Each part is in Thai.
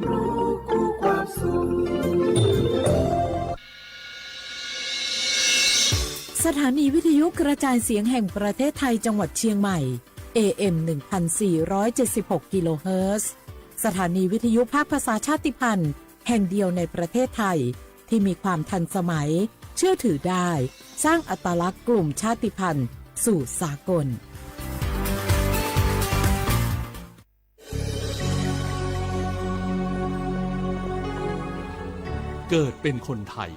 ความรู้คู่ความสุขสถานีวิทยุกระจายเสียงแห่งประเทศไทยจังหวัดเชียงใหม่ AM 1476 กิโลเฮิรตซ์สถานีวิทยุภาคภาษาชาติพันธุ์แห่งเดียวในประเทศไทยที่มีความทันสมัยเชื่อถือได้สร้างอัตลักษณ์กลุ่มชาติพันธุ์สู่สากลเกิดเป็นคนไทย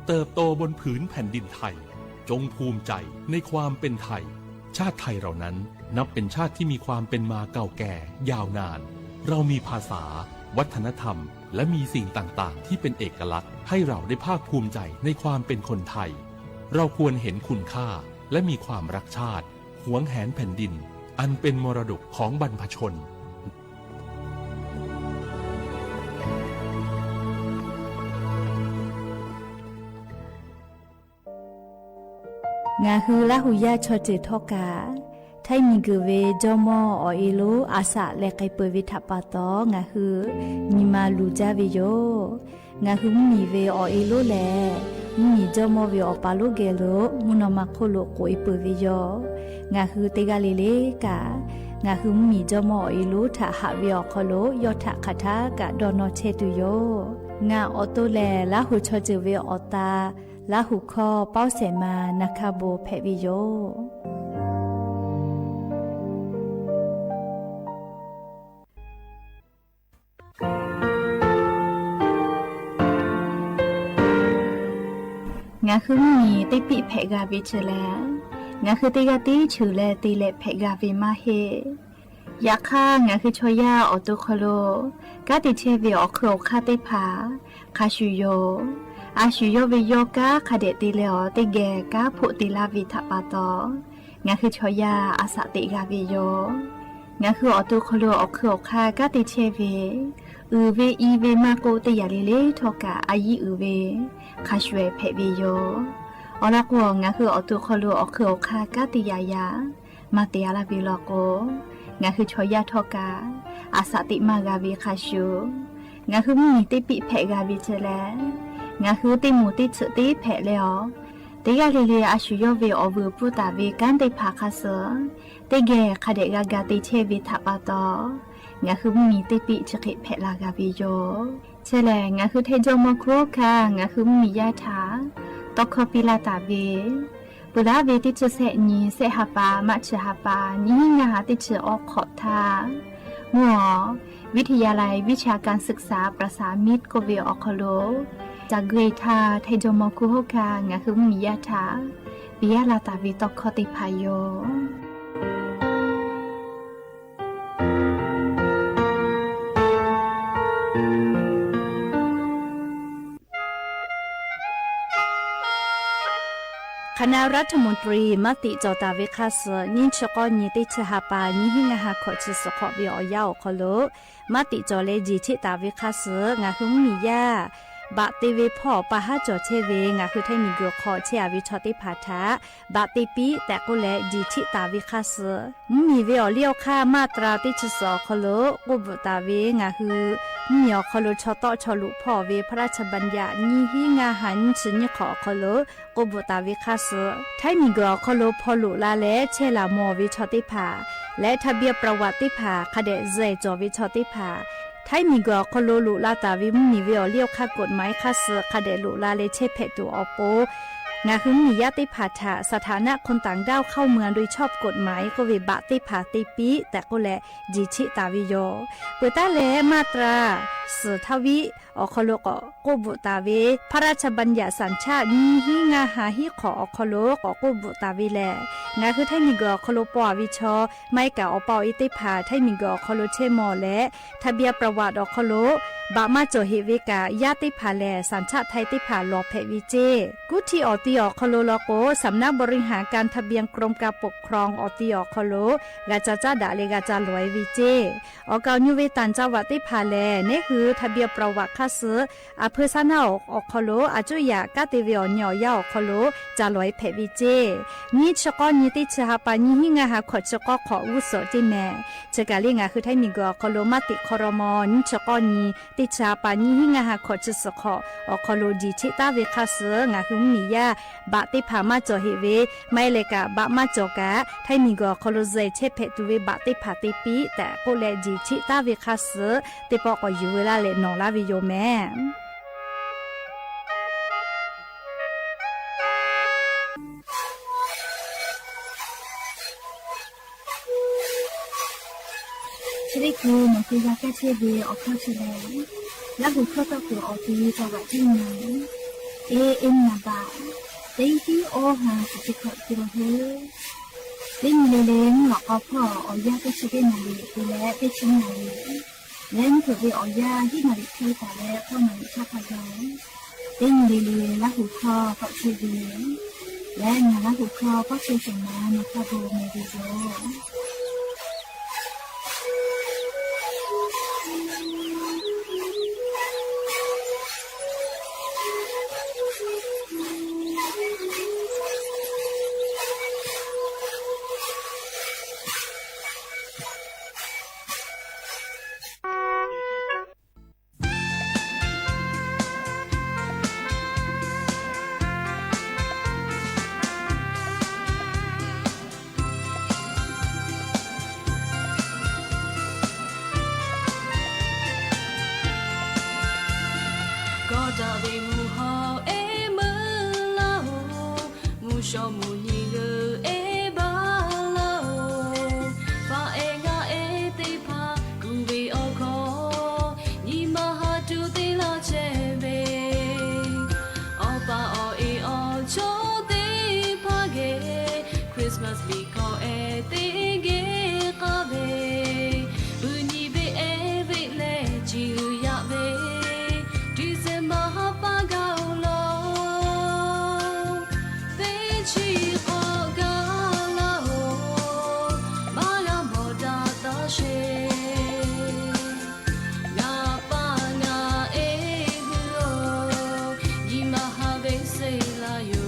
เติบโตบนผืนแผ่นดินไทยจงภูมิใจในความเป็นไทยชาติไทยเรานั้นนับเป็นชาติที่มีความเป็นมาเก่าแก่ยาวนานเรามีภาษาวัฒนธรรมและมีสิ่งต่างๆที่เป็นเอกลักษณ์ให้เราได้ภาคภูมิใจในความเป็นคนไทยเราควรเห็นคุณค่าและมีความรักชาติหวงแหนแผ่นดินอันเป็นมรดกของบรรพชนงาฮือละหุยาชอเจทอกาไทยมีกเวจอมออเอโลอาสะเลไกเปวิทัปปะตองาฮือมีมาลูจาเวโยงาฮือมีเวอเอโลแลมีจอมอเวอปาโลเกโลมุนอมาโคโลโกอิเปเวโยงาฮือเตกาเลเลกางาฮือมีจอมอเอโลทะหะเวอโคโลยอทะคาทากะดอนอเชตุโยงาออโตแลละหุชอเจเวอตาลาหุคอเป้าเสมานาคาโบเพวิโยงาคือมีติปิเพกาวิเชแลงาคือติกาติชูแลติเลเพกาวิมาเฮยาค่างาคือชอยาออโตโคโลกาติเชเวอโคคาติผาคาชูโยอาชุโยเวโยกาคาเดติเลอติเกกาพุติลาวิทัปปะตองาคือชอยาอาสติกาวิโยงาคือออตุโคโลออคืออคากาติเชเวเวอีเวมาโกติยาลิเลทอกาอายิเวคาชเวเพวิโยอลากวงาคือออตุโคโลออคืออคากาติยายามาเตียลาวิโลโกงาคือชอยาทอกาอาสติมากาวิคาชูงาคือมีติปิเพกาวิเจแลงาคือติมูติสึติเพเลอติกาเลเลอาชุโยเวอเวปุตาเวกันติภาคาเสติเกคาเดกากาติเชวิทัปปะตองาคือมีติปิชคิเพลากาวิโยเชแลงาคือเทโจมโครคางาคือมียาถาตอกคปิลาตาเวปุลาเวติจะเสนีเสหปามัชหปานี้งาติจะออกขอทามัววิทยาลัยวิชาการศึกษาประสานมิตรโกเวออคโลจากเกรธาไทโจมคุโฮคางาคือมียาถาปิยาลาตาวิตอกคติพายโยคณะรัฐมนตรีมติจอตาเวคาสนินชกอนิติชหาปานิหิงาหาขอชิสขอเบียอยาวคโลมติจอเลจีชิตาเวคาสงาคือมียาบาติเวพ่อปะฮะจอเชเวงาคือไทมีกอขอเชอวิชอติพาทาบาติปีแต่ก็แลจีชิตาเวคาสมีเวอเลียวค่ามาตราติชสอคโลกุบตาเวงาคือมีอคโลชอตอชอลุพ่อเวพระราชบัญญัตินิหิงาหันชิญขอคโลกุบตาเวคาสไทมีกอคโลพอลุลาและเชลามอวิชอติพาและทะเบียนประวัติพาคเดเจจอวิชอติพาไทยมีกอคโลลุลาตาวิมมีเวอเลียวค่ากฎหมายค่าเสือคเดลุลาเลเชเพตูออโปงาคือมียาติผาถะสถานะคนต่างด้าวเข้าเมืองโดยชอบกฎหมายก็เวบะติผาติปีแต่ก็แลจีชิตาวิโยเปตาเลมาตราสือทวิอคโลกโกบุตาเวพระราชบัญญัติสัญชาตินิหิงาหาฮิขออคโลกโกบุตาเวแลงาคือไทยมีกอคโลปอวิชอไม่กะอปออิติผาไทยมีกอคโลเชมอและทะเบียนประวัติอคโลบะมาโจเฮเวกายาติผาแลสัญชาติไทยติผาลอเพวิเจกุทิออติอคโลโลโกสำนักบริหารการทะเบียนกรมการปกครองออติอคโลกาจาจาดาเลกาจาลอยวิเจออกาญุเวตันจาวติผาแลเนคือ คือทะเบียนประวัติค่าซื้ออาเพื่อซานาออกคอโลอาจุยากาเตวิอเหนียวยาวคอโลจะลอยเพวิเจนี่ชกอนี่ติชหาปานี่หิงาหาขอชกอขออุโสจิแน่จะกาลิงาคือไทยมีกอคอโลมาติคอรมอนี่ชกอนี่ติชหาปานี่หิงาหาขอชสขอออกคอโลดีชิตาเวค่าซื้องาคือมียาบะติพามาจอเฮเวไม่เลกะบะมาจอกะไทยมีกอคอโลเซเชเพตุเวบะติพาติปีแต่โกเลดีชิตาเวค่าซื้อติปอกอยูเวลาเลนองลาวิโยแม่这里可能会在这边我靠起来，那不靠到过我地在外地呢，那吧，这些我还是去靠去了去，这你的人老高跑，我家在这边哪里，回来在去哪里，人可别我家去哪里去打来，靠哪里插靠着，这你的人那不靠靠这边，人那不靠靠这什么，那靠不没得做。Christmas because everything kabe uni be every leji ya be December hapa gaulo te chi ko gala ho ma ya moda ta she na pa na e hu yi ma ha be say la yo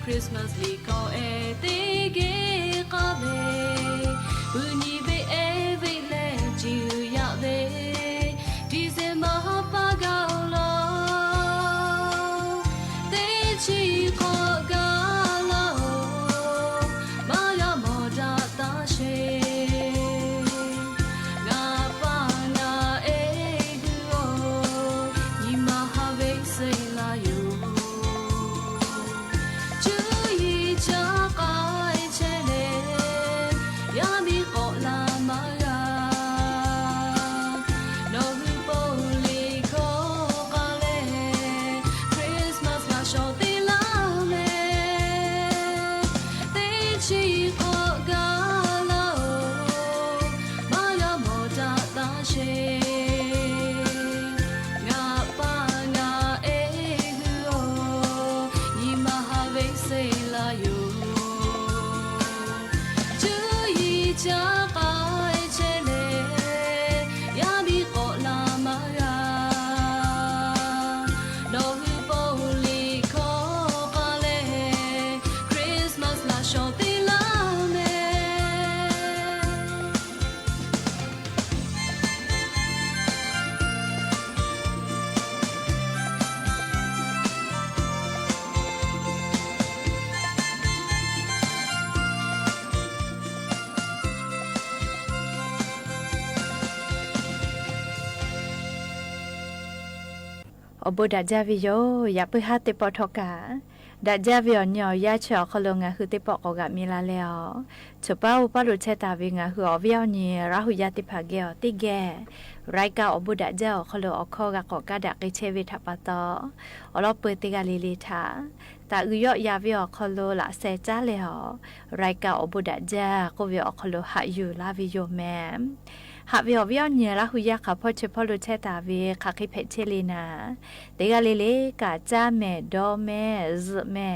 Christmas liko e te ge qabe uni be every leji ya be December hapa gaulo te chi ko gala ma ya moda ta she na pa na e hu ni ma ha be say la yo อบุดาจาวิโยอย่าไปหาติปอทกาดาจาวิโยเนียยาเชอคลงาคือติปอกกะมีลาแล้วฉป้าอุปลุเชตาวิงาคืออวิโยเนียราหุยาติภาเกอติแกไรกาอบุดาเจ้าคลอคอกะกอกะดะกิเชวิทัปตออลอเปติกาลิลิทาตาอุยอยาวิโอคลละเซจาเลหอไรกาอบุดาจาก็วิโอคลหะอยู่ลาวิโยแมหากวิววิวเนี่ยละหุยาขับพ่อเชพ่อรู้เชตาวีขักให้เพชเชลีนาเด็กเลเลกาจ้าแม่ดอแม่ซแม่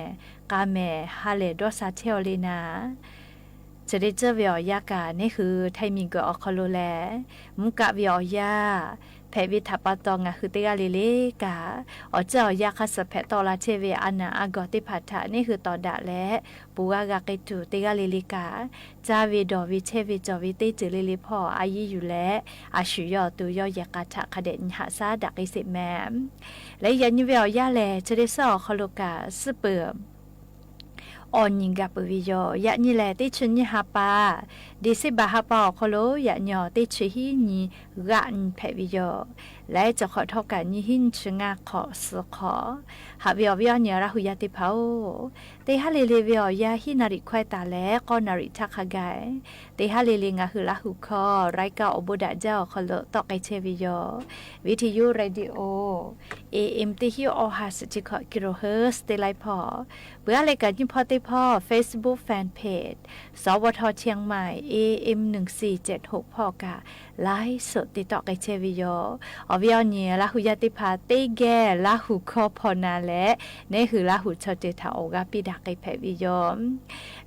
กาแม่ฮาเลดอซาเทลลีนาจะได้เจอวิวยากานี่คือไทมิงก็ออกคโลแลมุกะวิวยาแพวิทัปตองะคือเตกาเลเลกาอเจ้ายาคัสแพตอลาเชเวอานาอากอติพัทธะนี่คือตอดะและปูกากาเกตุเตกาเลเลกาจาวิดอวิเชวิจอวิเตจิเลเลพ่ออายีอยู่และอาชุยอตุยอยากาทะคเดนหาซาดักอิสิแมมและยันยเวียวยาแลจะได้สอคโลกาสเปิมออนยิงกับวิโยยะนี่แหละติชุนยฮาปาดิสิบาฮาปาคโลยะญอติชุฮีนีกันเพวิโยและจะขอทอกันยิหินชงาขอสขอหาวิโยวิโยเนี่ยราหุยาติเผาเตฮาเลเลวิโยยาหินาริควายตาและก็นาริทักขกายเตฮาเลเลงาคือราหุคอไรกาอบุดาเจ้าคโลตอกไกเชวิโยวิทยุเรดิโอ AM ติฮิโอฮาสจิคกิโลเฮิร์ตเตไลพอเบื่ออะไรกันยิ่งพอติพ่อ Facebook Fanpage สวทเชียงใหม่ AM 1476พ่อกะไลฟ์สดติดต่อไกเชวิโยอวิโอเนียราหุยาติพาเตแกราหุคอพอนาและนี่คือราหุชเจทาโอกาปิดาไกเพวิโย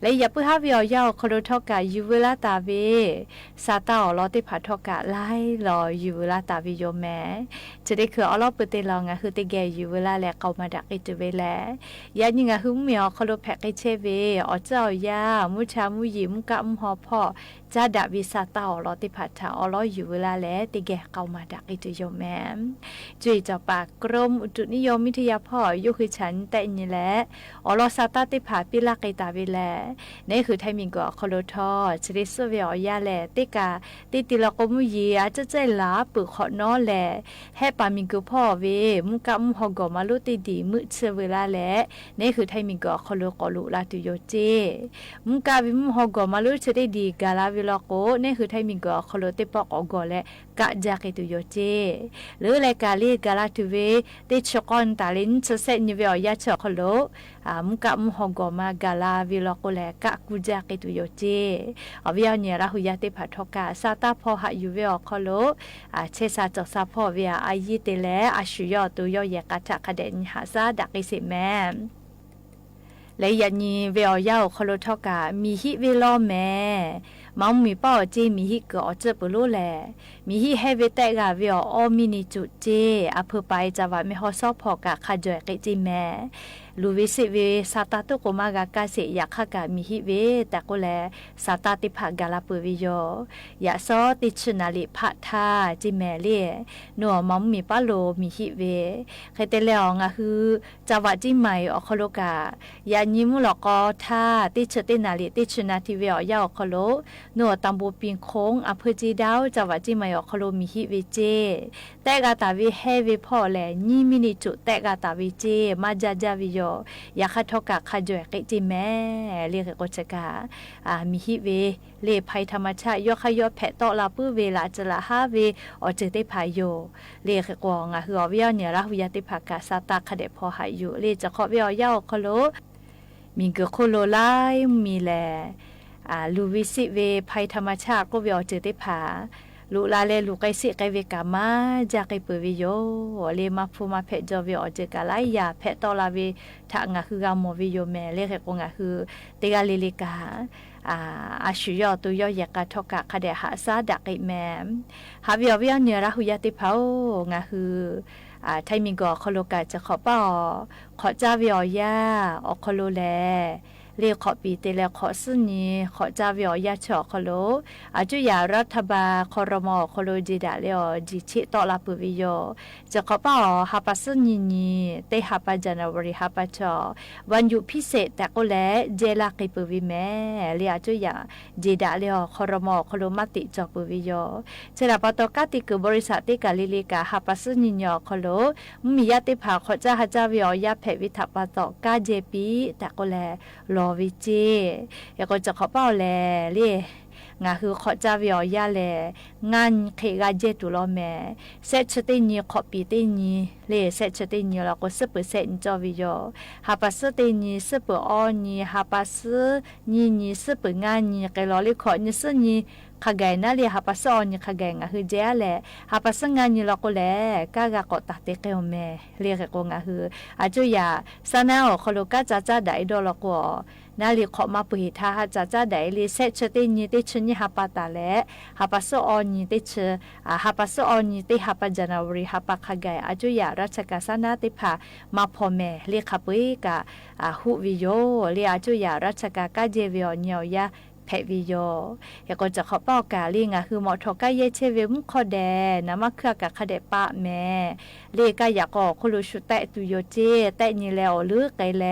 และอย่าเพิ่งหาวิโอยาคโรทอกะยูเวลาตาเวซาตาอลอติพาทอกะไลรอยูเวลาตาวิโยแม้จะได้คืออลอเปเตลองะคือเตแกยูเวลาแลเกามาดักไกจเวแลยาญิงะหุมเมียคโรแพไกเชเวอเจ้ายามุชามุยิมกะมหอพ่อจาดาวิซาตาอลอติพาทาอลอยูเวลาแลเตแกเกามาดักไกจโยแม้จุยเจ้าปากกรมอุตุนิยมวิทยาพ่อยุคือฉันแต่นี่แหละอลอซาตาติพาปิลาไกตาเวแลนี่คือไทมิงก็คโลทอชริสเวียยาแลติกาติติลกมุยีอาจจะใจลาปึกขอนอแลให้ปามิงก็พ่อเวมุกะมุฮอกอมาลุติดีมึเชเวลาแลนี่คือไทมิงก็คโลกอลุลาตุโยเจมุกะวิมุฮอกอมาลุเชได้ดีกาลาวิลโกนี่คือไทมิงก็คโลติปอกอกอแลกะจากตุโยเจหรือรายการลีกาลาตุเวติชกอนตาลินเชเซนิเวียยาชคโลมุกะมุฮอกอมากาลาวิลโกแลกะกุจากตุโยเจอวิยเนียราหุยาติพัทกาซาตาพอหะยูเวอคโลเชซาจอกซาพอเวียอายิเตแลอาชุยอตุโยยกะทะคเดนหาซาดักอิสิแมและยันนีเวียคโลทกามีฮิเวลอแมมองมีป้อเจมีฮิกอเจปโลแลมีฮิเฮเวเตกาเวียอมินิจุเจอเภไปจาวะเมฮอซอพอกะคาจอยกจิแมลูวิสิเวซาตาตุโกมากากาเสยาคากามิฮิเวตะโกแลซาตาติภากาลาปวิโยยะซอติชนาลิภะทาจิแมเลนัวมอมมีปาโลมิฮิเวเคเตเลองะคือจาวะจิไมออคโลกายาญิมุลกอทาติชตินาลิติชนาทิเวยอยาอคโลนัวตัมบูปิงคงอภจีดาวจาวะจิไมออคโลมิฮิเวเจแต่กาตาวิเฮเวพ่อแลญิมินิจุแต่กาตาวิเจมาจาจาวิโยยาคาทกะคาจอยกจิแม่เรียกกจกามีฮิเวเลภัยธรรมชาติยอขยอแพะตอลาปื้อเวลาจละฮาเวอเจติพายโยเรียกกวงหือวิยเนี่ยราหุยติภากาซาตาคเดพอหายอยู่เลจะขอวิยาคโลมีเกโคโลไลมีแลลูวิสิเวภัยธรรมชาติก็วิเจติพาลูลาเลลูไกสิไกเวกามาจากไกเปวิโยเลมาพูมาเพจอวิอเจกาไลยาเพตอลาเวทางะคือกามวิโยแมเลกกงะคือเตกาเลลิกาอาชุยอตุยอยากาทกะคเดหาซาดักไกแมฮาวิอวิเนียราหุยติเผางะคือไทมิงก็คโลกาจะขอป้อขอจาวิอยาอคโลแล เลขอปีเตเลขอสุนีขอจาวิอยาชอคโลอาจุยารัฐบาคอรมอคโลจิดาเลอจิชิตอลาปุวิโยจะขอป้าฮาปัสนีนีเตฮาปาจานาวริฮาปาชอวันอยู่พิเศษแต่ก็แลเจลากิปุวิแม่เลียจุยาจิดาเลอคอรมอคโลมติจอปุวิโยเจลาปตกาติคือบริษัทติกาลิลิกาฮาปัสนีญอคโลมียาติภาขอจาฮาจาวิอยาเพวิทัปตกาเจปีแต่ก็แลรอวิจิยก็จะขอเป้าแลเรียงาคือขอจาวิอยาแลงานเคกาเจตุลอแม่เซชตินีขอปีตินีเลเซชตินีแล้วก็10%จอวิโยฮาปัสตินี10%ออนีฮาปัสนี10%งานนีเกลอลิขอนี10นีขะไกนะเลฮาปัสออนีขะไกงาคือเจาแลฮาปัสงานนีแล้วก็แลกากะกอตะเตเกอแม่เรียกก็งาคืออาจุยาซานาอคโลกาจาจาไดดอลกอนาลิขอมาปุหิทาฮาจาจาไดลิเซชตินีติชนีฮาปาตาแลฮาปัสออนีติชฮาปัสออนีติฮาปาจานาวริฮาปะขะไกอาจุยาราชกาซานาติภามาพอแม่เรียกขะปุยกะหุวิโยเรียอาจุยาราชกากาเจวิอเนียวยาเพวิโยยก็จะขอเป้ากาลิงะคือหมอทอกาเยเชเวมุขอแดนะมะเครือกะคะเดปะแม่เลกะอยากอคุลุชุแตตุโยเจแตนี่แล้วหรือไกแล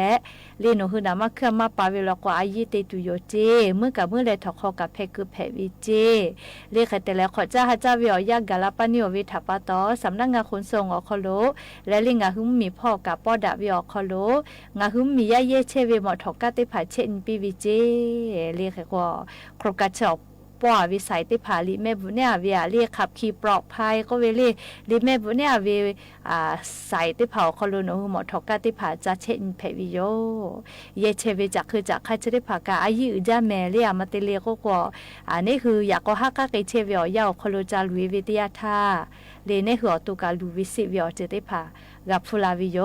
เลโนคือนะมะเครือมาปาเวลกว่าอายิเตตุโยเจเมื่อกับเมื่อเลทอกอกับเพคือเพวิเจเลขแต่แล้วขอจ้าฮะจ้าวิอยากาลาปานิโอวิทัปตอสำนักงานขนส่งอคโลและลิงะหึมมีพ่อกับป้อดาวิอคโลงะหึมมียะเยเชเวหมอทอกาติผาเชนปีวิเจเลขก็ครบกระจบป้อวิสัยติผาลิแม่บุเนี่ยเวียเรียกขับขี่ปลอดภัยก็เวลีลิแม่บุเนี่ยเวใส่ติเผาคอลูนหมอทอกาติผาจะเช่นเพวิโยเยเชเวจักคือจักใครจะได้ผากาอายุจ้าแม่เรียมาเตเลียก็กว่านี่คืออยากก็ฮักกะเกเชเวียาวคอลูจาลุยวิทยาธาเลเนหัวตุกาลูวิสิเวียจะได้ผากับฟูลาวิโย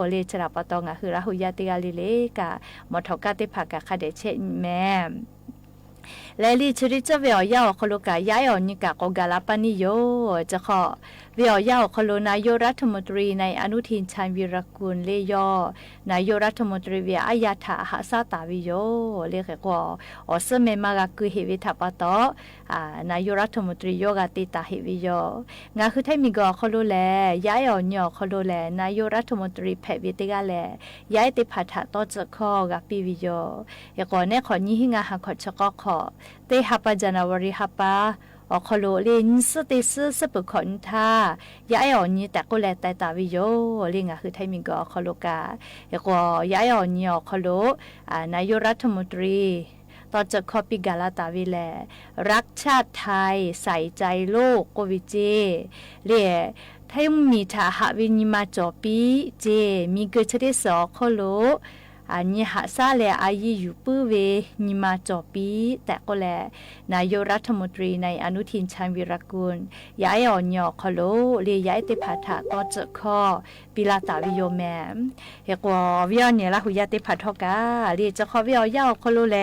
เลชราปตองคือราหุยาติกาลิเลกะหมอทอกาติผากาคาเดเชนแม่และลิชริจเวียาวคโลกายายอนิกาโกกาลาปานิโยจะขอเวียาวคโลนายรัฐมนตรีในอนุทินชาญวีรกุลเลยอนายรัฐมนตรีเวียอายาถาหาซาตาวิโยเรียกว่าอสเมมากาคือเฮวิทัปตอนายรัฐมนตรีโยกาติตาเฮวิโยงาคือไทมิกอคโลแลยายอญอคโลแลนายรัฐมนตรีแพวิติกาแลยายติพัทธตจะขอกับปีวิโยยกอนเนขอนี้หิงาหาขอชกขอเตฮาปาจานาวริฮาปาอคโลลินสติสปุขอนทายายอนี้แต่ก็แลแต่ตาวิโยลิงะคือไทมิกอคโลกายกยายอนี้อคโลนายรัฐมนตรีต่อจากคอปิกาลาตาวิแลรักชาติไทยใส่ใจโลกโกวิเจเรียไทยมีทาหาวินิมาจอปีเจมีเกิดชดิสอคโลอันนี้หาซาเลอายีอยู่ปื้อเวนิมาจอปีแต่ก็แลนายรัฐมนตรีในอนุทินชาญวีรกุลย้ายอ่อนหยอกคโลเลียย้ายติพัทธะต่อเจข้อปิลาตาวิโยแมมเฮกว่าวิอเนี่ยละหุยาติพัทธกาเลียจะข้อวิอยาวคโลแล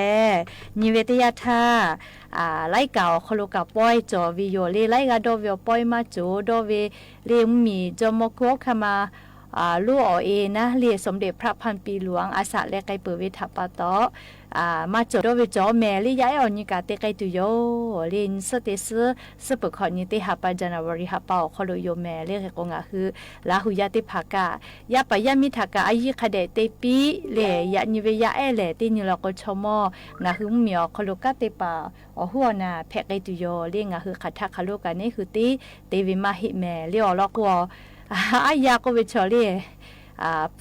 นิเวตยาธาไล่เก่าคโลกับป้อยจอวิโยเลียไล่กาโดวิโอป้อยมาโจโดเวเลียมีจอมโคคามาลู่อเอนะเรียสมเด็จพระพันปีหลวงอาสาและไกเปิดวิทัปตอมาจดวิจอแม่ลิย้ายอนิกาเตไกตุโยลินสเตสปุขอนิติหาปาจานาวริหาเปาคโลโยแม่เรียกกงาคือลาหุยาติภากายาปยามิทากาอายิคเดเตปีเลยานิเวยาเอเลตินิลกชมงาคือเมียคโลกาเตปาหัวนาเพไกตุโยเรียงาคือขัดทักคโลกานี่คือตีเตวิมาหิแม่เรียลอกวอายาก็ไปชอลี่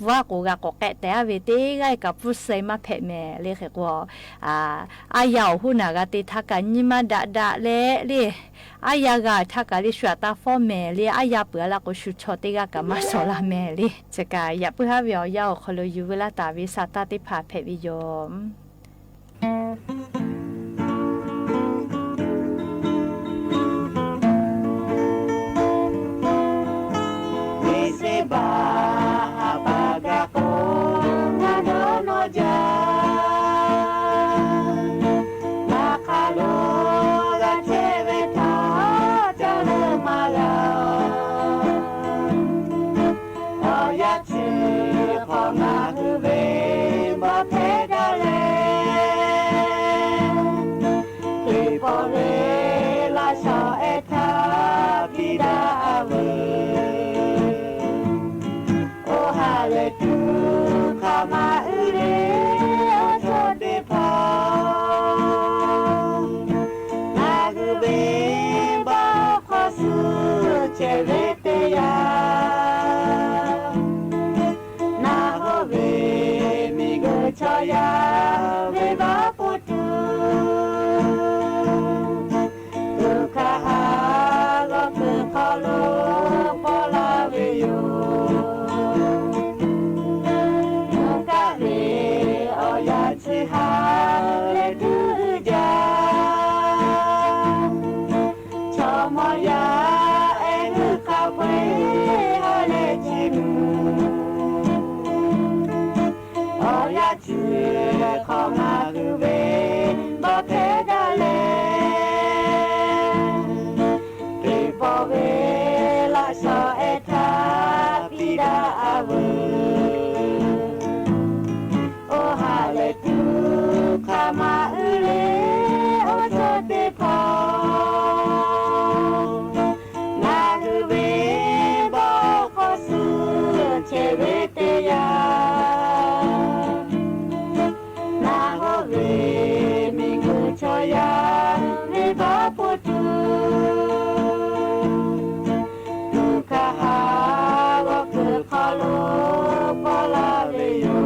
ว่ากูกะก็แกะแต่เวทีไงกับผู้ใส่มาเพแม่เรียกว่าอายาหูนากะติทักกันนี่มาดะเล่เรียอายากะทักกันลิชวตาฟอแม่เรียอายาเปื่อละก็ชุดชอติกะกะมาสอละแม่เรียจะกะอย่าเพื่อหาเวียวยาวคโลยูเวลาตาวิสาตาติภาเพวิโยมOf choya ve ba putu dukaha go ke kholo pola ve yo ka ve oya chi ha le du ja chomoya en ka we ha le chi oya chi khoma ku ve ba ke da le ke po ve la so eta pida avu o hale tu kama ule o so te po na ku ve ba ko su che ve te ya na ho ve mi ku choya ve ba po tu dukaha wa ku khalo pola ve yo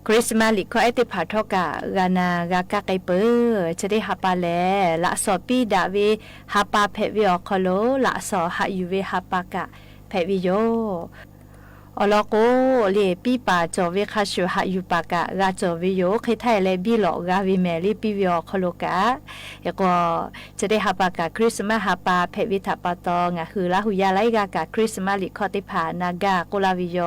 คริสต์มาสลิขอไอติผาทอกะกานากากะไกเปอจะได้ฮับปาแลละสอปีดาเวฮับปาเพวิออคโลละสอหะยูเวฮับปากะเพวิโยอลอโกเลปีปาจอเวคาชูหะยูปากะกาจอเวโยเคไทเลบิหลอกาวิเมลีปีวิออคโลกะยะก็จะได้ฮับปากะคริสต์มาสฮับปาเพวิทัปปะตองะคือละหุยาไลกากะคริสต์มาสลิขอติผานากาโกลาวิโย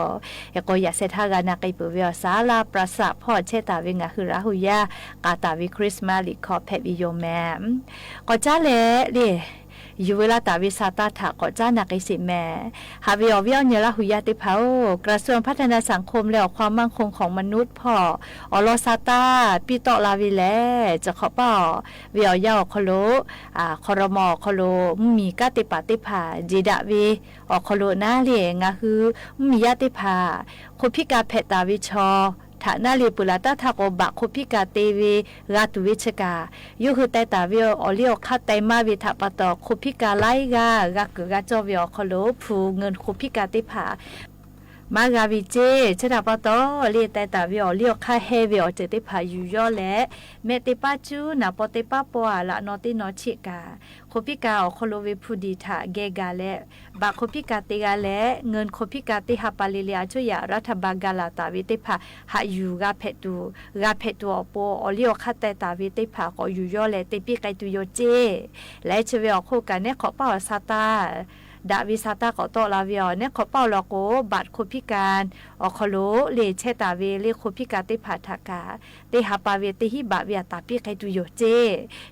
ยะก็อยากเซทากานาไกเปวิออศาลาประสะพ่อเชตาเวงะคือละหุยากาตาวิคริสต์มาสลิขอเพวิโยแมก็จ้าเลอยู่เวลาตาวิสาตาถาก็จ้านักไอสิแม่หาวิอวิอเนละหุยาติเผากระทรวงพัฒนาสังคมและความมั่นคงของมนุษย์พ่ออลซาตาปีโตลาวิแลจะขอป่อวิอยาคโลครมคโลมีกาติปาติผาจีดาวีอคโลนาเลียงะคือมียาติผาคนพิการเพตาวิชอฐานาลีปุลาตาทาโกบะคุพิกาเตวีราตุวิชกายุคือแต่ตาวิออเลียวคัดไตมาวิทาปะตอคุพิกาไลกากะกะจอวิอคโลผูเงินคุพิกาติผามากาวิเจชะดาปะตอเลียแต่ตาวิออเลียวคาเฮวิอเจติผาอยู่ย่อและเมติปาจูนาปอติปาปัวละนอตินอชิกาคุพิกาอคโลเวพูดีทาเกกาและบะคุพิกาติกาและเงินคุพิกาติฮาปาลิเลียจุยารัฐบาลกาลาตาวิติผาหาอยู่กาเพตูอปอเลียวคัดแต่ตาวิติผาก็อยู่ย่อและติปิไกตุโยเจและชเวอโคกันเนี่ยขอเป้าซาตาดาวิซาตาก็โตลาวิอเนี่ยขอเป้าลอโกบัตรคุพิการอคโลเลเชตาเวเลคุพิกาติผาทากาติฮาปาเวติฮิบะเวียตาปิไกตุโยเจ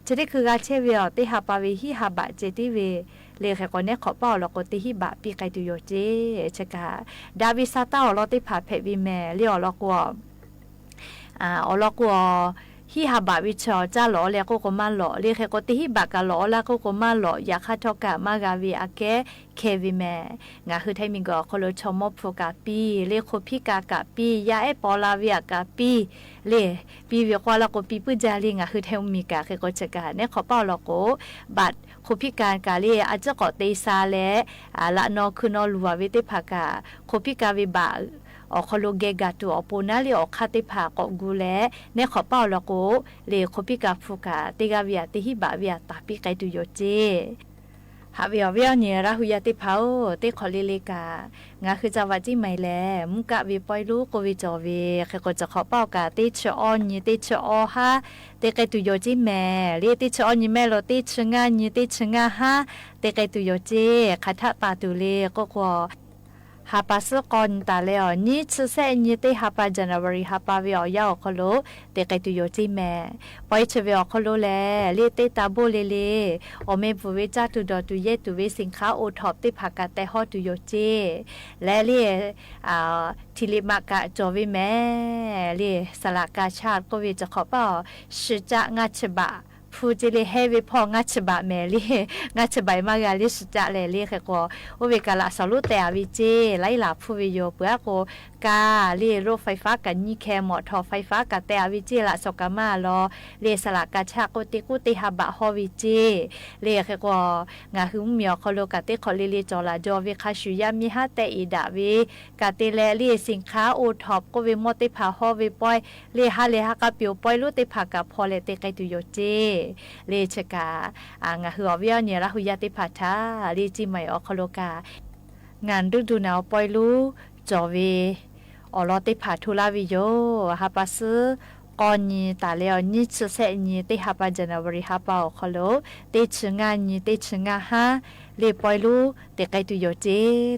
จะได้คือกาเชเวอติฮาปาเวฮิฮาบะเจติเวเลขก็เนี่ยขอเป้าลอโกติฮิบะปิไกตุโยเจชะกาดาวิซาตาอลอติผาเพวิแมเลอลอกวอลอกวฮิฮาบะวิชอจ้าหลอแล้วก็มาหลอเรียกก็ติฮิบะกะหลอแล้วก็มาหลออยากคัทอกะมากาวีอาเกเควิแมงาคือไทมิงก็คโลชมโฟกาปีเรียกโคพิกากะปียาเอปอลาวิอากาปีเลปีเวียควาแล้วก็ปีปุจาลิงาคือไทมิกาคือก็จะกะเนี่ยขอเป้าแล้วก็บัดโคพิการกาเลอาจจะก็เตซาและละนอคือนอลัววิติภากาโคพิกาวิบะอ อคโลเกกาตัวปูนาเลอคาติผากอกูแลในขอเป้าละโกเลคปิกาฟูกาติกาเวียติฮิบาเวียตาปิไกตุโยเจหาเวียเนี่ยราหุยาติเผาติขอเลเลกางาคือจะว่าจิไม่แลมุกะวีปอยลูกวีจอวีคือก็จะขอเป้ากาติชออนนี่ติชอฮาติไกตุโยจิแม่เรียติชออนนี่แม่โลติชงานี่ติชงาฮาติไกตุโยเจคาทะปาตุเลก็กว่าฮาปาสกอนตาเลอนี่ชื่อเซนี่ติฮาปาจันวารีฮาปาเวียอคโลติไกตุโยจิแม่ปอยชเวียคโลแลเรียติตาโบเลเลอเมบุเวจาตุดอตุเยตุเวสินค้าโอท็อปติภากาแต่ฮอตุโยเจและเรียทิลิมากะจอวิแม่เรียสลากาชาติก็เวจะขอเป้าชิจะงัชบะผู้จะเลยให้วิพองัชบะแม่ลีงัชบะมากาลิสจะเลยเรียกก็ว่าเวกาละสรุแต่วิเจไล่หลับผู้วิโยเปื่อก็กาเรียรถไฟฟ้ากันนี่แค่หมอทอไฟฟ้ากันแต่วิเจละสกามาลอเรียสละกาชาโกติกุติฮาบะฮอวิเจเรียกก็งาหึมเมียวคอโลกาเตคอลิลิจอลาจอวิคาชุยามิฮาเตอีดาวิกาเตเลเรียสินค้าโอท็อปก็วิมอติพาฮอวิปอยเรียฮาเลฮากาเปียวปอยลุติภากาพอเลเตไกตุโยเจเลชกางาหัวเวียเนี่ยละหุยาติพัทาลีจิไม่ออกโลกางานฤดูหนาวปอยลูจอเวอลอติพัทุลาวิโยฮาปัสก่อนนี้ตาเลอนี่ชเสนี่ติฮาปาจันวริฮาปาอคโลติชงานี่ติชงาฮาเลปอยลูเตไกตุโยเจ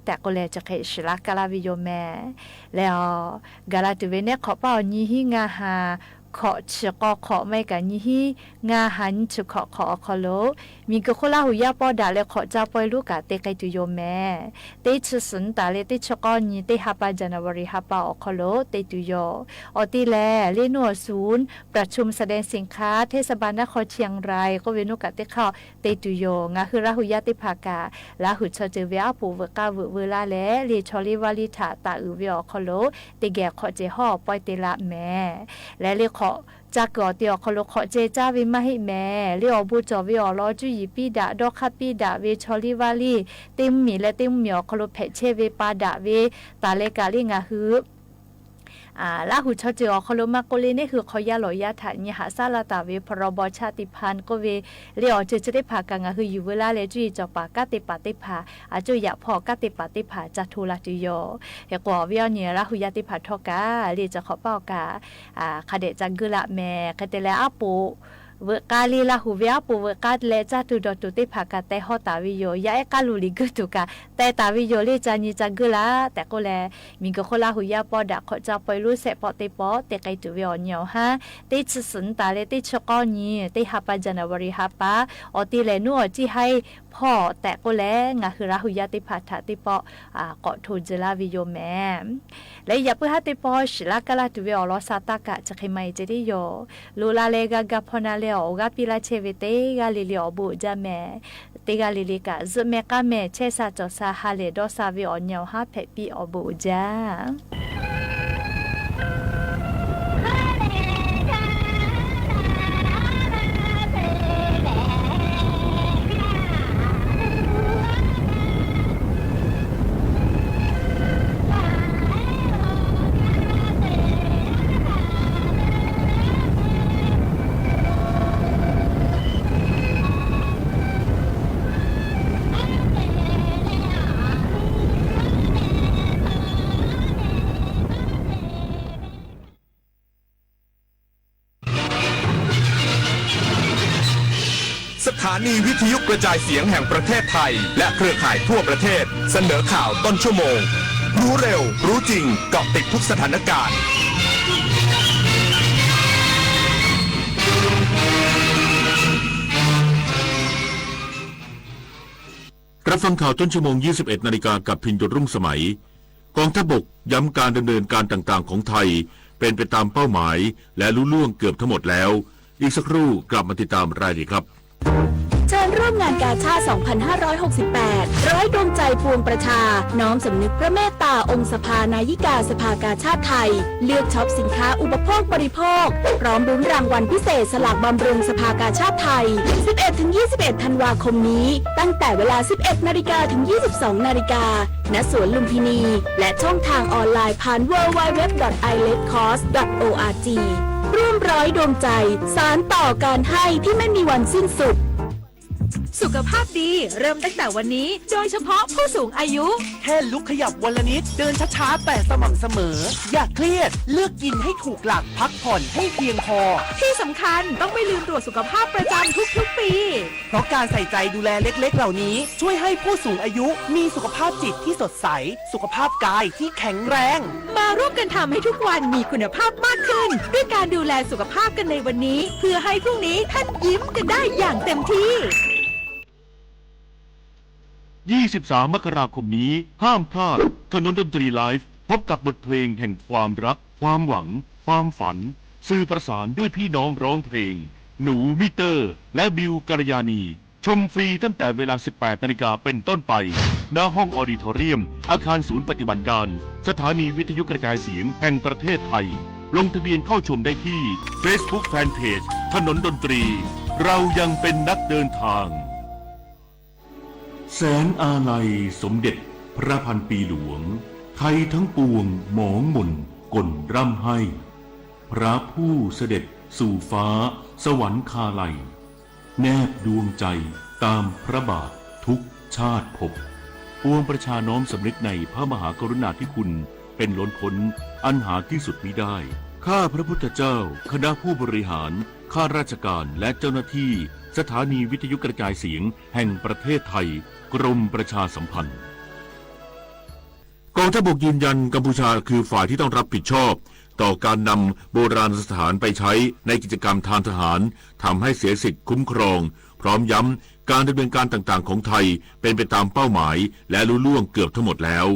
แต่ก็เลจะเคชลากาลาวิโยแม่แล้วกาลาตุเวเนขอเป้านี่ฮิงาฮาขอเชกอขอไม่กันยี่ฮีงาหันชขอขอโลมีก็คนละหุยาปอดาเลขอจะปอยลูกกะเตไกตุโยแม่เตชสุนตาเลเตชกอนี่เตฮาปาจันวริฮาปาอคโลเตตุโยอติแลเลนัวศูนย์ประชุมแสดงสินค้าเทศบาลนครเชียงรายก็เวนุกะเตเข้าเตตุโยงาคือราหุยาติภากาลาหุชเจเวียปูเวกาเวลาแลเลชอลิวาลิถาตาอืเวอคโลเตแกขอเจฮอปอยเตละแม่และเลจากก่อเตียวคโลขอเจจ้าวิมาให้แม่เรียบูจอวิอลอจุยปีดาดอกคาปีดาเวชอลิวาลีติมมีและติมเหมียวคโลเพเชเวปาดาเวตาเลกาลิงาฮือลาหูชอเจอคโลมาโกเลนี่คือขอยาหลอยาถาญหาซาลาตาเวพรบชาติพันธ์ก็เวเรียอจะได้พากังาคืออยู่เวลาเลจุยจอปากาติปาติภาอาจุยะพอกาติปาติภาจัตุลาตุโยเฮกว่าเวียเนี่ยลาหูยาติภาทอกาเรียจะขอเป้ากาคาเดจังกุละแม่คาเตเลอาปูเวกาลีลาหูเวียปูเวกาเลจาตุดอตุติภากาแต่ฮอตาวิโยยาเอกาลูลิกตุกาแต่ตาวิโยเลจานิจังกุละแต่ก็แลมีก็คนลาหูยาปอดะขอจะไปรู้เสปอเตปอเตไกตุเวียเหนียวฮะติชสุนตาเลติชกอนี่ติฮาปาจันวริฮาปาอติเลนัวจิให้พ่อแต่ก็แลงาคือราหุยาติภาทาติปอเกาะทูจลาวิโยแม่และอย่าเพื่อหาติปอชิลากาลาตุเวียลอซาตากะจะใครไม่จะได้โยลูลาเลกากาพนาเลโอกาปิลาเชเวเตกาลิเลอบุจาแม่เตกาลิลิกาซุเมกาแม่เชซาจอซาฮาเลดอซาวิออนเนียวฮาเพปีอบุจาสถานีวิทยุกระจายเสียงแห่งประเทศไทยและเครือข่ายทั่วประเทศเสนอข่าวต้นชั่วโมงรู้เร็วรู้จริงเกาะติดทุกสถานการณ์รับฟังข่าวต้นชั่วโมง 21 นาฬิกากับพินโยรุ่งสมัยกองทัพบกย้ำการดำเนินการต่างๆของไทยเป็นไปตามเป้าหมายและลุล่วงเกือบทั้งหมดแล้วอีกสักครู่กลับมาติดตามรายละเอียดครับ ร่วมงานกาชาติ 2568 ร้อยดวงใจปวงประชา น้อมสำนึกพระเมตตาองค์สภานายิกาสภากาชาติไทย เลือกช็อปสินค้าอุปโภคบริโภค พร้อมรุ้นรางวัลพิเศษสลากบำรุงสภากาชาติไทย 11-21 ธันวาคมนี้ ตั้งแต่เวลา 11 นาฬิกาถึง 22 นาฬิกา ณ สวนลุมพินี และช่องทางออนไลน์ผ่าน www.iletcost.org ร่วมร้อยดวงใจสารต่อการให้ที่ไม่มีวันสิ้นสุด สุขภาพดีเริ่มตั้งแต่วันนี้โดยเฉพาะผู้สูงอายุแค่ลุกขยับวันละนิดเดินช้าๆแต่สม่ำเสมออย่าเครียดเลือกกินให้ถูกหลักพักผ่อนให้เพียงพอที่สำคัญต้องไม่ลืมตรวจสุขภาพประจำทุกๆปีเพราะการใส่ใจดูแลเล็กๆเหล่านี้ช่วยให้ผู้สูงอายุมีสุขภาพจิตที่สดใสสุขภาพกายที่แข็งแรงมาร่วมกันทำให้ทุกวันมีคุณภาพมากขึ้นด้วยการดูแลสุขภาพกันในวันนี้เพื่อให้พรุ่งนี้ท่านยิ้มกันได้อย่างเต็มที่23 มกราคมนี้ห้ามพลาดถนนดนตรีไลฟ์พบกับบทเพลงแห่งความรักความหวังความฝันสื่อประสานด้วยพี่น้องร้องเพลงหนูมิเตอร์และบิวกัลยาณีชมฟรีตั้งแต่เวลา 18 นาฬิกาเป็นต้นไปณห้องออดิทอเรียมอาคารศูนย์ปฏิบัติการสถานีวิทยุกระจายเสียงแห่งประเทศไทยลงทะเบียนเข้าชมได้ที่ Facebook Fanpage ถนนดนตรีเรายังเป็นนักเดินทางแสนอาลัยสมเด็จพระพันปีหลวงไทยทั้งปวงหมองหม่นกลร่ำให้พระผู้เสด็จสู่ฟ้าสวรรคาลัยแนบดวงใจตามพระบาททุกชาติภพปวงประชาน้อมสำนึกในพระมหากรุณาธิคุณเป็นล้นพ้นอันหาที่สุดมิได้ข้าพระพุทธเจ้าคณะผู้บริหารข้าราชการและเจ้าหน้าที่สถานีวิทยุกระจายเสียงแห่งประเทศไทยกรมประชาสัมพันธ์กองทัพบกยืนยันกัมพูชาคือฝ่ายที่ต้องรับผิดชอบต่อการนำโบราณสถานไปใช้ในกิจกรรมทางทหารทำให้เสียสิทธิคุ้มครองพร้อมย้ำการดำเนินการต่างๆของไทยเป็นไปตามเป้าหมายและลุล่วงเกือบทั้งหมดแล้ว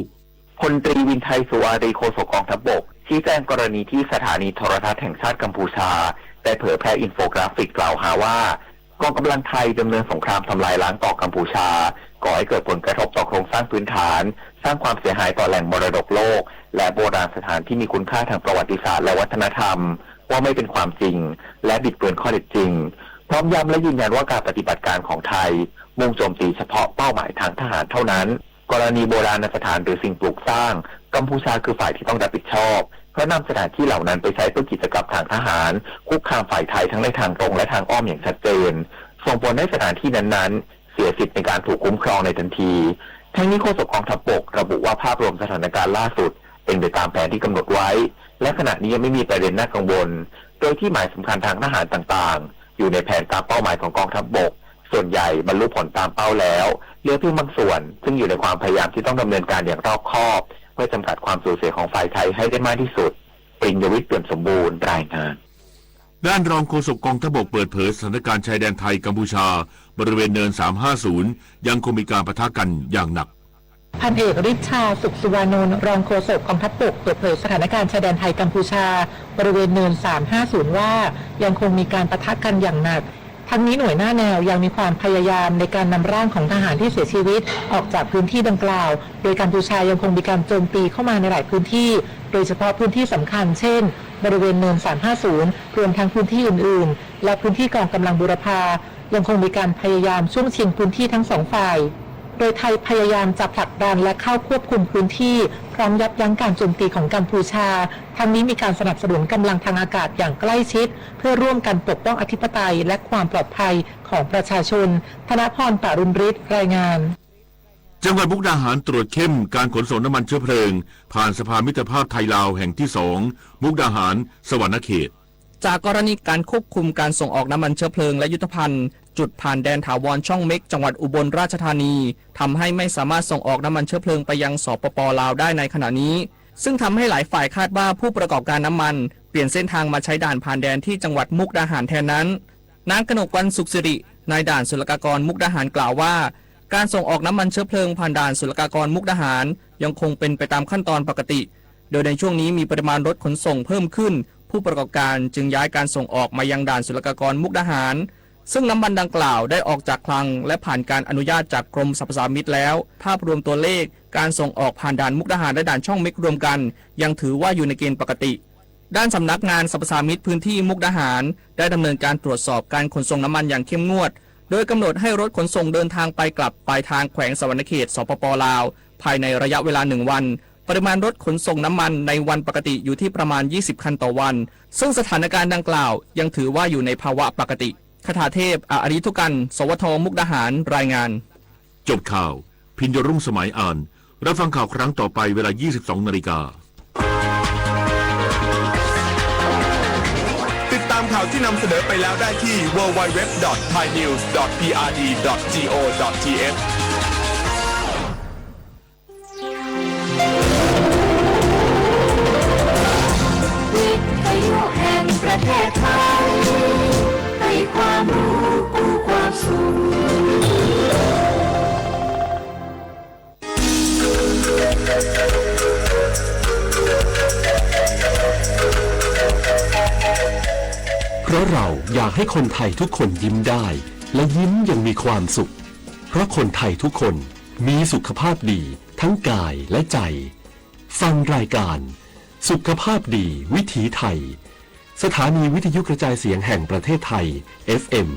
พลตรีวินไทยสุวารีโฆษกกองทัพบกชี้แจงกรณีที่สถานีโทรทัศน์แห่งชาติกัมพูชาได้เผยแพร่อินโฟกราฟิกกล่าวหาว่ากองกำลังไทยดำเนินสงครามทำลายล้างต่อกัมพูชาก่อให้เกิดผลกระทบต่อโครงสร้างพื้นฐานสร้างความเสียหายต่อแหล่งมรดกโลกและโบราณสถานที่มีคุณค่าทางประวัติศาสตร์และวัฒนธรรมว่าไม่เป็นความจริงและบิดเบือนข้อเท็จจริงพร้อมย้ำและยืนยันว่าการปฏิบัติการของไทยมุ่งโจมตีเฉพาะเป้าหมายทางทหารเท่านั้นกรณีโบราณสถานหรือสิ่งปลูกสร้างกัมพูชาคือฝ่ายที่ต้องรับผิดชอบเพราะนำสถานที่เหล่านั้นไปใช้เพื่อกิจกรรมทางทหารคุกคามฝ่ายไทยทั้งในทางตรงและทางอ้อมอย่างชัดเจนส่งผลให้สถานที่นั้นๆเสียสิทธิในการถูกคุ้มครองในทันทีทั้งนี้โฆษกกองทัพบกระบุว่าภาพรวมสถานการณ์ล่าสุดเป็นไปตามแผนที่กำหนดไว้และขณะนี้ยังไม่มีประเด็นน่ากังวลโดยที่หมายสำคัญทางทหารต่างๆอยู่ในแผนตามเป้าหมายของกองทัพบกส่วนใหญ่บรรลุผลตามเป้าแล้วเหลือเพียงบางส่วนซึ่งอยู่ในความพยายามที่ต้องดำเนินการอย่างรอบคอบเพื่อจำกัดความสูญเสียของฝ่ายไทยให้ได้มากที่สุดปริญญวิทย์เปี่ยมสมบูรณ์รายงานด้านรองโฆษกกองทัพบกเปิดเผยสถานการณ์ชายแดนไทยกัมพูชาบริเวณเนิน350ยังคงมีการปะทะกันอย่างหนักพันเอกฤทธิ์ชาสุขสุวรรณนท์รองโฆษกกองทัพบกเปิดเผยสถานการณ์ชายแดนไทยกัมพูชาบริเวณเนิน350ว่ายังคงมีการปะทะกันอย่างหนักทั้งนี้หน่วยหน้าแนวยังมีความพยายามในการนำร่างของทหารที่เสียชีวิตออกจากพื้นที่ดังกล่าวโดยกัมพูชายังคงมีการโจมตีเข้ามาในหลายพื้นที่โดยเฉพาะพื้นที่สำคัญเช่นบริเวณเนิน350รวมทั้งพื้นที่อื่นๆและพื้นที่กองกำลังบูรพายังคงมีการพยายามช่วงชิงพื้นที่ทั้งสองฝ่ายโดยไทยพยายามจะผลักดันและเข้าควบคุมพื้นที่พร้อมยับยั้งการโจมตีของกัมพูชาทั้งนี้มีการสนับสนุนกำลังทางอากาศอย่างใกล้ชิดเพื่อร่วมกันปกป้องอธิปไตยและความปลอดภัยของประชาชนธนพร ปารุณฤทธิ์รายงานจังหวัดมุกดาหารตรวจเข้มการขนส่งน้ำมันเชื้อเพลิงผ่านสะพานมิตรภาพไทยลาวแห่งที่2มุกดาหารสวรรณเขตจากกรณีการควบคุมการส่งออกน้ำมันเชื้อเพลิงและยุทธภัณฑ์จุดผ่านแดนถาวรช่องเม็กจังหวัดอุบลราชธานีทำให้ไม่สามารถส่งออกน้ำมันเชื้อเพลิงไปยังสปป.ลาวได้ในขณะนี้ซึ่งทำให้หลายฝ่ายคาดว่าผู้ประกอบการน้ำมันเปลี่ยนเส้นทางมาใช้ด่านผ่านแดนที่จังหวัดมุกดาหารแทนนั้นนางกนกวรรณสุขสิรินายด่านศุลกากรมุกดาหารกล่าวว่าการส่งออกน้ำมันเชื้อเพลิงผ่านด่านศุลกากรมุกดาหารยังคงเป็นไปตามขั้นตอนปกติโดยในช่วงนี้มีปริมาณรถขนส่งเพิ่มขึ้นผู้ประกอบการจึงย้ายการส่งออกมายังด่านศุลกากรมุกดาหาร ซึ่งน้ำมันดังกล่าวได้ออกจากคลังและผ่านการอนุญาตจากกรมสรรพสามิตแล้วภาพรวมตัวเลขการส่งออกผ่านด่านมุกดาหารและด่านช่องเม็กรวมกันยังถือว่าอยู่ในเกณฑ์ปกติด้านสำนักงานสรรพสามิตพื้นที่มุกดาหารได้ดำเนินการตรวจสอบการขนส่งน้ำมันอย่างเข้มงวดโดยกำหนดให้รถขนส่งเดินทางไปกลับปลายทางแขวงสวรรณเขตสปป.ลาวภายในระยะเวลา1วันปริมาณรถขนส่งน้ำมันในวันปกติอยู่ที่ประมาณ20คันต่อวันซึ่งสถานการณ์ดังกล่าวยังถือว่าอยู่ในภาวะปกติคทาเทพอริทุกัน สวท มุกดาหารรายงานจบข่าวพิญญรุ่งสมัยอ่านรับฟังข่าวครั้งต่อไปเวลา 22:00 น.ติดตามข่าวที่นำเสนอไปแล้วได้ที่ www.thainews.prd.go.thวิทยุแห่งประเทศไทยให้ความรู้กู้ความสุขเพราะเราอยากให้คนไทยทุกคนยิ้มได้และยิ้มอย่างมีความสุขเพราะคนไทยทุกคนมีสุขภาพดีทั้งกายและใจฟังรายการสุขภาพดีวิถีไทยสถานีวิทยุกระจายเสียงแห่งประเทศไทย FM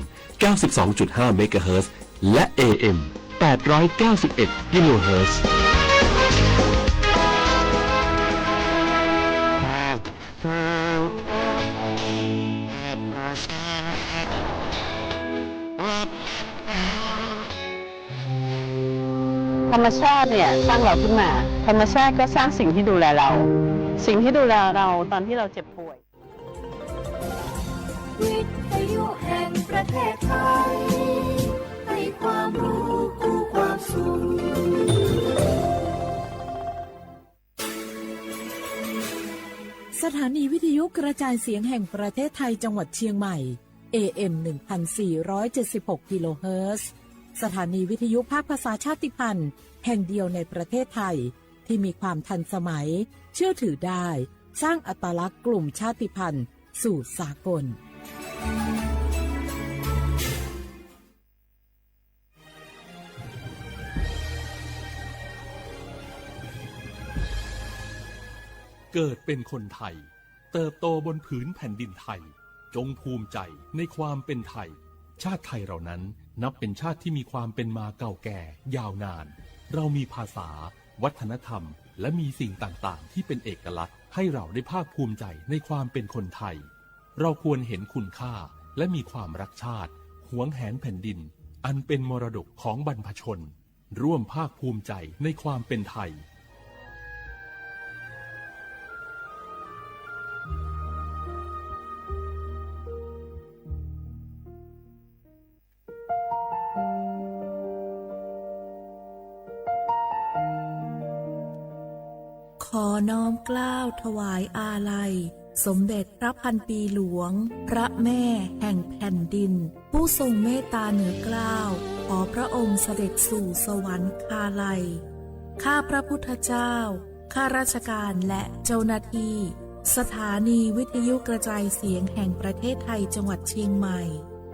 92.5 เมกะเฮิรตซ์และ AM 891 กิโลเฮิรตซ์ธรรมชาติเนี่ยสร้างเราขึ้นมาธรรมชาติก็สร้างสิ่งที่ดูแลเราสิ่งที่ดูแลเราตอนที่เราเจ็บป่วยวิทยุแห่งประเทศไทยให้ความรู้กู้ความสุขสถานีวิทยุกระจายเสียงแห่งประเทศไทยจังหวัดเชียงใหม่ AM 1476 กิโลเฮิรตซ์สถานีวิทยุภาคภาษาชาติพันธุ์แห่งเดียวในประเทศไทยที่มีความทันสมัยเชื่อถือได้สร้างอัตลักษณ์กลุ่มชาติพันธุ์สู่สากลเกิดเป็นคนไทยเติบโตบนผืนแผ่นดินไทยจงภูมิใจในความเป็นไทยชาติไทยเรานั้นนับเป็นชาติที่มีความเป็นมาเก่าแก่ยาวนานเรามีภาษาวัฒนธรรมและมีสิ่งต่างๆที่เป็นเอกลักษณ์ให้เราได้ภาคภูมิใจในความเป็นคนไทยเราควรเห็นคุณค่าและมีความรักชาติหวงแหนแผ่นดินอันเป็นมรดกของบรรพชนร่วมภาคภูมิใจในความเป็นไทยขอน้อมเกล้าถวายอาลัยสมเด็จพระพันปีหลวงพระแม่แห่งแผ่นดินผู้ทรงเมตตาเหนือเกล้าขอพระองค์เสด็จสู่สวรรคาลัยข้าพระพุทธเจ้าข้าราชการและเจ้าหน้าที่สถานีวิทยุกระจายเสียงแห่งประเทศไทยจังหวัดเชียงใหม่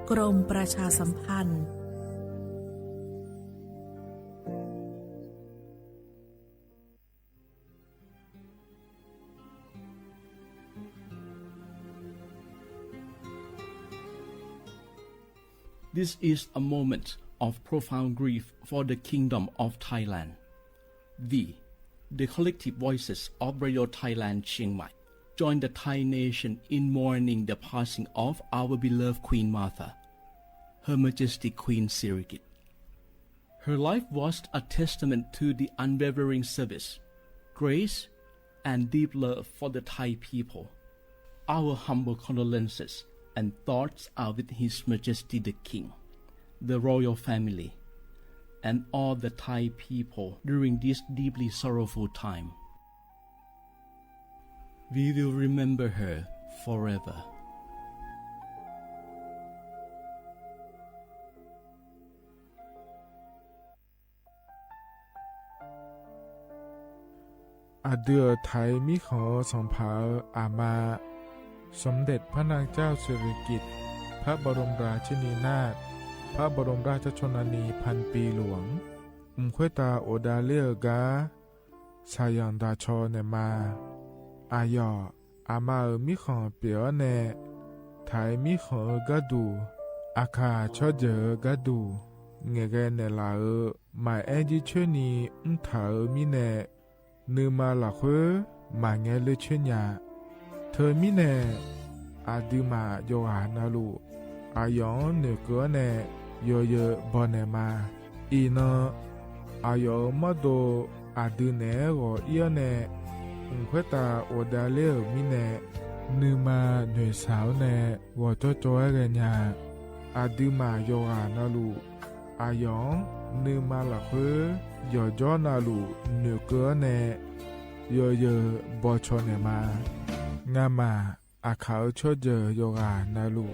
กรมประชาสัมพันธ์This is a moment of profound grief for the Kingdom of Thailand. We, the collective voices of Radio Thailand Chiang Mai, join the Thai nation in mourning the passing of our beloved Queen Martha, Her Majesty Queen Sirikit. Her life was a testament to the unwavering service, grace, and deep love for the Thai people. Our humble condolences and thoughts are with His Majesty the King, the royal family, and all the Thai people during this deeply sorrowful time. We will remember her forever. Adeur Thai มิขอส่งเผาอามาสมเด็จพระนางเจ้าสิริกิติ์พ ระบรมราชินีนาถพระบรมราชชนนีพันปีหลวงควยตาโอดาเลียกาชายันดาชอเนมาอายออามามิขอเปียวเนไทยมิขอกะดูอาคาชอเจอกะดูเงเกเนลาหมายแอจิชนีถามิเนนือมาละควมาเงเลชญาเธอมิเนอาดิมาโยหานาลูอายองเนเกเนโยเยบอเนมาอีนอายอมาโดอาดูเนโกเอียเนควยตาโอดาเลมิเนนือมาหน่วยสาวเนวอจอจอยเรญาอาดิมาโยหานาลูอายองนือมาละควโยจอนาลูเนเกเนโยเยบอชอเนมางามาอาเขาชอเจอโยกานาลู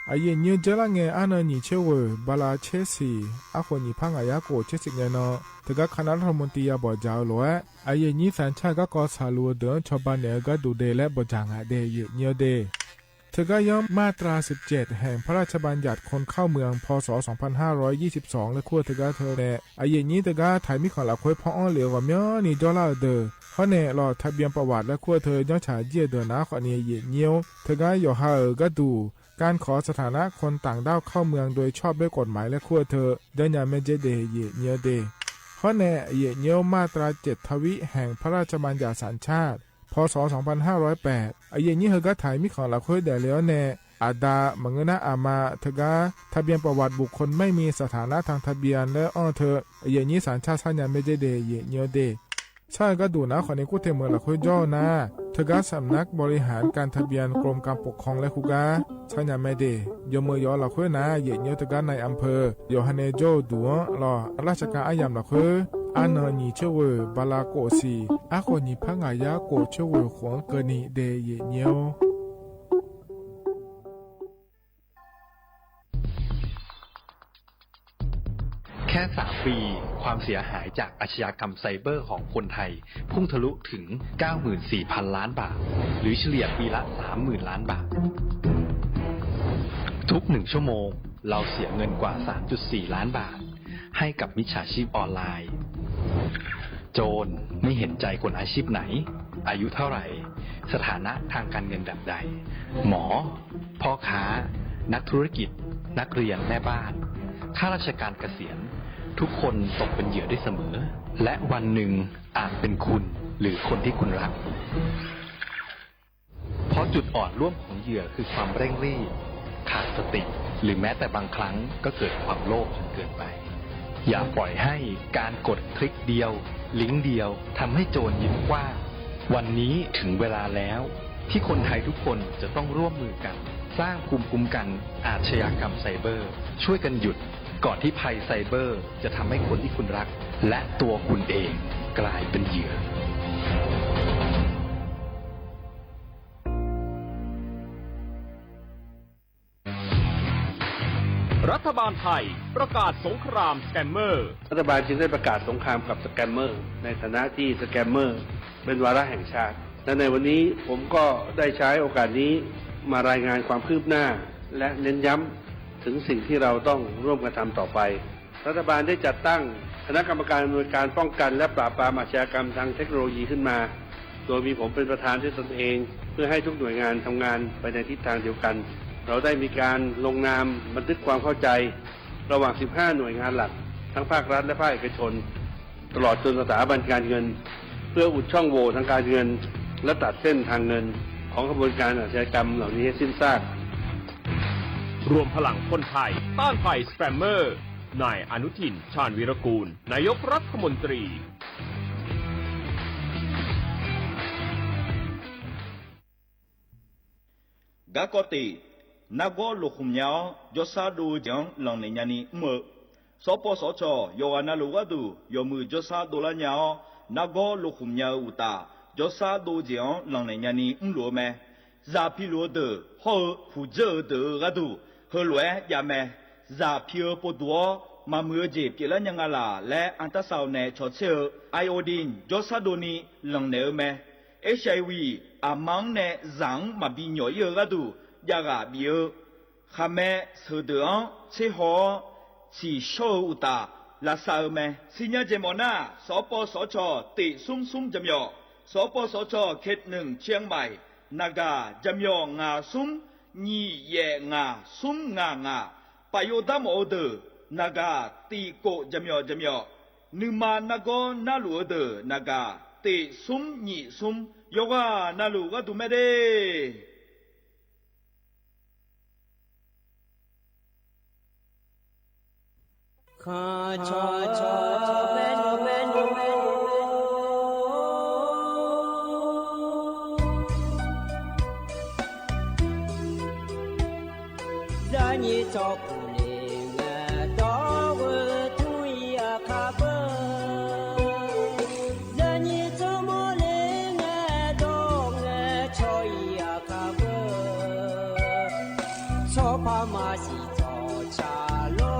อาเยนิเจลังเงอานานิเชวบาลาเชสีอาคนนิพังอายาโกเชสิเงนอตะกะคณะรัฐมนตรีบอจาวลอยอาเยนิสัญชาก็กอสาลูเดินชาวบ้านเนก็ดูเดและบจางาเดยเนียวเดเธอก็ย่อมมาตรา17แห่งพระราชบัญญัติคนเข้าเมืองพศ2522และขั้วเธอก็เธอแน่อาเยนิเธอก็ถ่ายมิขอละควยพ่ออ้อเหลียวว่าเมียนี่จอลาเดอเพราะแน่รอทะเบียนประวัติและขั้วเธอย่อฉาเจียเดินนะขอเนียเยเนียวเธอก็ย่อหาก็ดูการขอสถานะคนต่างด้าวเข้าเมืองโดยชอบด้วยกฎหมายและขั้วเธอเดินยาเมเจเดเยเนียวเดเพราะแน่เยเนียวมาตรา7ทวิแห่งพระราชบัญญัติสัญชาติพศ2508เยนี้เฮก็ถ่ายมิขอละควยเดแล้วแน่อาดามังนะอามาเธอกาทะเบียนประวัติบุคคลไม่มีสถานะทางทะเบียนและอ้อเธอเยนี้สัญชาติสัญญาเมเจเดเยเนียวเดใช่ก็ดูนะขอในกูเทเมืองละควยย่อนะเธอกาสำนักบริหารการทะเบียนกรมการปกครองและคุกาสัญญาเมเดยมือยอละควยนะเยเนียวเธอกาในอำเภอโยฮันเนโจดัวรอราชการอายามละควยอานานีเชวบาลาโกซีอาคนนีพังอายาโกเชวขวงเกนีเดเยเนียวแค่3 ปีความเสียหายจากอาชญากรรมไซเบอร์ของคนไทยพุ่งทะลุถึง 94,000 ล้านบาทหรือเฉลี่ยปีละ 30,000 ล้านบาททุก1 ชั่วโมงเราเสียเงินกว่า 3.4 ล้านบาทให้กับมิจฉาชีพออนไลน์โจรไม่เห็นใจคนอาชีพไหนอายุเท่าไหร่สถานะทางการเงินแบบใดหมอพ่อค้านักธุรกิจนักเรียนแม่บ้านข้าราชการเกษียณทุกคนตกเป็นเหยื่อได้เสมอและวันหนึ่งอาจเป็นคุณหรือคนที่คุณรักเพราะจุดอ่อนร่วมของเหยื่อคือความเร่งรีบขาดสติหรือแม้แต่บางครั้งก็เกิดความโลภจนเกินไปอย่าปล่อยให้การกดคลิกเดียวลิงก์เดียวทำให้โจรยิ้มกว้างวันนี้ถึงเวลาแล้วที่คนไทยทุกคนจะต้องร่วมมือกันสร้างภูมิคุ้มกันอาชญากรรมไซเบอร์ช่วยกันหยุดก่อนที่ภัยไซเบอร์จะทำให้คนที่คุณรักและตัวคุณเองกลายเป็นเหยื่อรัฐบาลไทยประกาศสงครามสแกมเมอร์รัฐบาลจึงได้ประกาศสงครามกับสแกมเมอร์ในฐานะที่สแกมเมอร์เป็นวาระแห่งชาติและในวันนี้ผมก็ได้ใช้โอกาสนี้มารายงานความคืบหน้าและเน้นย้ำถึงสิ่งที่เราต้องร่วมกันทำต่อไปรัฐบาลได้จัดตั้งคณะกรรมการอำนวยการป้องกันและปราบปรามอาชญากรรมทางเทคโนโลยีขึ้นมาโดยมีผมเป็นประธานด้วยตนเองเพื่อให้ทุกหน่วยงานทำงานไปในทิศทางเดียวกันเราได้มีการลงนามบันทึกความเข้าใจระหว่าง15หน่วยงานหลักทั้งภาครัฐและภาคเอกชนตลอดจนสถาบันการเงินเพื่ออุดช่องโหว่ทางการเงินและตัดเส้นทางเงินของกระบวนการอาชญากรรมเหล่านี้ให้สิ้นซากรวมพลังคนไทยต้านภัยสแกมเมอร์นายอนุทินชาญวีรกูลนายกรัฐมนตรีกากตินักโกลุคุมยาวจศาดูจังหลังในยานีเมื่อสปสชโยอานาลูกาดูโยมือจศาดูละยาวนักโกลุคุมยาวอุตาจศาดูจังหลังในยานีลัวแม่ซาพิลัวเดอฮอผู้เจอเดอกาดูเฮลัวยาแม่ giả phiêu bồ đũa mà mưa dịp chỉ là những là lẽ anh ta sao nè cho chơi iodine josadoni lần nữa mẹ HIV mang nè rằng mà bị nhồi yêu ra đủ ya gà bị khá mẹ sự tưởng chế họ chỉ sâu ta là sao mẹ xin nhớ chế món à số po số cho tỷ sum sum chấm nhỏ số po số cho kết nừng chiang mày naga chấm nhỏ ngà sum nhị ye ngà sum ngà ngà payodam order naga ti ko chấm nhỏ numa nago nalu order naga tỷ sum nhị sum yoga nalu ga tu mẹ đi Kha cha men ra ni cho pu le nga do wo tu ya kha ba ra ni cho mo le nga do nga cho ya kha ba cho pa ma si cho cha lo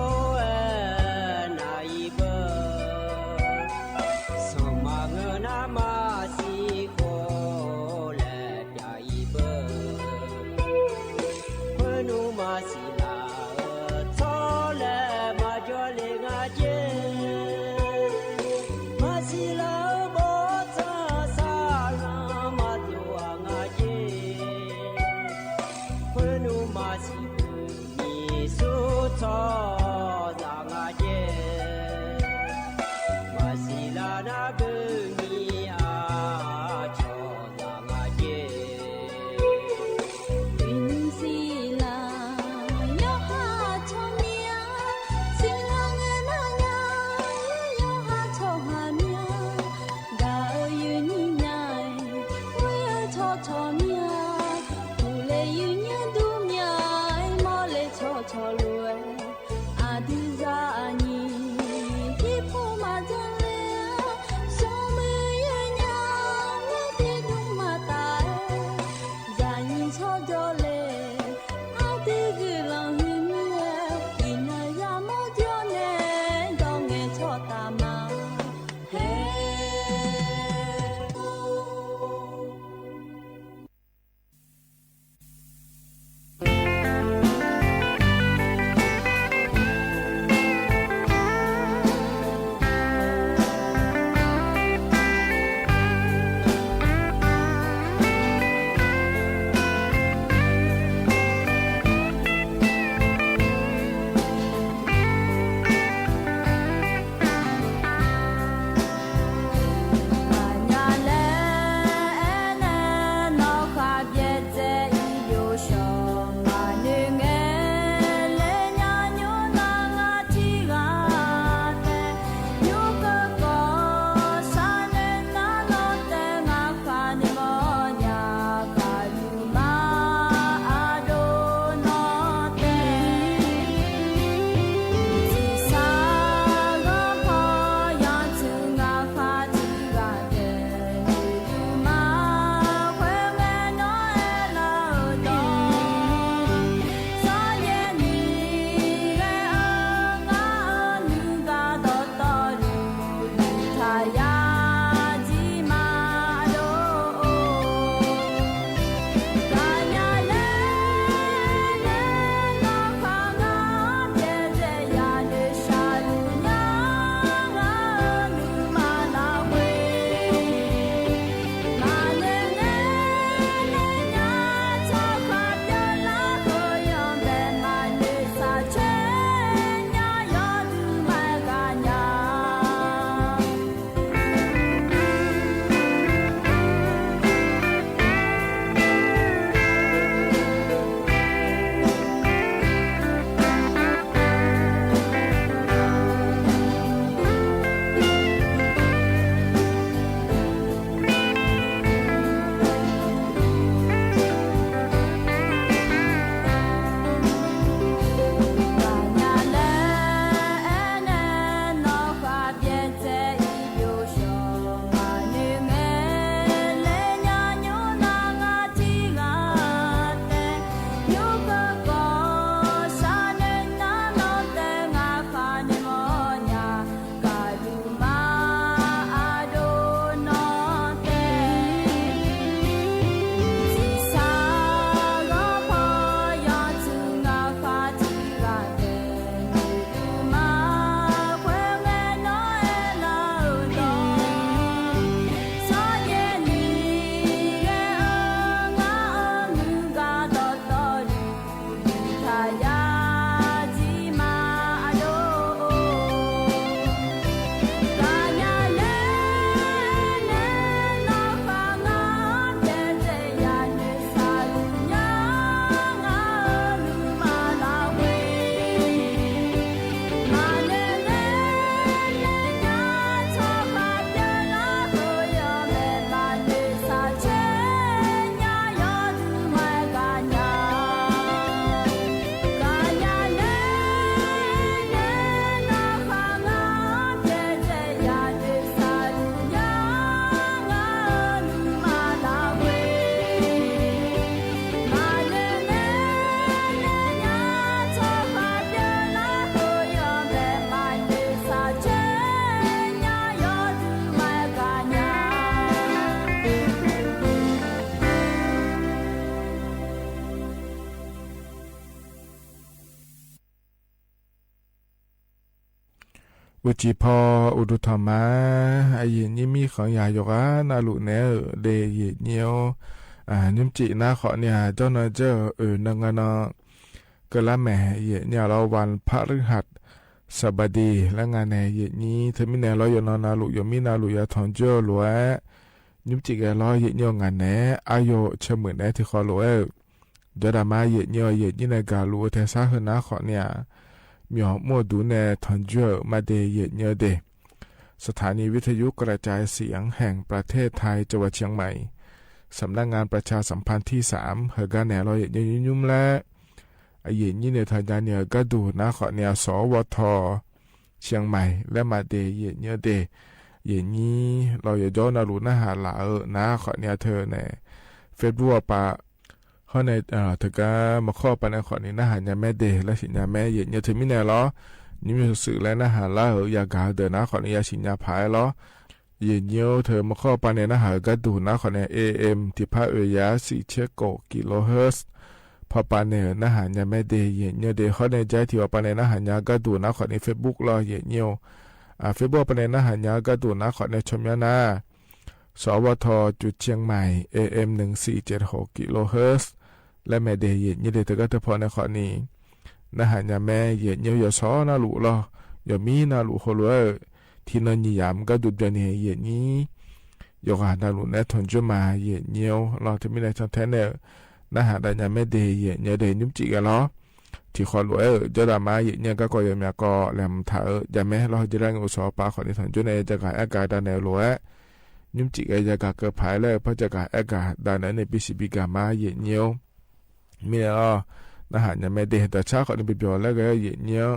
อุจิพออุดุธรรมะไอเย็นยี่มีของยายกานาลุเนอเดเย็นเนียวนิมจินาขอเนี่ยเจ้าเนเจอนังนก็ละแม่เย็นเนี่ยเราวันพฤหัสบดีและงานในเย็นนี้เธอมีแนวเราอยู่นนาลุยมีนาลุยาทองเจ้าหลวยนิมจิแกเราเย็นเนี่ยงานแหนอายุเฉมือนแหนที่ขอหลวยเดี๋ยวดามาเย็นเนี่ยเย็นนี่ในกาลุเทซ่าเฮนาขอเนี่ยมีหอมดูในทอนเจอมาเดเย็นเดสถานีวิทยุกระจายเสียงแห่งประเทศไทยจังหวัดเชียงใหม่สำนักงานประชาสัมพันธ์ที่3เฮกาแนลอยเย็นยุ่มและเย็นยี่ในทางการเนี่ยก็ดูนะขอเนี่ยสวทเชียงใหม่และมาเดเย็นเดเย็นนี้เราอย่าย้อนนารูนะหาหลานะขอเนี่ยเธอในเฟซบุ๊กปะเขาในเธอก็มาข้อปัญหาขอนี้นะหาญาแม่เดและสิญาแม่เย็นเธอไม่แน่หรอนี่มีสื่อและนะหาละอยากาเดินนะขอนี้สิญาพายหรอเย็นเธอมาข้อปัญหานะหาก็ดูนะขอเนี่ย AM ที่พระเอยา4เชโกกิโลเฮิรตซ์พอปัญหานะหาญาแม่เดเย็นเดเขาในใจที่ว่าปัญหานะหาญาก็ดูนะขอใน Facebook รอเย็นเฟซบุ๊กปัญหานะหาญาก็ดูนะขอในชมยานาสวทจุดเชียงใหม่ AM 1476กิโลเฮิรตซ์และแม่เดเย็นเดเธอก็เธอพอในข้อนี้นะหาญาแม่เย็นอย่าซ้อนะลุรออย่ามีนะลุโหลัวที่นนยามก็ดูเดือนเย็นนี้ยกหานะลุแนทนจุมาเย็นเยียวเราจะมีในทางแท้เนนะหาญาแม่เดเย็นเดนุ่มจิกันล้อที่ขอลัวเจดามาเย็นก็ยังมีก็แหลมถ่ายอย่าแม่เราจะได้อุตสาหปาขอในทางจุในจะกายอากาศด้านแนวลัวนุ่มจิกันจะกายเกิดภายเลยเพราะจะกายอากาศด้านในปีสิบิกามาเย็นเยียวมีแล้วนะฮะยังไม่ได้แต่ชาเขาได้ไปบอกแล้วก็เย็นเยอะ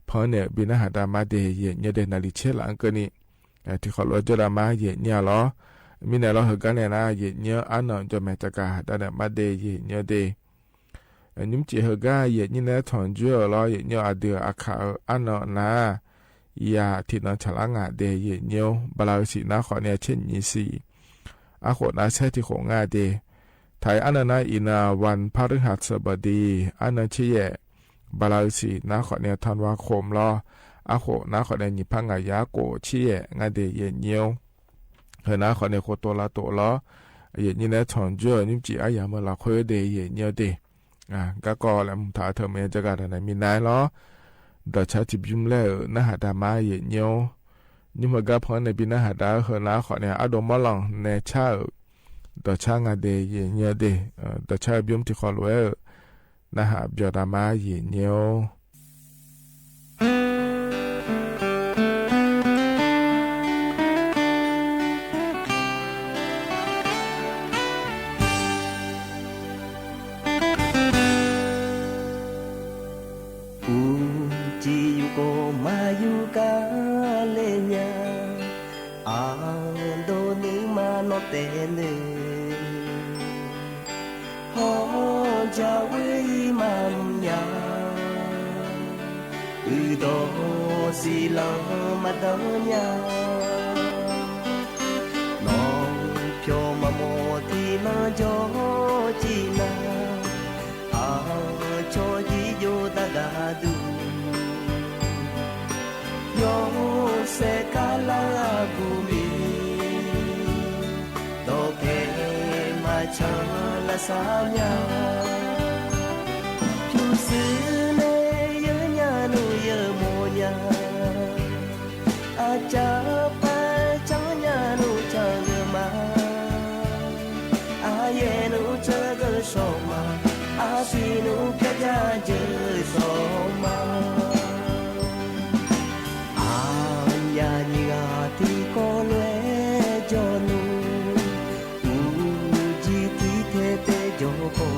เพราะเนี่ยบินนะฮะดามาเดเย็นเยอะเดนาลิเชหลังก็นี่ที่เขาเราจะดามาเย็นเยอะหรอมีเนี่ยเราเห็นกันเนี่ยนะเย็นเยอะอันนั้นจะแม่จะกาดาเนี่ยมาเดเย็นเยอะเดนิ่มจีเฮก้าเย็นนี่นะถอนเจือเราเย็นเยอะอเดืออาคาอันนั้นนะยาที่นั่นฉลางาเดเย็นเยอะบาลาสีนะขอเนี่ยเช่นยี่สี่อาขวดนะใช่ที่ของงาเดไทยอันนั้นอินาวันพฤหัสบดีอันนั้นเชี่ยบาลาสีนักขอเนี่ยธันวาคมรออาโคนักขอเนี่ยนิพังอายาโกเชี่ยงาเดเย็นเยียวเฮนักขอเนี่ยโคตัวละตัวล้อเย็นนี่นะถอนเจือนิ่มจีอายามาละคุยเดเย็นเยียวเดก็แล้วมุทาเธอเมียจะการอะไรมีนายล้อดอชาติบิมเล่นะหาดามาเย็นเยียวนี่มันก็พอในปีนะหาดาเฮนักขอเนี่ยอดมมลังในชาต่อช่างเดย์เย็นเยอะเดต่อช่างบิมที่ขอรู้นะฮะเบียดมาเย็นเยอะจีอยู่ก็มาอยู่กาเลญาอาโดนึมาโนเตนึ Jawi mamnya Udo silang madanya Nong pyo mamoti na jo china A cho ji yo dagadu Yo se kala gumi Toke ma chala sanya Capai chanya nu chagma aye nu chaga soma asinu kaja je soma anya ni ati kolwe jonu uji ti te joko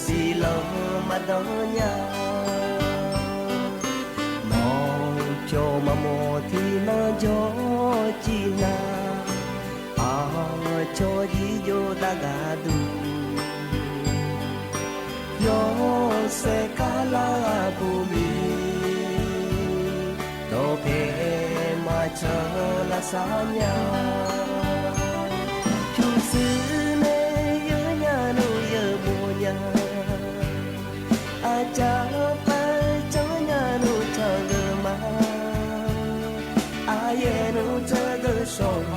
စီလုံးမတော်ညာမောင်ကျော်မမောတီနာကျော်ကြည်နာအာကျော်ကြီးကျော်တကားသူယောစေကာလာဘူမီတော့ဖေမချလာစာညာကျူစနေရညာလို့ရမို့ညာအကြပါချညာလို့ချောင်းကမအာရဲ့လို့ချတဲ့ဆောမ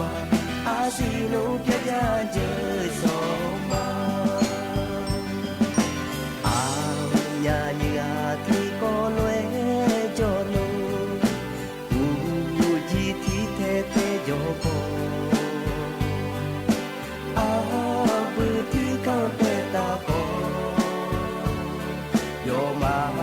အာစီလို့ပြပြကျဆောမအာညာညီအတီကိုလွဲကြော်လို့ဦးကြီးတီတဲ့တဲ့ကြောကိုအာဘူတီကောင်းတဲ့တာကိုယောမာက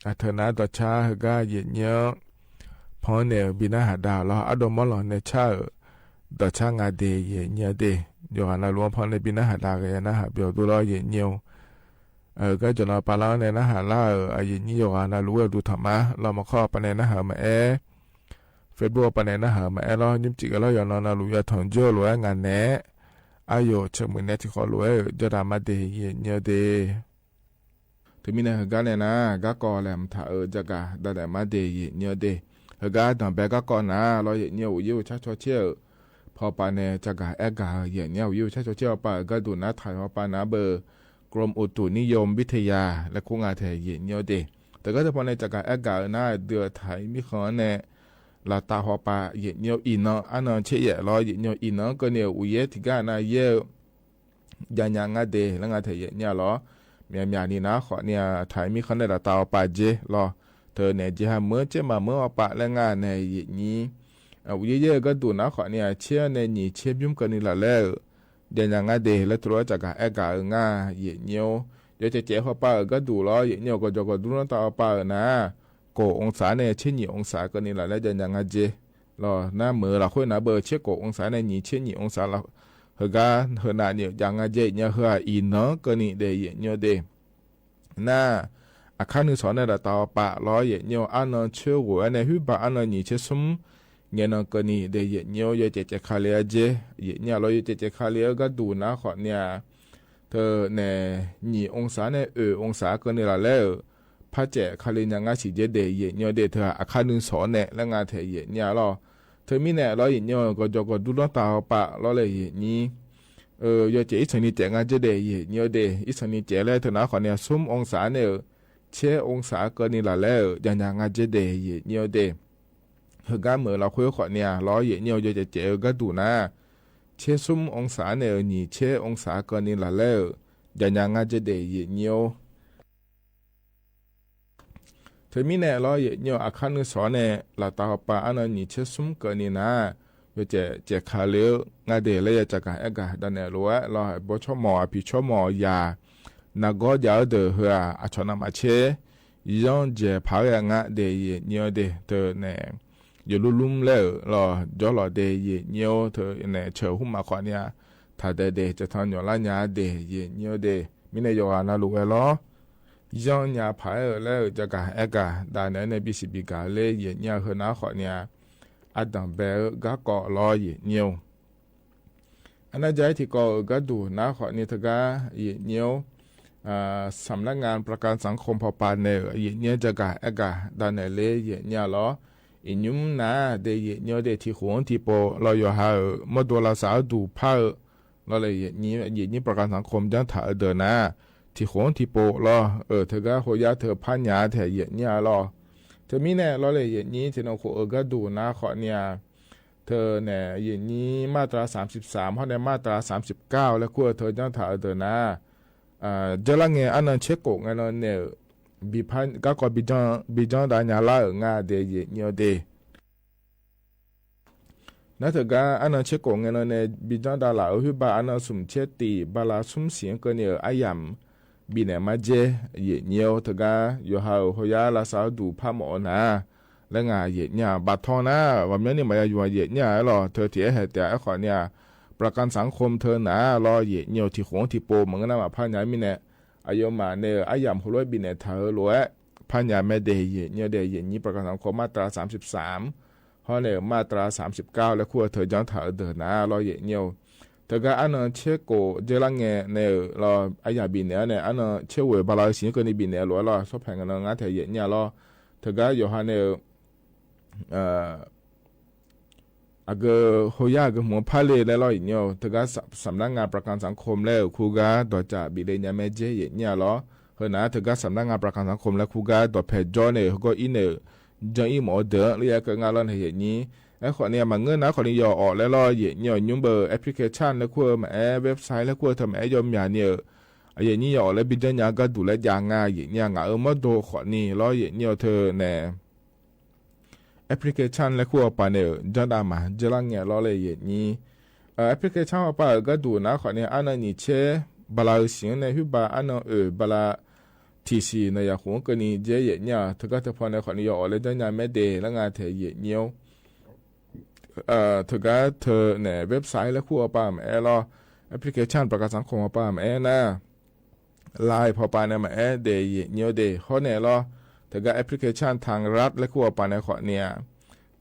ဘာเธอนาต่อชาเฮกาเย็นเยอะพอเนี่ยบินาหาดาวเราอดมอลในชาต่อชางาเดเย็นเยอะเดโยหานาลวงพอในบินาหาดาวกันนะฮะเปียวตัวเราเย็นเยอะก็จนเราปาลาในนะฮะล่าเย็นนี้โยหานารู้ดูธรรมะเรามาข้อปนในนะฮะมาเฟซบุ๊กปนในนะฮะมาเรายิ้มจิกเราอย่างนอนรู้ยาถอนโจ้รู้งานแน่อายุเชื่อมือเนที่ขอรู้จะดามาเดเย็นเยอะเดถึงมีนะกันเนี่ยนะก็ก่อแหลมถ้าจะกะแต่มาเดย์เนียเดย์ก็ตอนแบก็ก่อนนะเราเนียอยู่ชัดเชี่ยวพอปานเนี่ยจะกะกะเนียอยู่ชัดเชี่ยวปะก็ดูนะถ่ายพอปานะเบอร์กรมอุตุนิยมวิทยาและคงอาเทเนียเดย์แต่ก็จะพอในจะกะกะนะเดือไทยมีขอเนี่ยเราตาพอปาเนียอินเนาะอันนั้นเชี่ยเราเนียอินเนาะก็เนี่ยอุยที่กันนะเยยังเดย์แล้วงาเทเนียหรอเมียนี่นะขอเนี่ยถ่ายมีคนได้ตาปาเจรอเธอเนี่ยจะเมื่อเจมาเมื่อปะแล้วงานในนี้วิเยอะก็ดูนะขอเนี่ยเชื่อในนี้เชื่อยุ่งกันนี่ละแล้วเดี๋ยวยังเดแล้วตัวจากการกะงาเยี่ยวเดี๋ยวจะเจ้าปะก็ดูรอเยี่ยวก็จะก็ดูตาปะนะโกองศาเนี่ยเช่น2 องศาก็นี่ละแล้วเดี๋ยวยังเจรอหน้ามือเราค่อยนะเบอร์เช็คโกองศาในนี้เช่น2 องศาเราเฮก็เฮน่ะเนี่ยยังเจเนี่ยเฮอีเนาะก็นี่เดย์เนี่ยเดน่าอาคารนึงสอนในระดับปะร้อยเนี่ยอันนั้นเชื่อว่าในหุบอันนั้นนี่เชื่อสมเนี่ยนั่นก็นี่เดย์เนี่ยยเจคาเลียเจเนี่ยเราเจคาเลียก็ดูนะขอเนี่ยเธอเนี่ย2 องศาในองศาก็นี่ละแล้วพระเจคาเลียยังงั้นสิเจเดย์เนี่ยเดเธออาคารนึงสอนเนี่ยแล้วงานเธอเนี่ยเราเธอมีเนี่ยเราเนี่ยก็จะก็ดูน้ำตาปะเราเลยนี่ยเจอีสันนี่เจงานเจเดย์เนี่ยเดอีสันนี่เจเลยเธอนะขอเนี่ยซุ่มองศาเนี่ยเชื่อองศาก็นี่ละแล้วยังเจเดย์เนี่ยเดเฮก็เมื่อเราคุยขอเนี่ยเราเนี่ยเจก็ดูนะเชื่อซุ่มองศาเนี่ยนี่เชื่อองศาก็นี่ละแล้วยังเจเดย์เนี่ยเธอมีเนี่ยเราเนี่ยอาคารนึงสอนเนี่ยเราตาปะอันนั้นนี่เชื่อซุ่มก็นี่นะเจคาเลียวงาเดเลยจากการกะดันเนี่ยรู้ว่าเราให้บชมอพิชมอยานักก็ยาวเดือหัวอาชนะมาเชย้อนเจพาอย่างงาเดยเนี่ยเดเธอเนี่ยอยู่ลุ่มแล้วเราจ่อเราเดยเนี่ยเธอเนี่ยเชื่อหุ่มมาขอเนี่ยถ้าเดจะทำอย่างไรเนี่ยเดยเนี่ยเดมีในย้อนนะรู้ว่าเราย้อนเนี่ยพาแล้วจากการกะดันเนี่ยในบิสิบิกาเลยเนี่ยหัวหน้าขอเนี่ยอาดังเบลก็ก่อลอยเนียวอันนั้นใจที่ก่อก็ดูนะขอนี่ทก็เนียวสำนักงานประกันสังคมพอปานเนี่ยเนี่ยจะกะดันเลยเนี่ยล้ออินุมนะเดียเนี่ยเดที่หัวที่โปเราอยู่หาเมื่อตัวเราสาวดูผ้าเราเลยนี่ประกันสังคมจะถ่ายเดินนะที่หัวที่โปเราเธอก็หัวยาเธอพันยาเธอเนี่ยล้อเธอมีเนี่ยเราเลยอย่างนี้ที่เราก็ดูนะขอเนี่ยเธอเนี่ยอย่างนี้มาตรา33เพราะในมาตรา39แล้วคู่เธอจะถ่ายเดินนะ เจลังเงอันนั้นเช็คโกงอันนั้นเนี่ยบีพันก็บิจังดาญาลางาเดยเนียวเดนั่นถือว่าอันนั้นเช็คโกงอันนั้นเนี่ยบิจังดาลาอุบาอันนั้นสุ่มเชตีบาลาสุ่มเสียงก็เนี่ยอายามบีเนี่ยมาเจเยเนียวถือว่าอยู่หาหอยาลาสาวดูพาหมอนะและงาเยเนี่ยบัดทองนะวันนี้เนี่ยมาอยู่เยเนี่ยหรอเธอที่เหตุแต่ขอเนี่ยประกันสังคมเธอหนารอเยเนียวที่ของที่โปเหมือนกันมาพายายมิเนี่ยอายมาเนี่ยอายามหัวบินเนี่ยเธอล้วนพายายไม่ได้เยเนี่ยเดยนี้ประกันสังคมมาตรา33เขาเนี่ยมาตรา39และขั้วเธอย้อนเธอเดินหนารอเยเนียวแต่ก็อันนั้นเชื่อโกเจรังเงเนี่ยรออายาบินเนี่ยอันนั้นเชื่อว่าบาลาสิงก็ในบินเนี่ยล้วนรอชอบแข่งกันงานเธอเยเนี่ยรอแต่ก็อยู่ฮะเนี่ยอาก็หัวยาก็หัวพาเลแล้วล่ะเนี่ยแต่ก็สำนักงานประกันสังคมแล้วคูกาดอจ่าบิเลญาเมเจเนี่ยล่ะเฮ้ยนะแต่ก็สำนักงานประกันสังคมแล้วคูกาดอเพจจอเนี่ยก็อินเนี่ยจะอีหมอเดอเรียกงานเราเนี่ยอย่างนี้ไอ้คนเนี่ยมันเงินนะคนนี้ย่อออกแล้วล่ะเนี่ยยุ่งเบอร์แอปพลิเคชันแล้วขั้วมาเว็บไซต์แล้วขั้วทำยอมยาเนี่ยอย่างนี้ย่อแล้วบิดเนี่ยก็ดูแลยางง่ายอย่างเนี่ยงามาโดคนนี้ล่ะเนี่ยเธอเนี่ยแอปพลิเคชันและขั้วปานเนี่ยจะได้มาจะลังเงี้ยล้อเลยอย่างนี้แอปพลิเคชันว่าก็ดูนะขอเนี่ยอันนั้นนี่เช่บลาสิ่งในหุบอันนั้นบลาทีซีในอย่างของกันนี่เจอย่างเงี้ยถ้าก็จะพอในขอเนี่ยอ๋อเลยจะงานไม่เดแล้วงานเธออย่างเงี้ยถ้าก็เธอเนี่ยเว็บไซต์และขั้วป้าแอร์ล้อแอปพลิเคชันประกันสังคมป้าแอร์นะไลน์พอป้าเนี่ยมาเดอย่างเงี้ยเดเขาเนี่ยล้อแต่ก็แอปพลิเคชันทางรัฐและขั้วปานในขอเนี่ย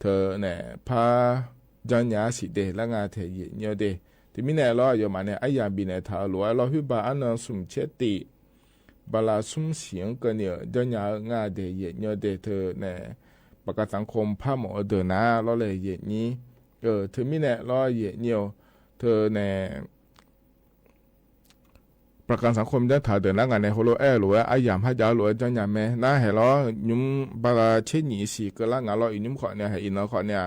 เธอเนี่ยพาจันยาสิเดและงานเธอเยอะเดที่มีเนี่ยล้ออยู่มาเนี่ยไอ้ยาบินเนี่ยถ้าล้วนล้อหุบอันนั้นสุ่มเชติบาลาสุ่มเสียงกันเนี่ยจันยางานเดเยอะเดเธอเนี่ยประกันสังคมพาหมอเดินหน้าล้อเลยเยนี้เธอมีเนี่ยล้อเยเนี่ยเธอเนี่ยประกันสังคมจะถ่ายเดินหน้างานในโฮโลหรือว่าไอ้ยามให้ยาวหรือจังยามแม่น่าเห็นล้อยุ่มบาลาเช่นนี้สิก็ละงานล้ออีนุ่มขอเนี่ยให้อินล้อขอเนี่ย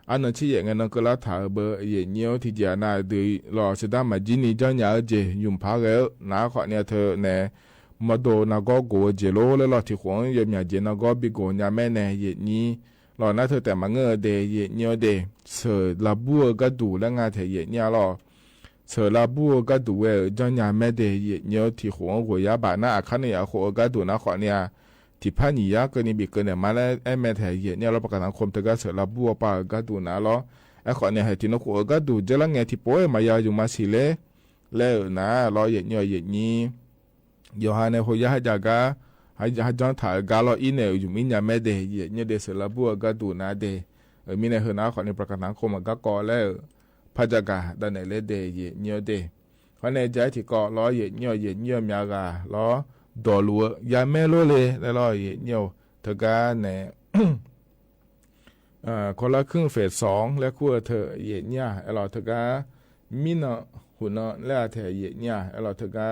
อันนั้นที่อย่างนั้นก็ละถ่ายเบอร์เยี่ยวที่จะน่าดูรอสุดท้ายมาจีนี่จังยาเจยุ่มพาเกลน่าขอเนี่ยเธอเนี่ยมาโดนก็โกเจโลแล้วล้อที่ขวงยามยาเจน่าก็บิโกยามแม่เนี่ยเยี่นี้รอน่าเธอแต่มาเงอเดเยี่ยวเดเสือลาบัวก็ดูแล้วงานเธอเยี่ยล้อเสือลาบัวก็ดูจังยาแม่เดเนี่ยที่หัวหัวยาบาน่าขันเนี่ยหัวก็ดูนะขอเนี่ยที่พานิยาก็นี่บิกเนี่ยมาแล้วแม่เธอเนี่ยเราประกันสังคมเธอก็เสือลาบัวป้าก็ดูนะล้อไอ้ขอเนี่ยให้ที่นกหัวก็ดูจะละเงี้ยที่ป่วยมายาอยู่มาสิเล่แล้วนะล้อเนี่ยนี้ยอหันเนี่ยหัวยาให้จาก็ให้จังถ่ายกาล้ออินเนี่ยอยู่มินยาแม่เดเนี่ยเดเสือลาบัวก็ดูนะเดมีเนี่ยเฮนะขอเนี่ยประกันสังคมก็ก่อแล้วพระจักรดันในเลเดยเนียวเดเขาในใจที่ก่อล้อเนียวเนียวมีอะไรล้อดอลัวยาแม่โลเลยแล้วล้อเนียวเธอการเนี่ยคนละครึ่งเฟส2และคู่เธอเนี่ยเราเธอการมินหุ่นแล้วเธอเนี่ยเราเธอกา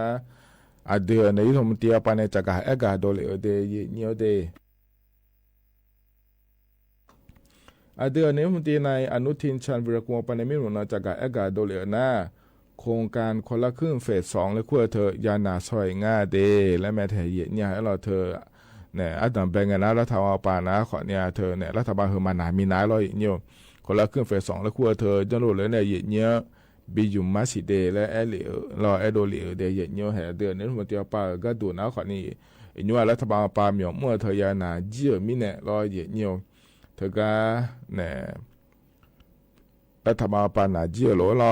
รเดือนในยุทธมนตรีปานในจักรเอกาโดเลยเดยเนียวเดเดือนนี้มันตีในอนุทินชาญวิรกุลปานมิรุณจากเอกาโดเลนาโครงการคนละครึ่งเฟส2และขั้วเธอยานาซอยง่าเดและแม่เธอเนี่ยให้เราเธอเนี่ยอันดับแบ่งกันนะรัฐบาลปานะขอเนี่ยเธอเนี่ยรัฐบาลเฮมานามีน้อยร้อยเนี่ยคนละครึ่งเฟส2และขั้วเธอจะรู้เลยเนี่ยเนี่ยบิยุมมาสิเดและเอลิรอเอโดเลเดเนี่ยให้เดือนนี้มันตีปาก็ดูนะขอนี่เนี่ยรัฐบาลปาเมียวเมื่อเธอยานาเจียมิเนี่ยรอเนี่ยเธอก็เนี่ยรัฐบาลปานาเจียโลล่ะ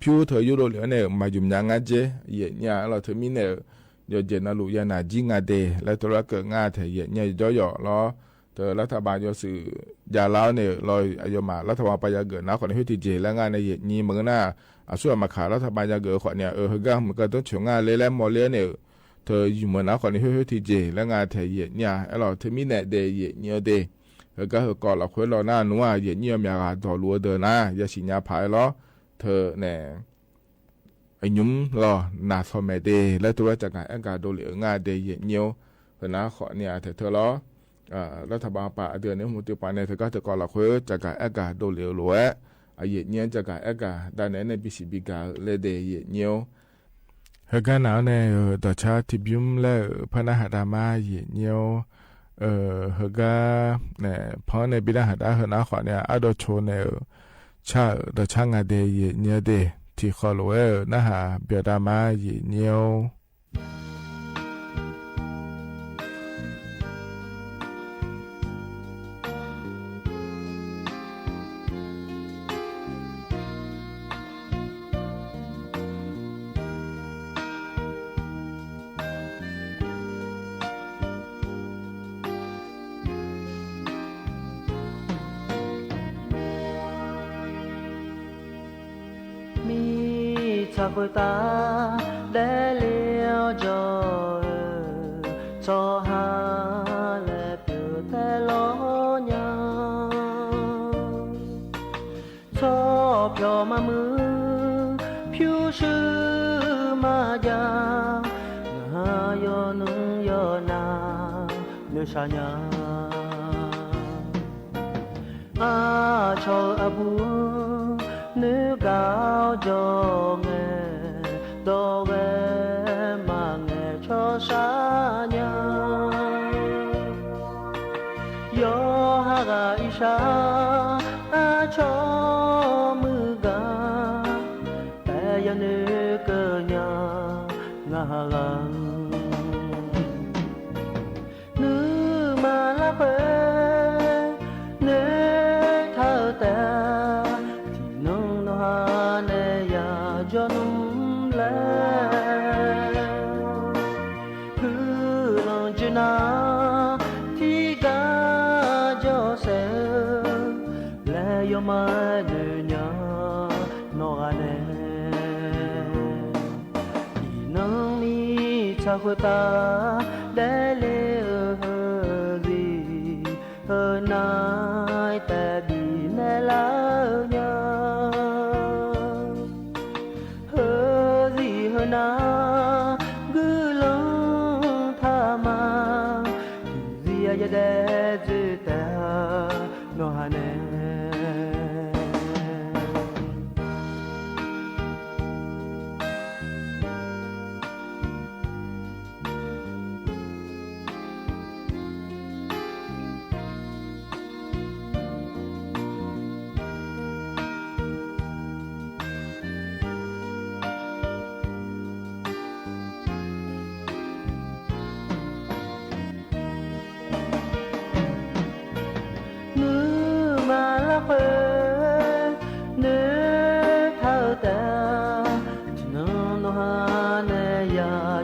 พิวเธอยุโรเหลือเนี่ยมายุ่มยังไงเจเนี่ยเราเธอมีเนี่ยยอเจนาลุยานาจิงาเดและตัวละเกิดงาเธอเนี่ยย่อๆล้อเธอรัฐบาลยอสื่อยาล้าวเนี่ยลอยอายมารัฐบาลปายาเกิดนะคนที่เจและงานในนี้มึงน่าส่วนมาขารัฐบาลยาเกิดคนเนี่ยเฮก็มันก็ต้องช่วยงานเลยแล้วมอเลี้ยเนี่ยเธออยู่เหมือนนะคนที่เจและงานเธอเนี่ยเราเธอมีเนี่ยเดเนี่ยเดก็ก่อนเราคุยเราหน้าหนูว่าเนี่ยมีอะไรต่อรัวเดินนะอย่าสิญญาภายล้อเธอเนี่ยไอ้ยุ่มรอหน้าสมัยเดและตัวจากการกาโดเหลืองาเดเนี่ยเธอนะขอเนี่ยเธอล้อรัฐบาลป่าเดือนนี้มุติปานเนี่ยเธอก็จะก่อนเราคุยจากการกาโดเหลือหลัวไอ้เนี่ยจากการกาด้านไหนในบิสิบิกาเลเดเนี่ย เฮกันหนาวเนี่ยต่อชาติบิมและพนักหาดามาเยี่ยเนียวเฮกาเนี่ยพอในบิดาหาดาเฮนาขวาเนี่ยอาดโชเนี่ยชาต่อช่างอาเดเยี่ยเนียเดที่ขอรู้นะฮะเบียดามาเยี่ยเนียวcha quê ta để liêu cho ha lệ biểu thế lo nhau cho biểu mà mưa phiêu sư mà già ngã yo nung yo na nơi xa nhà cho abu nếu cao cho nghe đồ về mà nghe cho xa nhà yo ha ga isha cho mưa ga te ya ne cơ nhà nga lang nữ mà la khê ne thơ te cho nung lệ cứ lòng chưa na thì cả cho sẽ lệ yo mai nơi nhà nó anh nâng mi cha của ta để lệ gì hơn nay ta bị nè lao nhau na gư lăng tha ma zia ya de zita no hane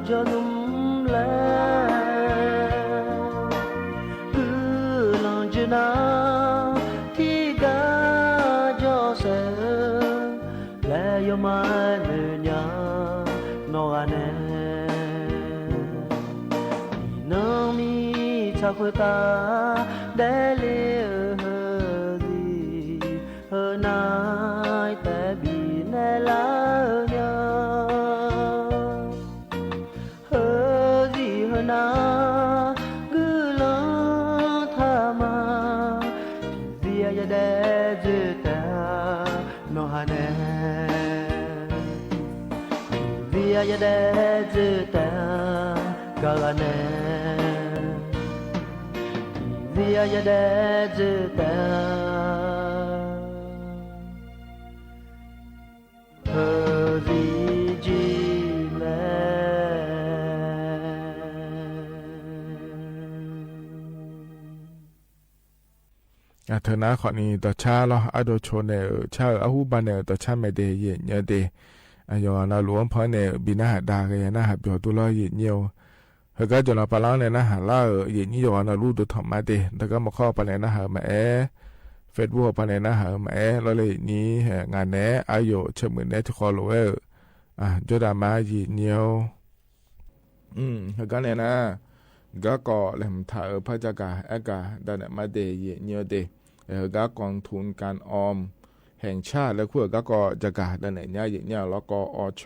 cho nung lệ cứ lòng chưa na thì cả cho sẽ lệ yo mai nơi nhà nó anh nâng mi cha quê ta để liêu gì hơn nay ta bị nè lao nhau na gư lăng tha ma zia ya de zita no hane zia ya de zita galane zia ya de zitaเธอนะขอนี้ต่อชาเราอโดโชเนชาอาหูบานเนต่อชาไม่เดเยเนเดอายอนาหลวงพ่อเนบินาหาดาเกยนะหาบยอตุลอยเนียวเฮก็จะเราปะล้างเนนะหาล่าเยนี่ยอนารูดูถอมาเดแต่ก็มาข้อปะเนนะหามาเฟซบุ๊กปะเนนะหามาแล้วเลยนี้งานเนอายอเชื่อมือเนทุกคนเลยจดามาเยเนียวเฮก็เนนะก็ก่อแหลมถ่ายพระจักรอากาดันมาเดเยเนียวเดก็กองทุนการออมแห่งชาติและขั้วก็จะกาดันไหนเนี่ยอย่างเนี่ยแล้วก็อช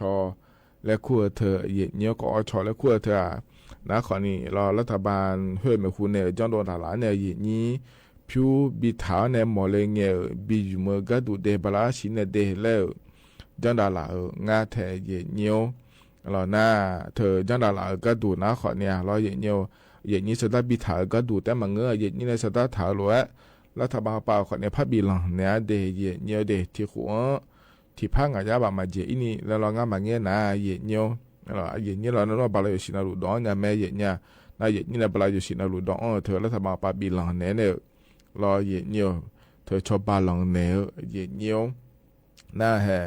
และขั้วเธออย่างเนี่ยก็อชและขั้วเธอนะขอนี้รอรัฐบาลเฮ้ยเมื่อคุณเนี่ยจอนโดนหลานเนี่ยอย่างนี้ผิวบิถาเนี่ยหมอเลยเงี้ยบิจมือก็ดูเดบลาชินเนี่ยเดแล้วจอนดาลางาแทอย่างเนี่ย เราหน้าเธอจังดาลาก็ดูนะขอเนี่ยเราเย็นเนียวเย็นนี้สตาร์บิถาก็ดูแต่มังเงอเย็นนี้ในสตาร์ถาลัวรัฐบาลเปล่าขอเนี่ยพับบีหลังเนี่ยเดเย็นเนียวเดที่หัวที่พังอาจจะแบบมาเจอินี่แล้วเรางามาเงี้ยนะเย็นเนียวเราเย็นนี้เราเนี่ยบาลอยู่สินารูดอนเนี่ยแม่เย็นเนี่ยน่าเย็นนี้เราบาลอยู่สินารูดอนเธอรัฐบาลพับบีหลังเนี่ยเราเย็นเนียวเธอชอบบาลหลังเนี่ยเย็นเนียวน่าแห่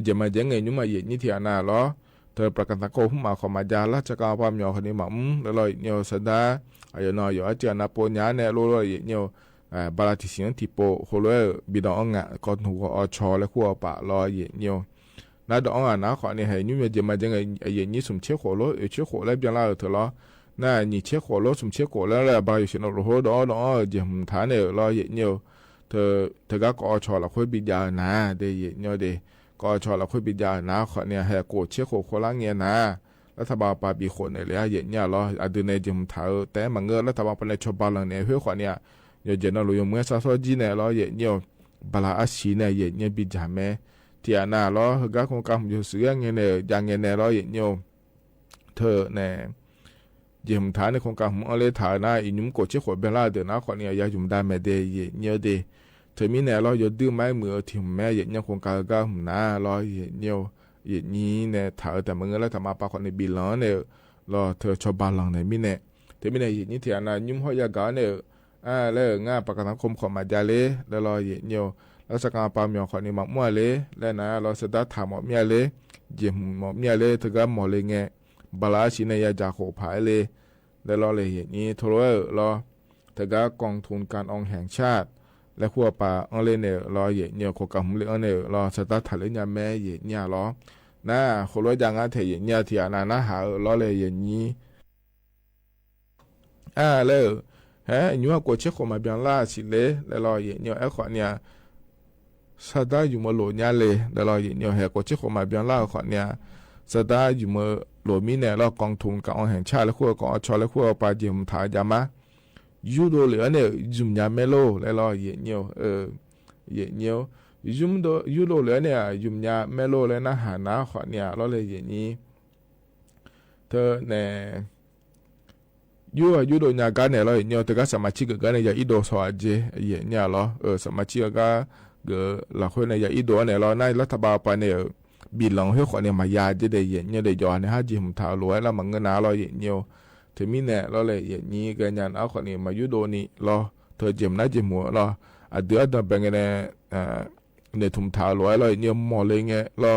เย็นมาเจงเงี้ยนุ่มมาเย็นนี้ที่อันน่ะล้อเธอประกันตะโกพุ่งมาขอมาจาราชการความยอคนนี้มาแล้วเราเนียวสดาอายุน้อยอยู่อาจารย์นับปัญญาเนี่ยรู้ว่าเนียวบาลาติเสียงที่โปโคลวยบิดองอ่ะก่อนหัวอชอและขั้วปะรอเนียวน่าดองอ่ะนะขอเนี่ยให้นุ่มเย็นมาเจงเย็นนี้สมเชี่ยวโคลเชี่ยวโคแล้วเบียร์ล่าเธอล้อน่านี่เชี่ยวโคลสมเชี่ยวโคแล้วแหละบาลอยู่สินะรู้หัวดอเจียมฐานเนี่ยรอเนียวเธอก็อชอแล้วค่อยบิดยานะเดี๋ยวเนียวเดี๋ยวก็ชอเราค่อยบิดยานะขอเนี่ยให้โกเชี่ยวโคล่างเงี้ยนะรัฐบาลปาบีคนเนี่ยเลยเย็นเนี่ยเราอดีตในจิมถ่ายแต่มังเงอรัฐบาลเป็นชาวบ้านเนี่ยเพื่อขอเนี่ยเย็นเราอยู่เมื่อซาจีเนี่ยเราเย็นเนี่ยบาลาอาชีเนี่ยเย็นเนี่ยบิดยาแม่ที่อันน่ะเราก็คงกำอยู่เสือเงี้ยเนี่ยอย่างเงี้ยเนี่ยเราเย็นเนี่ยเธอเนี่ยจิมถ่ายในคงกำอะไรถ่ายนะอีนุ่มโกเชี่ยวโคเบลาเดี๋ยวนะขอเนี่ยยาจุ่มได้ไม่ได้เย็นเนี่ยเดเธอมีเนี่ยเราอยู่ดื้อไม้มือถิ่มแม่เย็นเนี่ยคงการก็หุ่นนะเราเย็นเนี่ยเย็นนี้เนี่ยถ่ายแต่เมื่อแล้วทำมาปาคนในบิลล์เนี่ยเราเธอชอบบ้านหลังไหนมีเนี่ยเธอมีเนี่ยเย็นนี้ที่อันนั้นยุ่งห้อยากาเนี่ยแล้วง่าประกันสังคมของมาจาเลยแล้วเราเย็นเนี่ยแล้วสักการปาเมียคนนี้มามั่วเลยแล้วนะเราสะดัดถามหมอเมียเลยเยี่ยมหมอเมียเลยเธอก็หมอเลยไงบาลาชินยาจากโขผายเลยแล้วเราเลยเย็นนี้ทว่าเราเธอก็กองทุนการองแห่งชาติและขั้วปลาอังเลเนี่ยรอเย็นเนี่ยโคกับหุ่นเลี้ยงเนี่ยรอสตาร์ทเลยเนี่ยแม่เย็นเนี่ยรอน่าคนรู้จังอ่ะเทียนเนี่ยที่อันนั้นหารอเลยเย็นนี้เลยเฮ้ยยูว่ากูเช็คคนมาเบียงล่าสิเลยแล้วรอเย็นเนี่ยไอ้ขวานเนี่ยสตาร์อยู่มาโหลเนี่ยเลยแล้วรอเย็นเนี่ยเฮ้ยกูเช็คคนมาเบียงล่าขวานเนี่ยสตาร์อยู่มาโหลมีเนี่ยรอกองทุนกับองแห่งชาติและขั้วกองชอและขั้วปลาเยี่ยมถ่ายยามายูโรเหลือเนี่ยจุ่มยาเมโลแล้วรอเย็นเนี่ยเย็นเนี่ยยูโรเหลือเนี่ยจุ่มยาเมโลแล้วนะหาหน้าขอเนี่ยเราเลยเย็นนี้เธอเนี่ยยูโรเนี่ยกันเนี่ยเราเย็นเนี่ยแต่ก็สมาชิกกันเนี่ยอีโดสวาเจเย็นเนี่ยเราสมาชิกก็หลักคนเนี่ยอีโดเนี่ยเราในรัฐบาลไปเนี่ยบินหลังให้ขอเนี่ยมายาจะได้เย็นเนี่ยได้ย้อนเนี่ยฮะจิมถ่ายรวยแล้วมันเงินน้าเราเย็นเนี่ยเธอมีเนี่ยเราเลยอย่างนี้กันยันเอาคนนี้มายุโดนี่รอเธอเจ็บนะเจ็บหัวรอเดือดแต่เป็นไงเนี่ยถุงเท้าลอยเลยเนี่ยหมอเลยไงรอ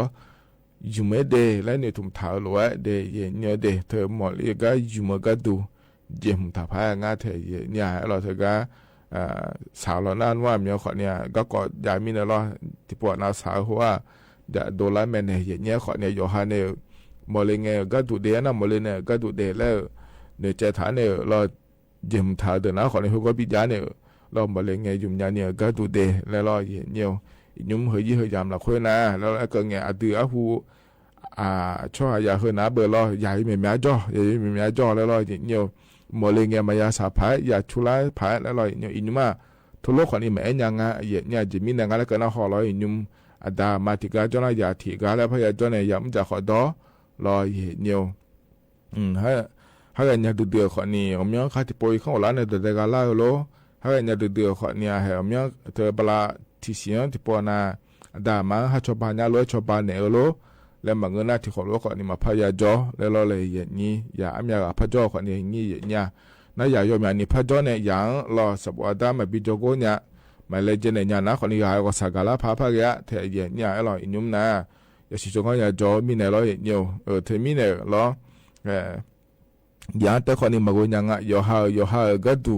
อยู่ไม่ได้แล้วเนี่ยถุงเท้าลอยเดย์เนี่ยเดย์เธอหมอเลยก็อยู่มาก็ดูเจ็บถ้าพายง่ายเธอเนี่ยเราเธอก็สาวเรานั่นว่ามีคนเนี่ยก็กอดยายมีเนี่ยรอที่ปวดหน้าสาวหัวจะโดนไล่แม่เนี่ยเนี่ยคนเนี่ยอยู่ฮะเนี่ยหมอเลยไงก็ดูเดย์นะหมอเลยเนี่ยก็ดูเดย์แล้วเนี่ยใจฐานเนี่ยเราเยี่ยมถ่ายเดินนะขอในหัวก็พิจารณาเนี่ยเรามาเลยไงยุ่มยาเนี่ยก็ดูเดแล้วเราเห็นเนี่ยยุ่มเฮยยี่เฮยยามหลักคนนะแล้วก็ไงอดีตหูช่วยอย่าเฮยนะเบอร์เราอย่าให้มีแม่จ่ออย่าให้มีแม่จ่อแล้วเราเห็นเนี่ยมาเลยไงมายาสาพายอย่าชุไลพายแล้วเราเนี่ยยุ่มมาทุกโลกคนนี้แม่ยังไงเนี่ยจะมีอะไรก็น่าขอเรายุ่มดามาติกาจ่อนะอย่าติกาแล้วพยาจ่อเนี่ยอย่ามันจะขอดอเราเห็นเนี่ยให้หากเนี่ยเดือดขอนี่ผมยังขาดที่ป่วยข้างหลังเนี่ยเดือดกันแล้วโลหากเนี่ยเดือดขอเนี่ยให้ผมยังเธอเวลาที่เสียงที่ปวดน่ะดามาให้ชาวบ้านเนี่ยรู้ชาวบ้านเนี่ยโลแล้วมันเงินน่ะที่ขอรู้ขอนี่มาพยาจ่อแล้วเราเลยอย่างนี้อย่าอันยาพยาจ่อขอนี่อย่างนี้เนี่ยน่าอย่ายอมอย่างนี้พยาจ่อเนี่ยอย่างรอสัปดาห์ดามาบิจโกเนี่ยมาเลยเจเนี่ยนะขอนี่หายก็สักการะพระพยาเทียเนี่ยไอ้เราอินุมนะอย่าสิจงก็อย่าจ่อมีเนี่ยเราเนี่ยเธอมีเนี่ยเราอย่างแต่คนนี้มากูยังอ่ะย่อหาก็ดู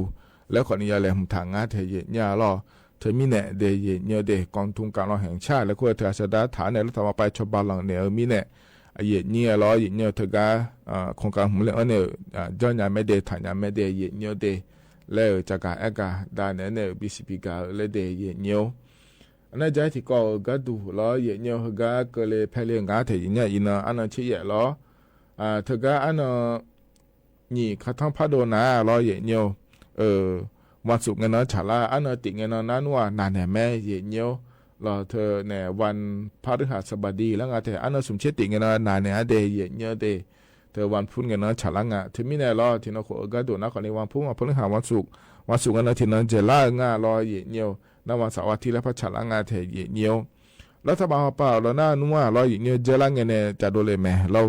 แล้วคนนี้อย่าเลยมุ่งทางงานเทียเนี่ยรอเธอมีเนี่ยเดียเนี่ยเดกองทุนการเราแห่งชาติแล้วก็เธอจะได้ฐานเนี่ยแล้วทำมาไปชาวบ้านหลังเนี่ยมีเนี่ยเนี่ยรอเนี่ยเธอก็โครงการหุ่นเลี้ยงเนี่ยย้อนยังไม่เดฐานยังไม่เดเนี่ยเดแล้วจากการเอกาได้เนี่ยบีซีพีก็เลยเดเนี่ยอันนั้นใจที่ก็ดูรอเนี่ยก็เลยเพลียงงานเทียเนี่ยอินะอันนั้นเชี่ยรอเธอก็อันนี่ข้าทั้งพัดโดนะรอเย็นเนียววันศุกร์เงินฉลาอันติเงินนั้นว่านานแม่เย็นเนียว รอเธอเนี่ยวันพฤหัสบดีแล้วงาแต่อันนั้นสมเชติเงินนาเนี่ยเดย์เยอะเดเธอวันพุธเงินฉลังอ่ะถึงมีเนี่ยรอที่นขอก็ดูนะก่อนในวันพุธวันพฤหัสวันศุกร์กันนะที่นั่นจะล่างารอเยี่ยวนับวันเสาร์อาทิตย์แล้วพระฉลังงาเทเยี่ยวรัฐบาลเปล่าเราหน้านุ่มว่ารอเยี่ยวเจลังเงินเนี่ยจะดูเลยไหมเรา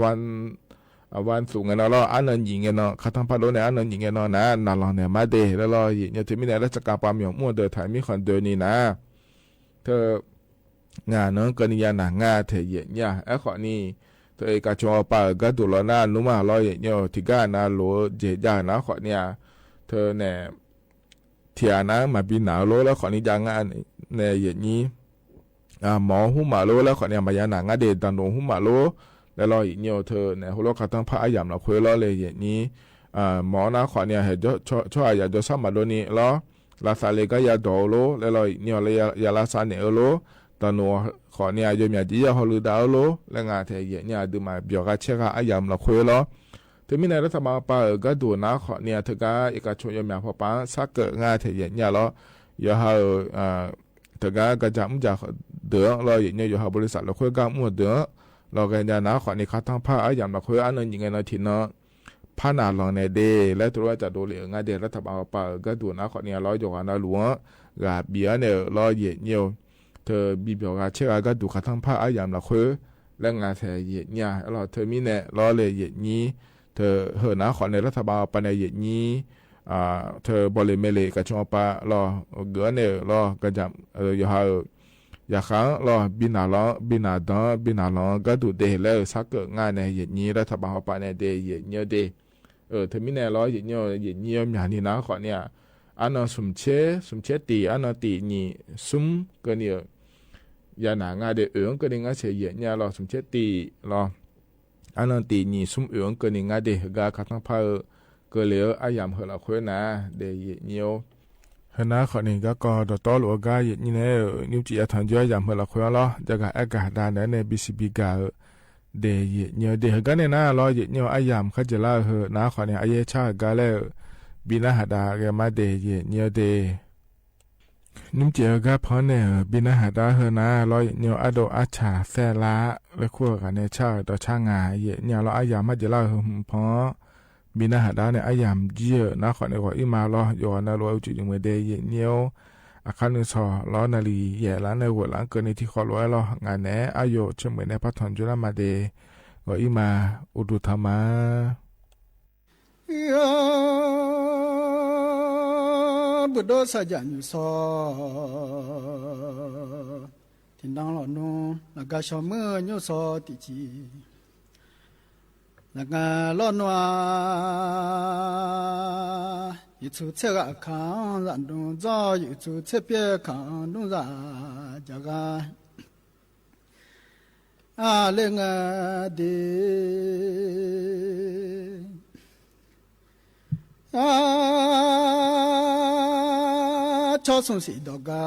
วันศุกร์เงินเราอันนั้นยิงเงินข้าทำพัดโดเนี่ยอันนั้นยิงเงินนะนั่นเราเนี่ยมาเดแล้วรอเยี่ยวถึงมีเนี่ยราชการปามหยงมั่วเดินถ่ายมีคนเดินนี่นะเธองานนั้นก็นิยาหนังงาเทเยี่ยไอ้ข้อนี้เธอเอกชนป่าก็ดูเราหน้านุ่มว่ารอเยี่ยวที่ก้านาโลเจียนะข้อเนี่ยเธอเนี่ยเทียนะมาบินหนาวโลแล้วขอนี้ยังงานในอย่างนี้หมอหุ่มมาโลแล้วขอเนี่ยมายาหนังเดดันโดหุ่มมาโลแล้วรออีกเนี่ยเธอเนี่ยหัวเราะตั้งพระอายามเราคุยล้อเลยอย่างนี้หมอนะขอเนี่ยเห็นช่วยอยากจะซ้ำมาโดนี้ล้อลาซาเลก็ยาโดโลแล้วรออีกเนี่ยเลยยาลาซาเนโลตอนนัวขอเนี่ยโยมอยากจีจะฮอลูดาวโลแล้วงานเทียเนี่ยดูมาเบียกเชื่ออายามเราคุยล้อถึงมีในรัฐบาลป่าก็ดูนะขอเนี่ยเธอก็เอกชนยามพอป้าสักเกิดงานเทียเนี่ยแล้วอย่าให้เธอก็จะมุ่งจากเดือดเราอย่างเนี่ยอยู่ให้บริษัทเราคุยกันมั่วเดือดเราก็จะนะขอในข้าทั้งผ้าอย่างเราคุยอันนั้นยังไงเราทีเนาะผ้าหนาลองในเดย์และตัวจะดูเหลืองานเดรัฐบาลป่าก็ดูนะขอเนี่ยเราอยู่กันนะหลวงกับเบียเนี่ยเราเหยียดเนี่ยเธอบีบกับเชื่อก็ดูข้าทั้งผ้าอย่างเราคุยและงานเทียเนี่ยเราเธอมีเนี่ยเราเลยเหยียดนี้เธอเหินนะขอในรัฐบาลปในอย่างนี้เธอบริเมเลกับชอปารอเกือเนี่ยรอกระจำอย่าขังรอบินาล้อบินาดอนบินาล้อก็ดูเดแล้วสักเกิดงานในอย่างนี้รัฐบาลปในเดอย่างเงี้ยเดเธอมีเนี่ยรออย่างเงี้ยอย่างนี้นะขอเนี่ยอันนั้นสมเชตีอันนั้นตีนี่ซุ่มก็เนี่ยอย่าหนางานเดก็เนี่ยงานเสียอย่างเงี้ยรอสมเชตีรออันนั้นตีนี่ซุ่มก็เนี่ยงานเดกาขัดทั้งพาก็เหลืออายามเหล่าคุยนะเดยเนียวเฮนะขอนี่ก็ดอตอลวกาอย่างนี้เนี่ยนิวจีอาทันจอยยามเหล่าคุยล้อจะก็อากาศดานในบีซีบีกาเดยเนียวเดก็เนี่ยนะล้อเนียวอายามเขาจะล่าเหนะขอนี่อายชากาแล้วบินาหดาแกมาเดยเนียวเดนิมเจียก็พอเนี่ยบินาหดาเฮนะล้อเนียวอโดอาชาแซลาและขั้วกันเนี่ยชาต่อช่างงาเนียวล้ออายามมาจะล่าพอบินาหดาเนี่ยอายามเยอะนะขอในขออีมาล้อยอนะล้อจุดยังไม่ได้เนียวอาคารนึงสอล้อนาลีแย่ล้านในหัวหลังเกินในที่ขอล้อล้องานแหนอายุเชื่อเหมือนในพัฒนจุลมาเดขออีมาอุดุธรรมาบุตรสัจญุสอทินดังหล่อนูนักชมยุสอติจีนักล้อนว่าอยู่ชุดเชือกขังรันดุจ้าอยู่ชุดเชือกเปียขังดุจ้าจากกันเลงดีชอบส่งสีดอกกา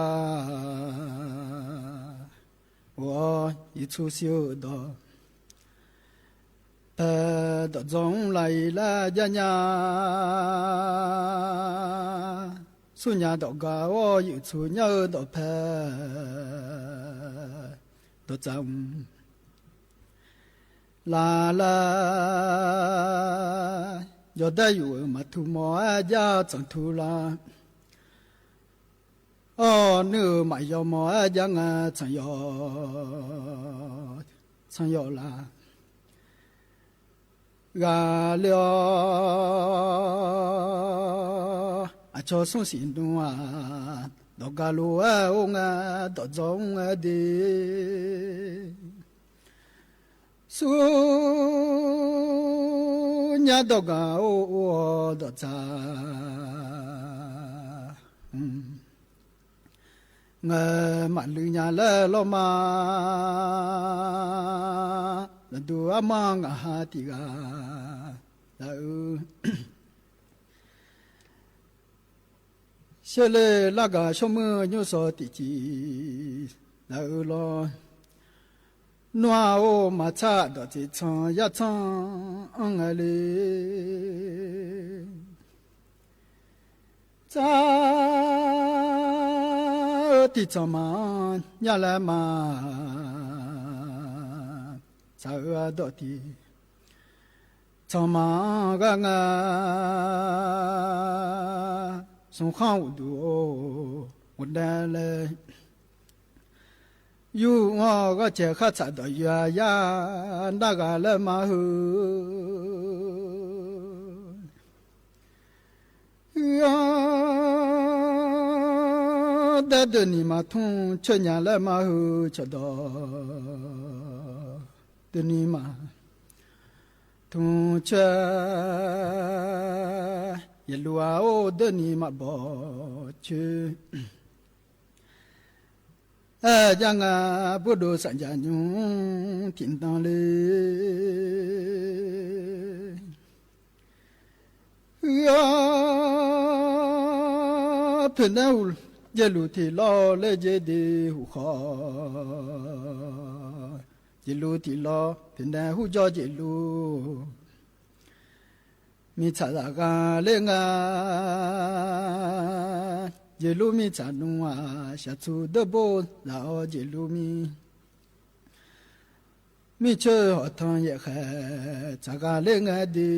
ว่าอยู่ชุดเชือกดอกดอกจงไหลละยาญาสุญญาดอกกาว่าอยู่ชุดเนื้อดอกเพดอกจำลายอดได้อยู่มาทุมอยาจังทุลาอ๋อเนื้อไม่ยอมยังจังยอลากาเลียวอาชอส่งสินดัวดอกกาลัวองดอกจงดีสุญญาดอกกาโอดอกจาเงมาลืญาเลลมาดูอามังอาหาติกาเชลลากาชมยุสติจีลาอุลนัวโอมาชาดจิตชังยะชังอังเลจา ติจมาญาละมาสาวดอติจมากะงาสงข้าวดูอุดาเลยูงอก็เจข้าจัดยายาดากาละมาหูยาดะดนีมาทุงเชญาละมาหูชดอดนีมาทุงเชยลัวโอดนีมาบ่เชยังบุโดสัญญาญุทินตังเลยาเพนเอาเจลุทีลอเลเจดีหูขอเจลุทีลอเพนหูจอเจลุมีชาดากาเลงาเจลูมีจานุอาชาตูดโบลาเจลูมีเชื่อหัวทองเยอะแค่จากการเล่นดี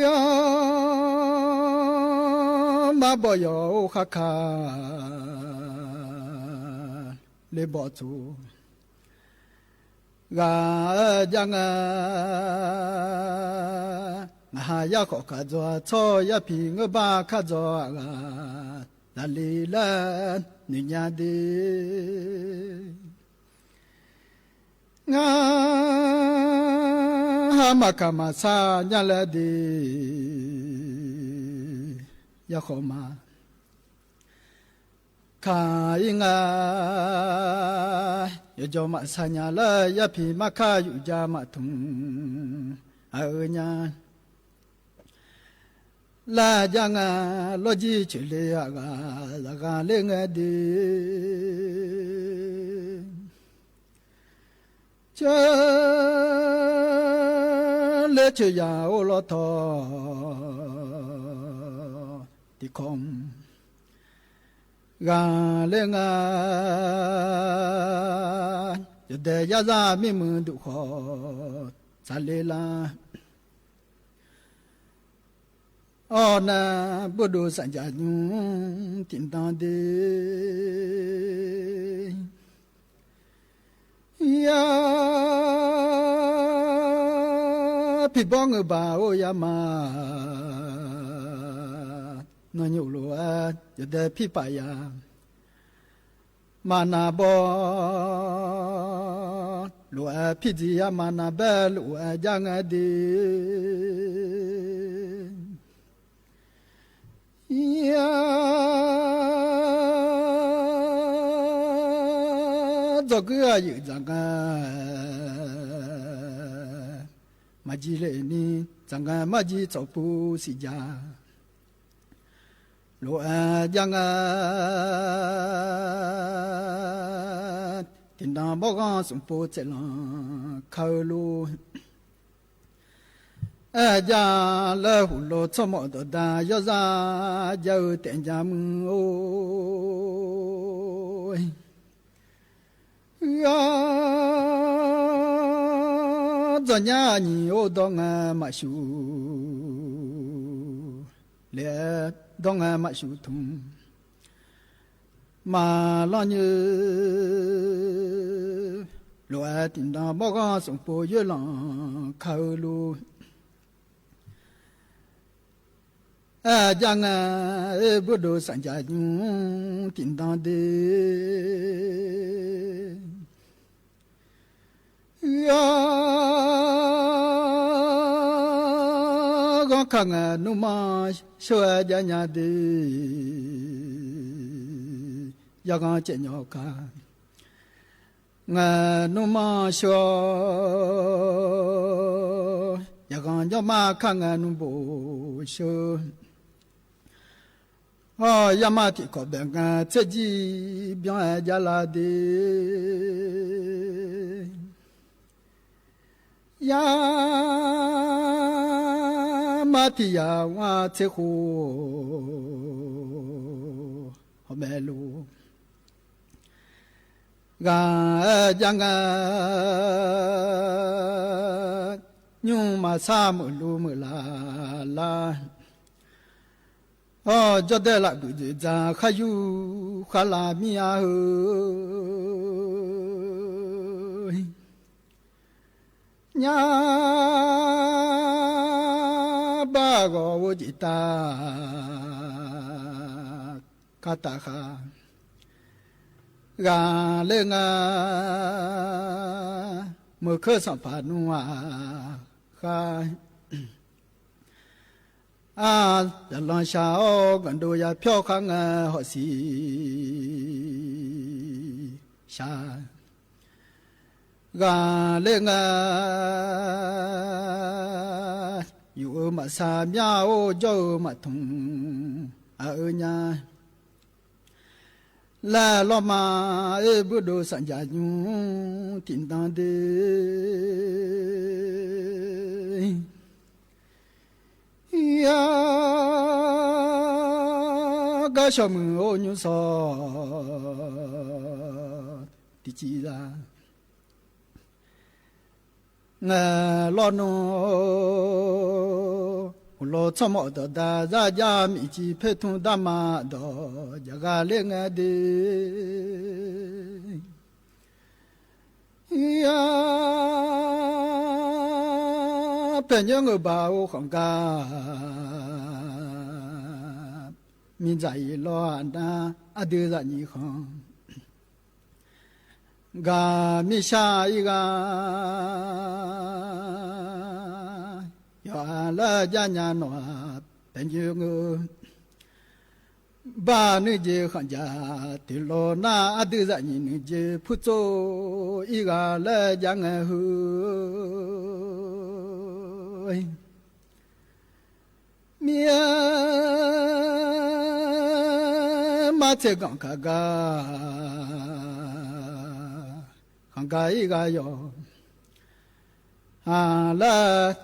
ยามาบ่อยข้าข้าเลบอจูกาจังหายาขอกาจวชอยาพิงบาคาจวกาลาลีลานิญาดีงาหามาคามาซาญาลาดียาขอมาคาอิงายจอมาสัญญาลายาพิมาคาอยู่จามาทุงญาลาจังโลจิเฉลียกาลากาเลงดีเจเลเชยาโอลทอติคอมกาเลงาจะเดยาซามิมุดุขอซาเลลาอ๋อนะบุโดสัญญาญุตินตังเดยาพี่บ้องบ่าวอยามานอนอยู่ลัวจะได้พี่ปายามานาบอลัวพี่จียามานาเบลลัวยังดียาจอกอายุจังกามาจีเลนีจังกามาจีจอปูสิจาโลอาจังกาตินดาบอกกันสมปูเจลังเขาลูจาเลหุโลชมอดดายซาเจ้าเต็นจามึงโอยยาจัญญาญิโอดงมาชูเลดงมาชูทุมมาลอนยูโลอาตินดาบอกกันสมปูเยลังเขาลูจังบุโดสัญญาญุตินตังเดยาก็ขังนุมาช่วยจัญญาเดยากันเจญอกางนุมาช่วยยากันยามาขังนุโบช่วยยามาติขอแบ่งเจจีเบียงจาลาเดยามา ว่าที่ยาว่าเชคูฮอแม่ลูกาจังกาኙมาซามลูมลาลาอ๋อจดเดละกุจจาขยูขลามีอาเฮญาบากวจิตากาตาคากาเลงาเมื่อเคยสัมผัสนัวจะลองชาอกันดูยาเพียวขังหอสีชากาเลงอยู่มาสามยาโอเจ้ามาทุงญาลาลมาบุโดสัญญาญูตินตันเดยากาชมือโอญูสอติจิดาลอโนโลชมอดดาจาจามิจิเพทุนดามาดอจากาเลงเดยาเป็นยังบ่าวของกามิใจลอนาอดีรานิของกามิชาอีกายาละญาญาโนเป็นยังบ้านนึเจขันจาติโลนาอดีรานินึเจพุโตอีกาละยังหูเมียมาเจกังกากาขังกาอีกายละ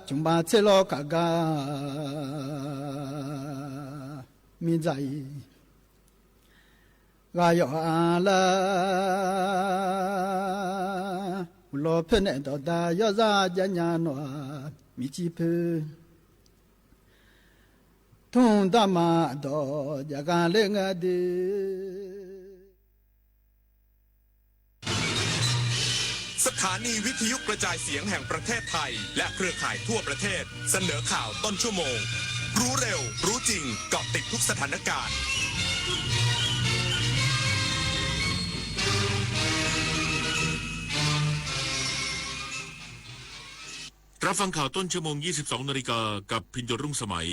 จุมบาเชโลกากามิใจกายละโลเพเนตดายาซาญญาโนมิจิเพทุนดามาดอจากาเลงเดสถานีวิทยุกระจายเสียงแห่งประเทศไทยและเครือข่ายทั่วประเทศเสนอข่าวต้นชั่วโมงรู้เร็วรู้จริงเกาะติดทุกสถานการณ์รับฟังข่าวต้นชั่วโมง 22 นาฬิกากับพิญญรุ่งสมัย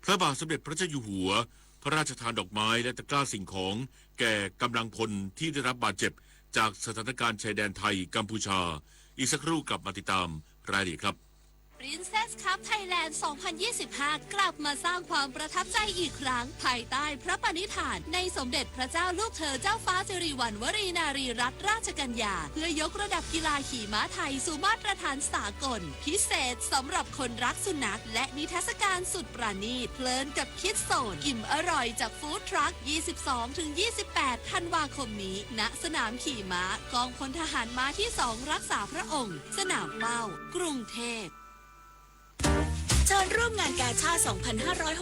พระบาทสมเด็จพระเจ้าอยู่หัวพระราชทานดอกไม้และตะกร้าสิ่งของแก่กำลังพลที่ได้รับบาดเจ็บจากสถานการณ์ชายแดนไทยกัมพูชาอีกสักครู่กลับมาติดตามรายละเอียดครับ Princess Cup Thailand 2025 กลับมาสร้างความประทับใจอีกครั้งภายใต้พระปณิธานในสมเด็จพระเจ้าลูกเธอเจ้าฟ้าสิริวัณวรีนารีรัตนราชกัญญาเพื่อยกระดับกีฬาขี่ม้าไทยสู่มาตรฐานสากลพิเศษสำหรับคนรักสุนัขและนิทรรศการสุดประณีตเพลินกับคิดโซนอิ่มอร่อยจากฟู้ดทรัค 22-28 ธันวาคมนี้ณสนามขี่ม้ากองพลทหารม้าที่ 2 รักษาพระองค์สนามเป้ากรุงเทพเชิญร่วมงานกาชาด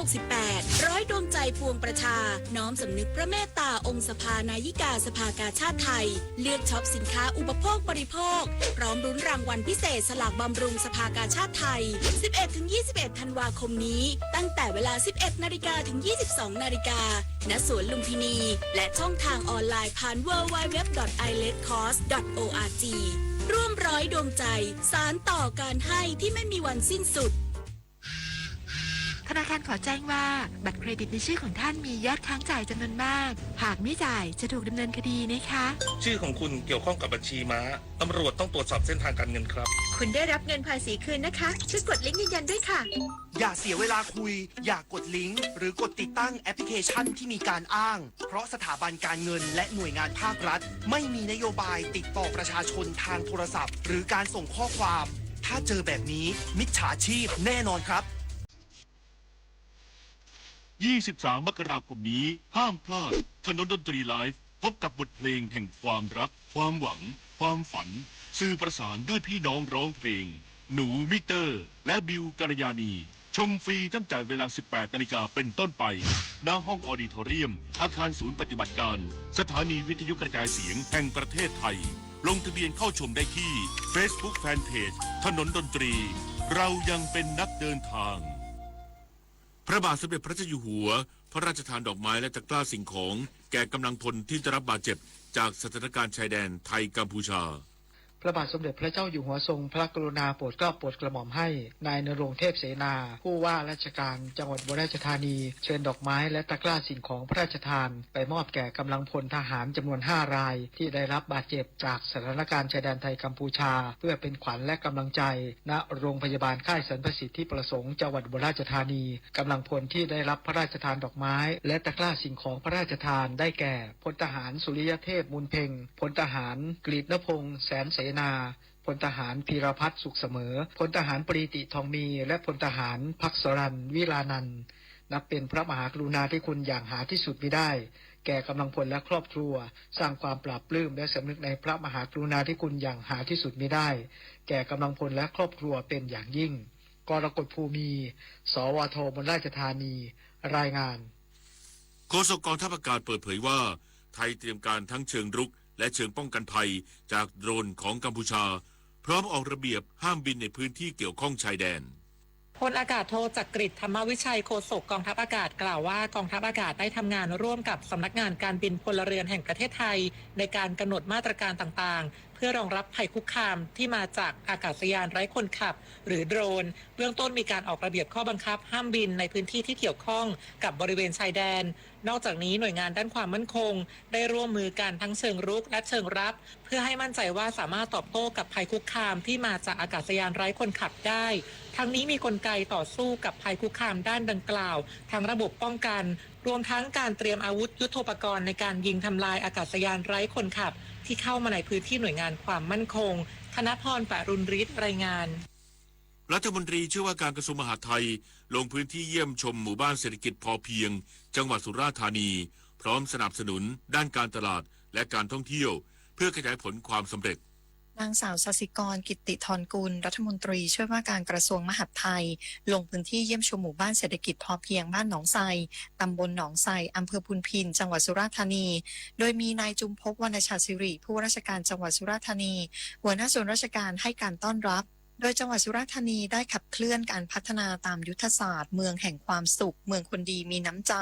2568 ร้อยดวงใจปวงประชาน้อมสำนึกพระเมตตาองค์สภานายิกาสภากาชาดไทยเลือกช็อปสินค้าอุปโภคบริโภคพร้อมรุ้นรางวัลพิเศษสลากบำรุงสภากาชาดไทย 11-21 ธันวาคมนี้ตั้งแต่เวลา 11 นาฬิกาถึง 22 นาฬิกาณสวนลุมพินีและช่องทางออนไลน์ผ่าน www.iletcost.org ร่วมร้อยดวงใจสานต่อการให้ที่ไม่มีวันสิ้นสุดธนาคารขอแจ้งว่าบัตรเครดิตในชื่อของท่านมียอดค้างจ่ายจำนวนมากหากไม่จ่ายจะถูกดำเนินคดีนะคะชื่อของคุณเกี่ยวข้องกับบัญชีม้าตำรวจต้องตรวจสอบเส้นทางการเงินครับคุณได้รับเงินภาษีคืนนะคะช่วยกดลิงก์ยืนยันด้วยค่ะอย่าเสียเวลาคุยอย่ากดลิงก์หรือกดติดตั้งแอปพลิเคชันที่มีการอ้างเพราะสถาบันการเงินและหน่วยงานภาครัฐไม่มีนโยบายติดต่อประชาชนทางโทรศัพท์หรือการส่งข้อความถ้าเจอแบบนี้มิจฉาชีพแน่นอนครับ 23 มกราคมนี้ห้ามพลาดถนนดนตรีไลฟ์พบกับบทเพลงแห่งความรักความหวังความฝันสื่อประสานด้วยพี่น้องร้องเพลงหนูมิเตอร์และบิวกัลยาณีชมฟรีตั้งแต่เวลา 18 นาฬิกาเป็นต้นไปณห้องออดิทอเรียมอาคารศูนย์ปฏิบัติการสถานีวิทยุกระจายเสียงแห่งประเทศไทยลงทะเบียนเข้าชมได้ที่ Facebook Fanpage ถนนดนตรีเรายังเป็นนักเดินทางพระบาทสมเด็จพระเจ้าอยู่หัวพระราชทานดอกไม้และตะกร้าสิ่งของแก่กำลังพลที่ได้รับบาดเจ็บจากสถานการณ์ชายแดนไทยกัมพูชาพระบาทสมเด็จพระเจ้าอยู่หัวทรงพระกรุณาโปรดเกล้าโปรดกระหม่อมให้นายณรงค์เทพเสนาผู้ว่าราชการจังหวัดอุบลราชธานีเชิญดอกไม้และตะกร้าสิ่งของพระราชทานไปมอบแก่กำลังพลทหารจำนวน5 รายที่ได้รับบาดเจ็บจากสถานการณ์ชายแดนไทยกัมพูชาเพื่อเป็นขวัญและกำลังใจณโรงพยาบาลค่ายสรรพสิทธิประสงค์จังหวัดอุบลราชธานีกำลังพลที่ได้รับพระราชทานดอกไม้และตะกร้าสิ่งของพระราชทานได้แก่พลทหารสุริยเทพมูลเพ็งพลทหารกฤษณพงษ์แสนเสนาพลทหารพีรพัฒน์สุขเสมอพลทหารปรีติทองมีและพลทหารภักษรันวิลานันท์นับเป็นพระมหากรุณาธิคุณอย่างหาที่สุดมิได้แก่กำลังพลและครอบครัวสร้างความปราบปลื้มและสำนึกในพระมหากรุณาธิคุณอย่างหาที่สุดมิได้แก่กำลังพลและครอบครัวเป็นอย่างยิ่งกรกฎภูมิสวทอุบลราชธานีรายงานโฆษกกองทัพอากาศเปิดเผยว่าไทยเตรียมการทั้งเชิงรุกและเชิงป้องกันภัยจากโดรนของกัมพูชาพร้อมออกระเบียบห้ามบินในพื้นที่เกี่ยวข้องชายแดนพลอากาศโทจักริดธรรมวิชัยโฆษกกองทัพอากาศกล่าวว่ากองทัพอากาศได้ทำงานร่วมกับสำนักงานการบินพลเรือนแห่งประเทศไทยในการกำหนดมาตรการต่างๆเพื่อรองรับภัยคุกคามที่มาจากอากาศยานไร้คนขับหรือโดรนเบื้องต้นมีการออกระเบียบข้อบังคับห้ามบินในพื้นที่ที่เกี่ยวข้องกับบริเวณชายแดนนอกจากนี้หน่วยงานด้านความมั่นคงได้ร่วมมือกันทั้งเชิงรุกและเชิงรับเพื่อให้มั่นใจว่าสามารถตอบโต้กับภัยคุกคามที่มาจากอากาศยานไร้คนขับได้ทั้งนี้มีกลไกต่อสู้กับภัยคุกคามด้านดังกล่าวทั้งระบบป้องกันรวมทั้งการเตรียมอาวุธยุทโธปกรณ์ในการยิงทำลายอากาศยานไร้คนขับที่เข้ามาในพื้นที่หน่วยงานความมั่นคงธนพร ปรุณฤทธิ์รายงานรัฐมนตรีช่วยว่าการกระทรวงมหาดไทยลงพื้นที่เยี่ยมชมหมู่บ้านเศรษฐกิจพอเพียงจังหวัดสุราษฎร์ธานีพร้อมสนับสนุนด้านการตลาดและการท่องเที่ยวเพื่อขยายผลความสำเร็จนางสาวศศิกร กิตติธรกุลรัฐมนตรีช่วยว่าการกระทรวงมหาดไทยลงพื้นที่เยี่ยมชมหมู่บ้านเศรษฐกิจพอเพียงบ้านหนองไทรตำบลหนองไทรอำเภอพุนพินจังหวัดสุราษฎร์ธานีโดยมีนายจุมพวรรณชาสิริผู้ว่าราชการจังหวัดสุราษฎร์ธานีหัวหน้าส่วนราชการให้การต้อนรับโดยจังหวัดสุราษฎร์ธานีได้ขับเคลื่อนการพัฒนาตามยุทธศาสตร์เมืองแห่งความสุขเมืองคนดีมีน้ำใจ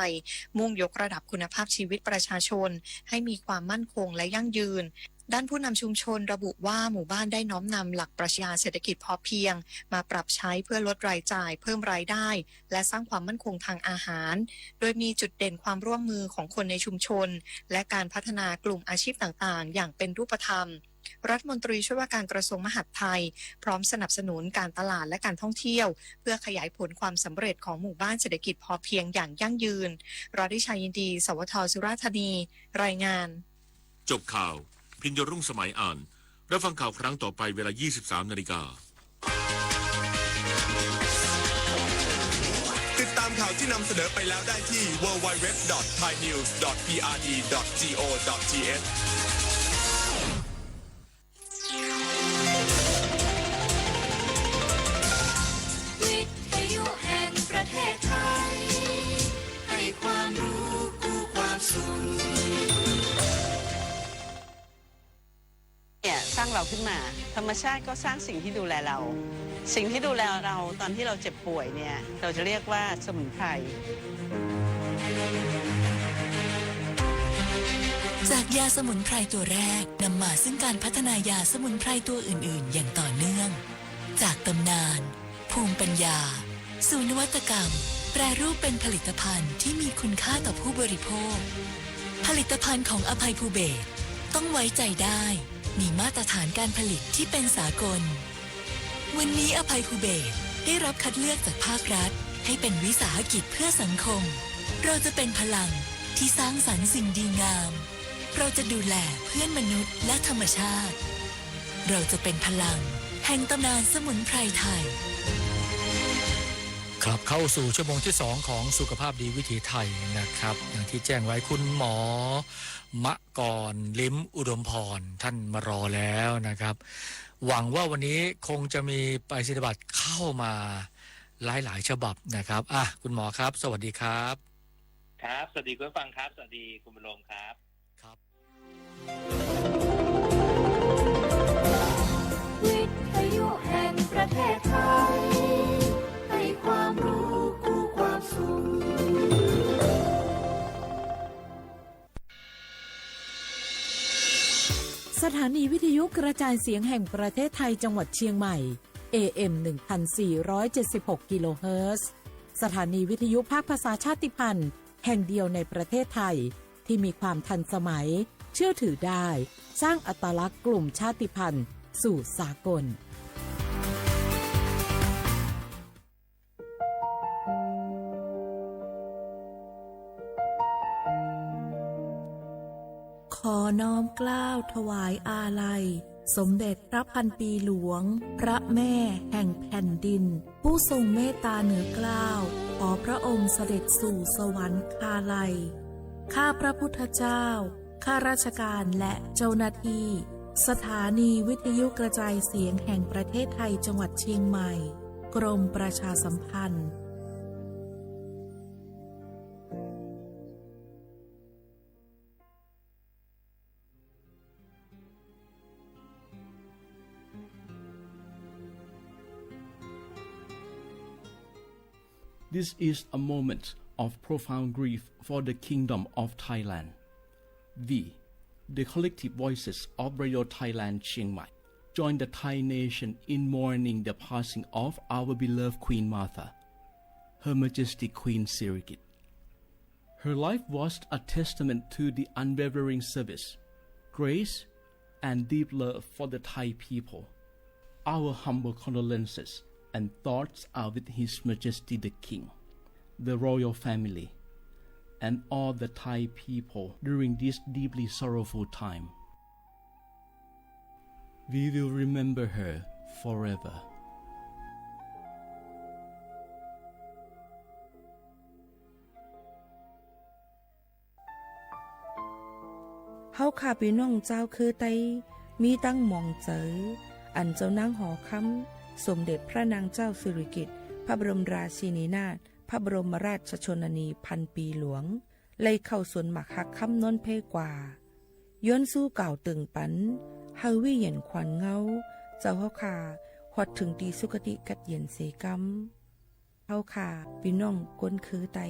มุ่งยกระดับคุณภาพชีวิตประชาชนให้มีความมั่นคงและยั่งยืนด้านผู้นำชุมชนระบุว่าหมู่บ้านได้น้อมนำหลักปรัชญาเศรษฐกิจพอเพียงมาปรับใช้เพื่อลดรายจ่ายเพิ่มรายได้และสร้างความมั่นคงทางอาหารโดยมีจุดเด่นความร่วมมือของคนในชุมชนและการพัฒนากลุ่มอาชีพต่างๆอย่างเป็นรูปธรรมรัฐมนตรีช่วยว่าการกระทรวงมหาดไทยพร้อมสนับสนุนการตลาดและการท่องเที่ยวเพื่อขยายผลความสำเร็จของหมู่บ้านเศรษฐกิจพอเพียงอย่างยั่งยืนรอดิชัยยินดีสวทสุราษฎร์ธานีรายงานจบข่าวพิญญรุ่งสมัยอ่านรับฟังข่าวครั้งต่อไปเวลา 23:00 น.ติดตามข่าวที่นำเสนอไปแล้วได้ที่ www.thainews.prd.go.thวิทยุแห่งประเทศไทยให้ความรู้กู้ความสุขสร้างเราขึ้นมาธรรมชาติก็สร้างสิ่งที่ดูแลเราสิ่งที่ดูแลเราตอนที่เราเจ็บป่วยเนี่ยเราจะเรียกว่าสมุนไพรจากยาสมุนไพรตัวแรกนำมาซึ่งการพัฒนายาสมุนไพรตัวอื่นๆอย่างต่อเนื่องจากตำนานภูมิปัญญาสู่นวัตกรรมแปรรูปเป็นผลิตภัณฑ์ที่มีคุณค่าต่อผู้บริโภคผลิตภัณฑ์ของอภัยภูเบศรต้องไว้ใจได้มีมาตรฐานการผลิตที่เป็นสากลวันนี้อภัยภูเบศรได้รับคัดเลือกจากภาครัฐให้เป็นวิสาหกิจเพื่อสังคมเราจะเป็นพลังที่สร้างสรรค์สิ่งดีงามเราจะดูแลเพื่อนมนุษย์และธรรมชาติเราจะเป็นพลังแห่งตำนานสมุนไพรไทย ครับเข้าสู่ชั่วโมงที่2ของสุขภาพดีวิถีไทยนะครับอย่างที่แจ้งไว้คุณหมอมะกรลิ้มอุดมพรท่านมารอแล้วนะครับหวังว่าวันนี้คงจะมีไปรษณียบัตรเข้ามาหลายๆฉบับนะครับคุณหมอครับสวัสดีครับครับสวัสดีคุณฟังครับสวัสดีคุณบรมครับครับวิทยุแห่งประเทศไทยให้ความรู้กู้ความสุขสถานีวิทยุกระจายเสียงแห่งประเทศไทยจังหวัดเชียงใหม่ AM 1476 กิโลเฮิรตซ์สถานีวิทยุภาคภาษาชาติพันธุ์แห่งเดียวในประเทศไทยที่มีความทันสมัยเชื่อถือได้สร้างอัตลักษณ์กลุ่มชาติพันธุ์สู่สากลขอน้อมเกล้าถวายอาลัยสมเด็จพระพันปีหลวงพระแม่แห่งแผ่นดินผู้ทรงเมตตาเหนือเกล้าขอพระองค์เสด็จสู่สวรรคาลัยข้าพระพุทธเจ้าข้าราชการและเจ้าหน้าที่สถานีวิทยุกระจายเสียงแห่งประเทศไทยจังหวัดเชียงใหม่กรมประชาสัมพันธ์This is a moment of profound grief for the Kingdom of Thailand. We, the collective voices of Radio Thailand Chiang Mai, join the Thai nation in mourning the passing of our beloved Queen Martha, Her Majesty Queen Sirikit. Her life was a testament to the unwavering service, grace, and deep love for the Thai people. Our humble condolences and thoughts are with His Majesty the King, the royal family, and all the Thai people during this deeply sorrowful time. We will remember her forever. เฮาข้าพี่น้องเจ้าคือไตมีตั้งหม่องเจออันเจ้านางหอคำสมเด็จพระนางเจ้าสิริกิติ์พระบรมราชินีนาถพระบรมราชชนนีพันปีหลวงเลยเข้าสวนหมักหักคำนนเพกว่าย้อนสู้เก่าตึงปันเฮาวิเย็นขวัญเงาเจ้าเฮาขาหอดถึงตีสุคติกัดเย็นเสกำเฮาขาพี่น้องก้นคือไต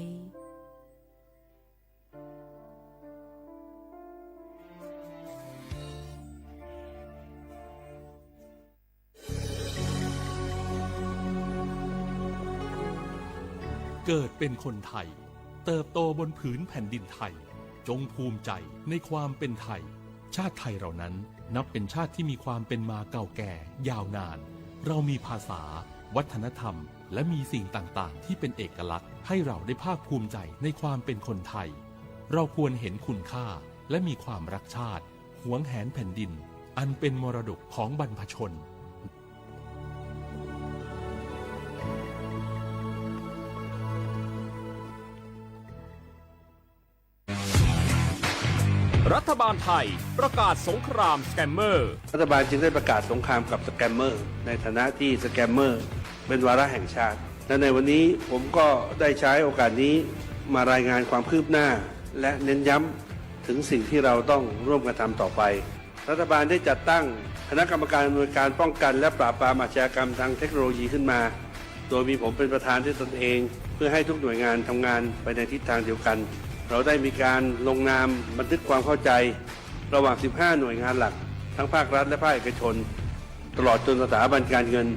เกิดเป็นคนไทยเติบโตบนผืนแผ่นดินไทยจงภูมิใจในความเป็นไทยชาติไทยเรานั้นนับเป็นชาติที่มีความเป็นมาเก่าแก่ยาวนานเรามีภาษาวัฒนธรรมและมีสิ่งต่างๆที่เป็นเอกลักษณ์ให้เราได้ภาคภูมิใจในความเป็นคนไทยเราควรเห็นคุณค่าและมีความรักชาติหวงแหนแผ่นดินอันเป็นมรดกของบรรพชนรัฐบาลไทยประกาศสงครามสแกมเมอร์รัฐบาลจึงได้ประกาศสงครามกับสแกมเมอร์ในฐานะที่สแกมเมอร์เป็นวาระแห่งชาติและในวันนี้ผมก็ได้ใช้โอกาสนี้มารายงานความคืบหน้าและเน้นย้ำถึงสิ่งที่เราต้องร่วมกันทำต่อไปรัฐบาลได้จัดตั้งคณะกรรมการอำนวยการป้องกันและปราบปรามอาชญากรรมทางเทคโนโลยีขึ้นมาโดยมีผมเป็นประธานด้วยตนเองเพื่อให้ทุกหน่วยงานทำงานไปในทิศทางเดียวกันเราได้มีการลงนามบันทึกความเข้าใจระหว่าง 15 หน่วยงานหลักทั้งภาครัฐและภาคเอกชนตลอดจนสถาบันการเงิน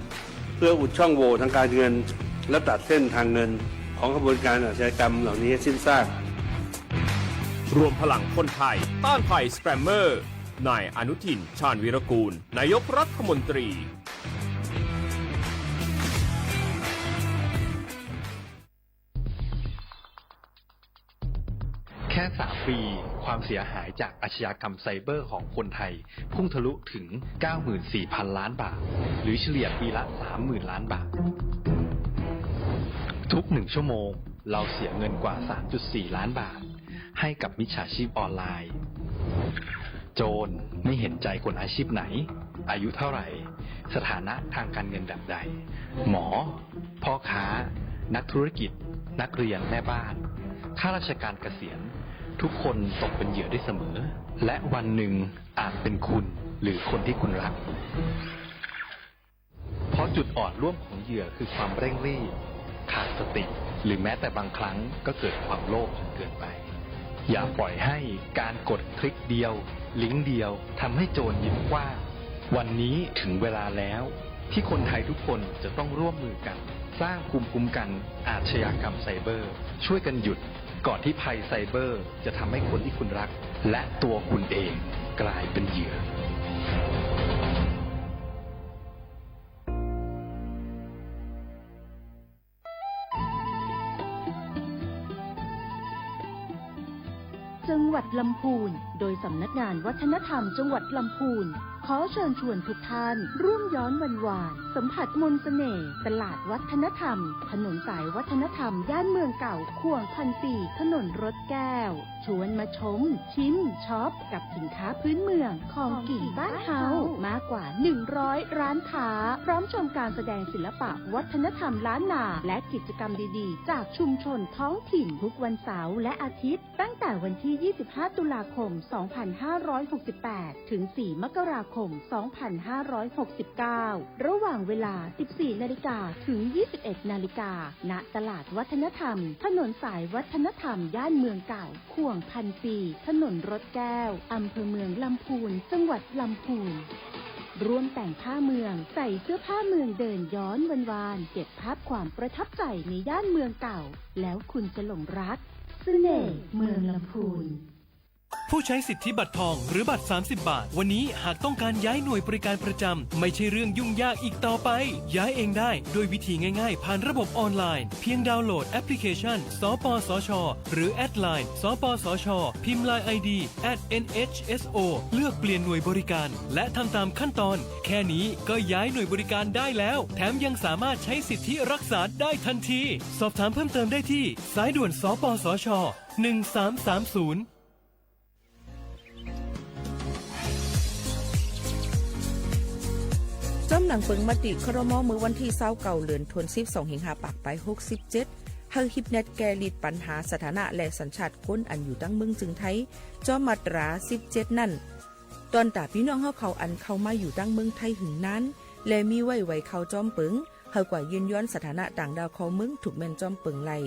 เพื่ออุดช่องโหว่ทางการเงินและตัดเส้นทางเงินของกระบวนการอาชญากรรมเหล่านี้ให้สิ้นซากรวมพลังคนไทยต้านภัยสแกมเมอร์นายอนุทินชาญวีรกูลนายกรัฐมนตรีแค่ 3 ปีความเสียหายจากอาชญากรรมไซเบอร์ของคนไทยพุ่งทะลุถึง 94,000 ล้านบาทหรือเฉลี่ยปีละ 30,000 ล้านบาท ทุก1 ชั่วโมงเราเสียเงินกว่า 3.4 ล้านบาทให้กับมิจฉาชีพออนไลน์โจรไม่เห็นใจคนอาชีพไหนอายุเท่าไหร่สถานะทางการเงินแบบใดหมอพ่อค้านักธุรกิจนักเรียนแม่บ้านข้าราชการเกษียณทุกคนตกเป็นเหยื่อได้เสมอและวันหนึ่งอาจเป็นคุณหรือคนที่คุณรักเพราะจุดอ่อนร่วมของเหยื่อคือความเร่งรีบขาดสติหรือแม้แต่บางครั้งก็เกิดความโลภจนเกินไปอย่าปล่อยให้การกดคลิกเดียวลิงก์เดียวทำให้โจรยิ้มกว้างวันนี้ถึงเวลาแล้วที่คนไทยทุกคนจะต้องร่วมมือกันสร้างภูมิคุ้มกันอาชญากรรมไซเบอร์ช่วยกันหยุดก่อนที่ภัยไซเบอร์จะทำให้คนที่คุณรักและตัวคุณเองกลายเป็นเหยื่อจังหวัดลำพูนโดยสำนักงานวัฒนธรรมจังหวัดลำพูนขอเชิญชวนทุกท่านร่วมย้อนวันวานสัมผัสมนต์เสน่ห์ตลาดวัฒนธรรมถนนสายวัฒนธรรมย่านเมืองเก่าข่วงพันปีถนนรถแก้วชวนมาชมชิมช็อปกับสินค้าพื้นเมืองของกิ่งบ้านเฮามากกว่า100ร้านค้าพร้อมชมการแสดงศิลปะวัฒนธรรมล้านนาและกิจกรรมดีๆจากชุมชนท้องถิ่นทุกวันเสาร์และอาทิตย์ตั้งแต่วันที่25ตุลาคม2568ถึง4มกราคม2569ระหว่างเวลา 14 นาฬิกาถึง 21 นาฬิกาณตลาดวัฒนธรรมถนนสายวัฒนธรรมย่านเมืองเก่าข่วงพันปีถนนรถแก้วอำเภอเมืองลำพูนจังหวัดลำพูนร่วมแต่งผ้าเมืองใส่เสื้อผ้าเมืองเดินย้อนวานๆเก็บภาพความประทับใจในย่านเมืองเก่าแล้วคุณจะหลงรักเสน่ห์เมืองลำพูนผู้ใช้สิทธิบัตรทองหรือบัตร30 บาทวันนี้หากต้องการย้ายหน่วยบริการประจำไม่ใช่เรื่องยุ่งยากอีกต่อไปย้ายเองได้โดยวิธีง่ายๆผ่านระบบออนไลน์เพียงดาวน์โหลดแอปพลิเคชันสปสชหรือแอดไลน์สปสชพิมพ์ LINE ID @NHSO เลือกเปลี่ยนหน่วยบริการและทำตามขั้นตอนแค่นี้ก็ย้ายหน่วยบริการได้แล้วแถมยังสามารถใช้สิทธิรักษาได้ทันทีสอบถามเพิ่มเติมได้ที่สายด่วนสปสช1330จ้ำหนังเปิงมติครม.มือวันที่29เดือนธันวาคม25ปากไป67เฮาฮิปเน็ตแกลิดปัญหาสถานะและสัญชาติคนอันอยู่ตั้งเมืองจึงไทยจอมาตรา17นั่นตอนตาพี่น้องเฮาเขาอันเข้ามาอยู่ตั้งเมืองไทยหึงนั้นและมีไว้เข้าจอมเปิงเฮากว่ายืนย้อนสถานะต่างดาวเข้าเมืองถูกแม่นจอมเปิงไล่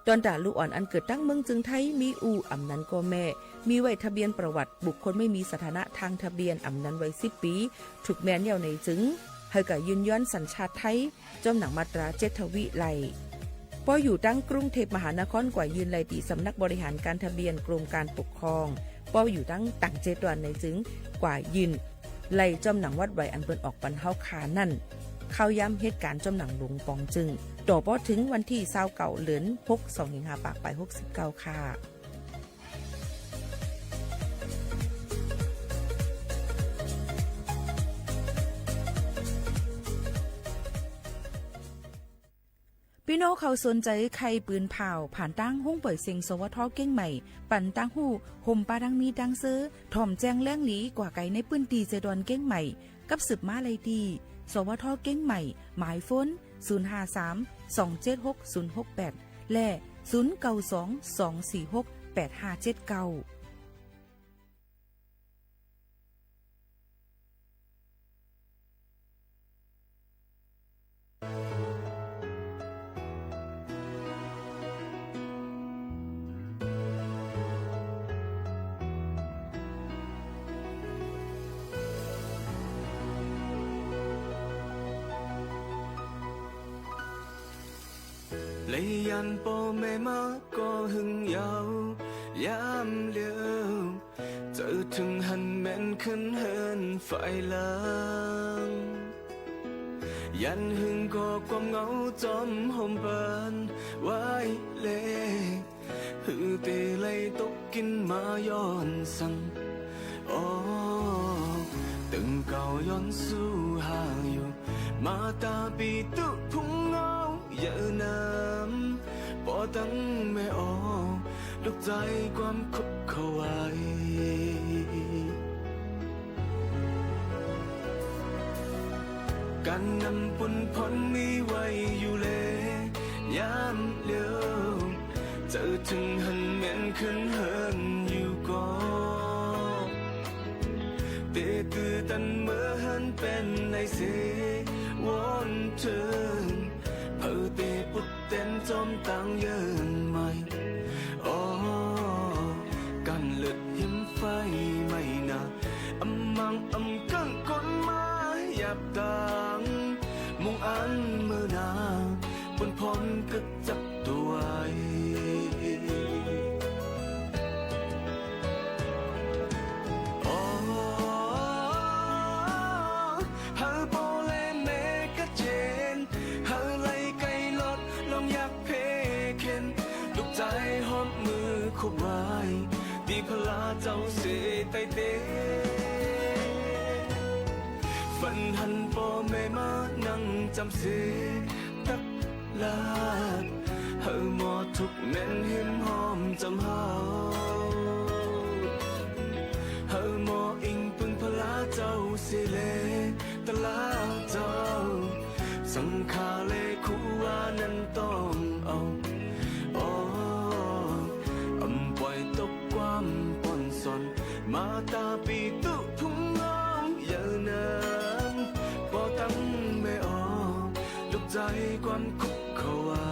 ตอนตาลูกอ่อนอันเกิดตั้งเมืองจึงไทยมีอู่อำนั้นก็แม่มีไว้ทะเบียนประวัติบุคคลไม่มีสถานะทางทะเบียนอำนั้นไว้10 ปีถูกแม่นยาวในจึงเฮาก็ยืนย้อนสัญชาติไทยจอมหนังมาตรา7ทวิไลพออยู่ตั้งกรุงเทพมหานครกว่ายืนไลตีสำนักบริหารการทะเบียนกรมการปกครองพออยู่ตั้งต่าง7วันในจึงกว่ายืนไลจอมหนังวัดไว้อันเปิ้นออกปันเฮาขานั่นเข้าย้ำเหตุการณ์จอมหนังหลวงปองจึงต่อพอถึงวันที่29เดือน62ปากไป69ค่ะพี่น้องเขาสนใจใครปืนเผาผ่านตั้งห้องเปิดเสียงสวทเก้งใหม่ปั่นตั้งหูห่มปาดังมีดังเซอถ่อมแจ้งแล้งหลีกว่าไก่ในปืนตีเจดอนเก้งใหม่กับสืบมาไลดีสวทเก้งใหม่หมายฝน053-276-068และ0922468579lấy ăn po mê má có hưng yao yam liêu giờ thường hằn men khấn hơn phải langยัน hưng cóความเหงาจอมห่มบานไว้เล่หือเตไลตกกินมาย้อนสั่งอ๋อตึงเก่าย้อนสู้หาอยู่มาตาปีตุพุ่งเงา เยอะน้ำพอตั้งไม่ออกลูกใจความคุกเข้าไว้การนำปุ่นพ้นมีไว้อยู่เลยยามเลี้ยวเจอถึงหันเหม็นขึ้นเฮินอยู่ก่อนเตะตือตันเมื่อหันเป็นในเสวอนเถิงเพื่อเตะปุดเต้นจอมตังเยินใหม่อ๋อกันเลือดหิมไฟไม่นาอำมังอำกังคนมาหยับตังมุงอันเมื่อนาบนพรกึกจับตัวไว้อ๋อหาโปเลเมกะเจนหาไลไก่ลดลองอยากเพเข็นลูกใจหอมมือคุบไว้ดีพลาเจ้าเสไตเตฝันหันปอแม่มานั่งจำเสตักลาดเฮาหมอทุกแม่นหิมหอมจำเฮาเฮาหมออิงปึงพลาเจ้าเสเลตลาเจ้าสังขาเลคู่ว่านั้นต้องเอาอ๋ออำปล่อยตกความปนสนมาตาปีตุทุ่งน้องเยอะน้ำพอตั้งไม่ออกลูกใจความคุกเข้าไว้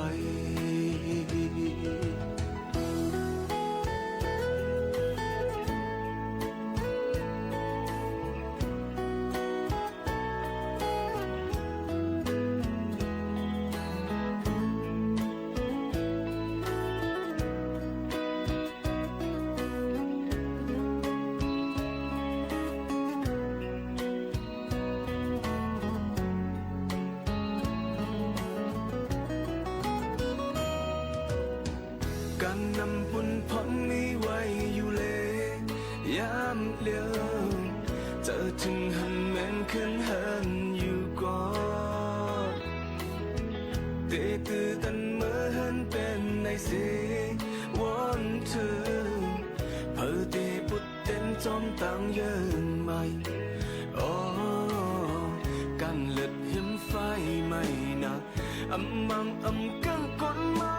การนำปุ่นพ้นมีไว้อยู่เลยยามเลี้ยวเจอถึงหันเหม็นขึ้นเฮินอยู่ก่อนเตะตือตันเมื่อหันเป็นในเสวอนเธอเพื่อเตะปุดเต้นจอมตังเยินใหม่อ๋อกันเลือดหิมไฟไม่นะอำมังอำกังคนมา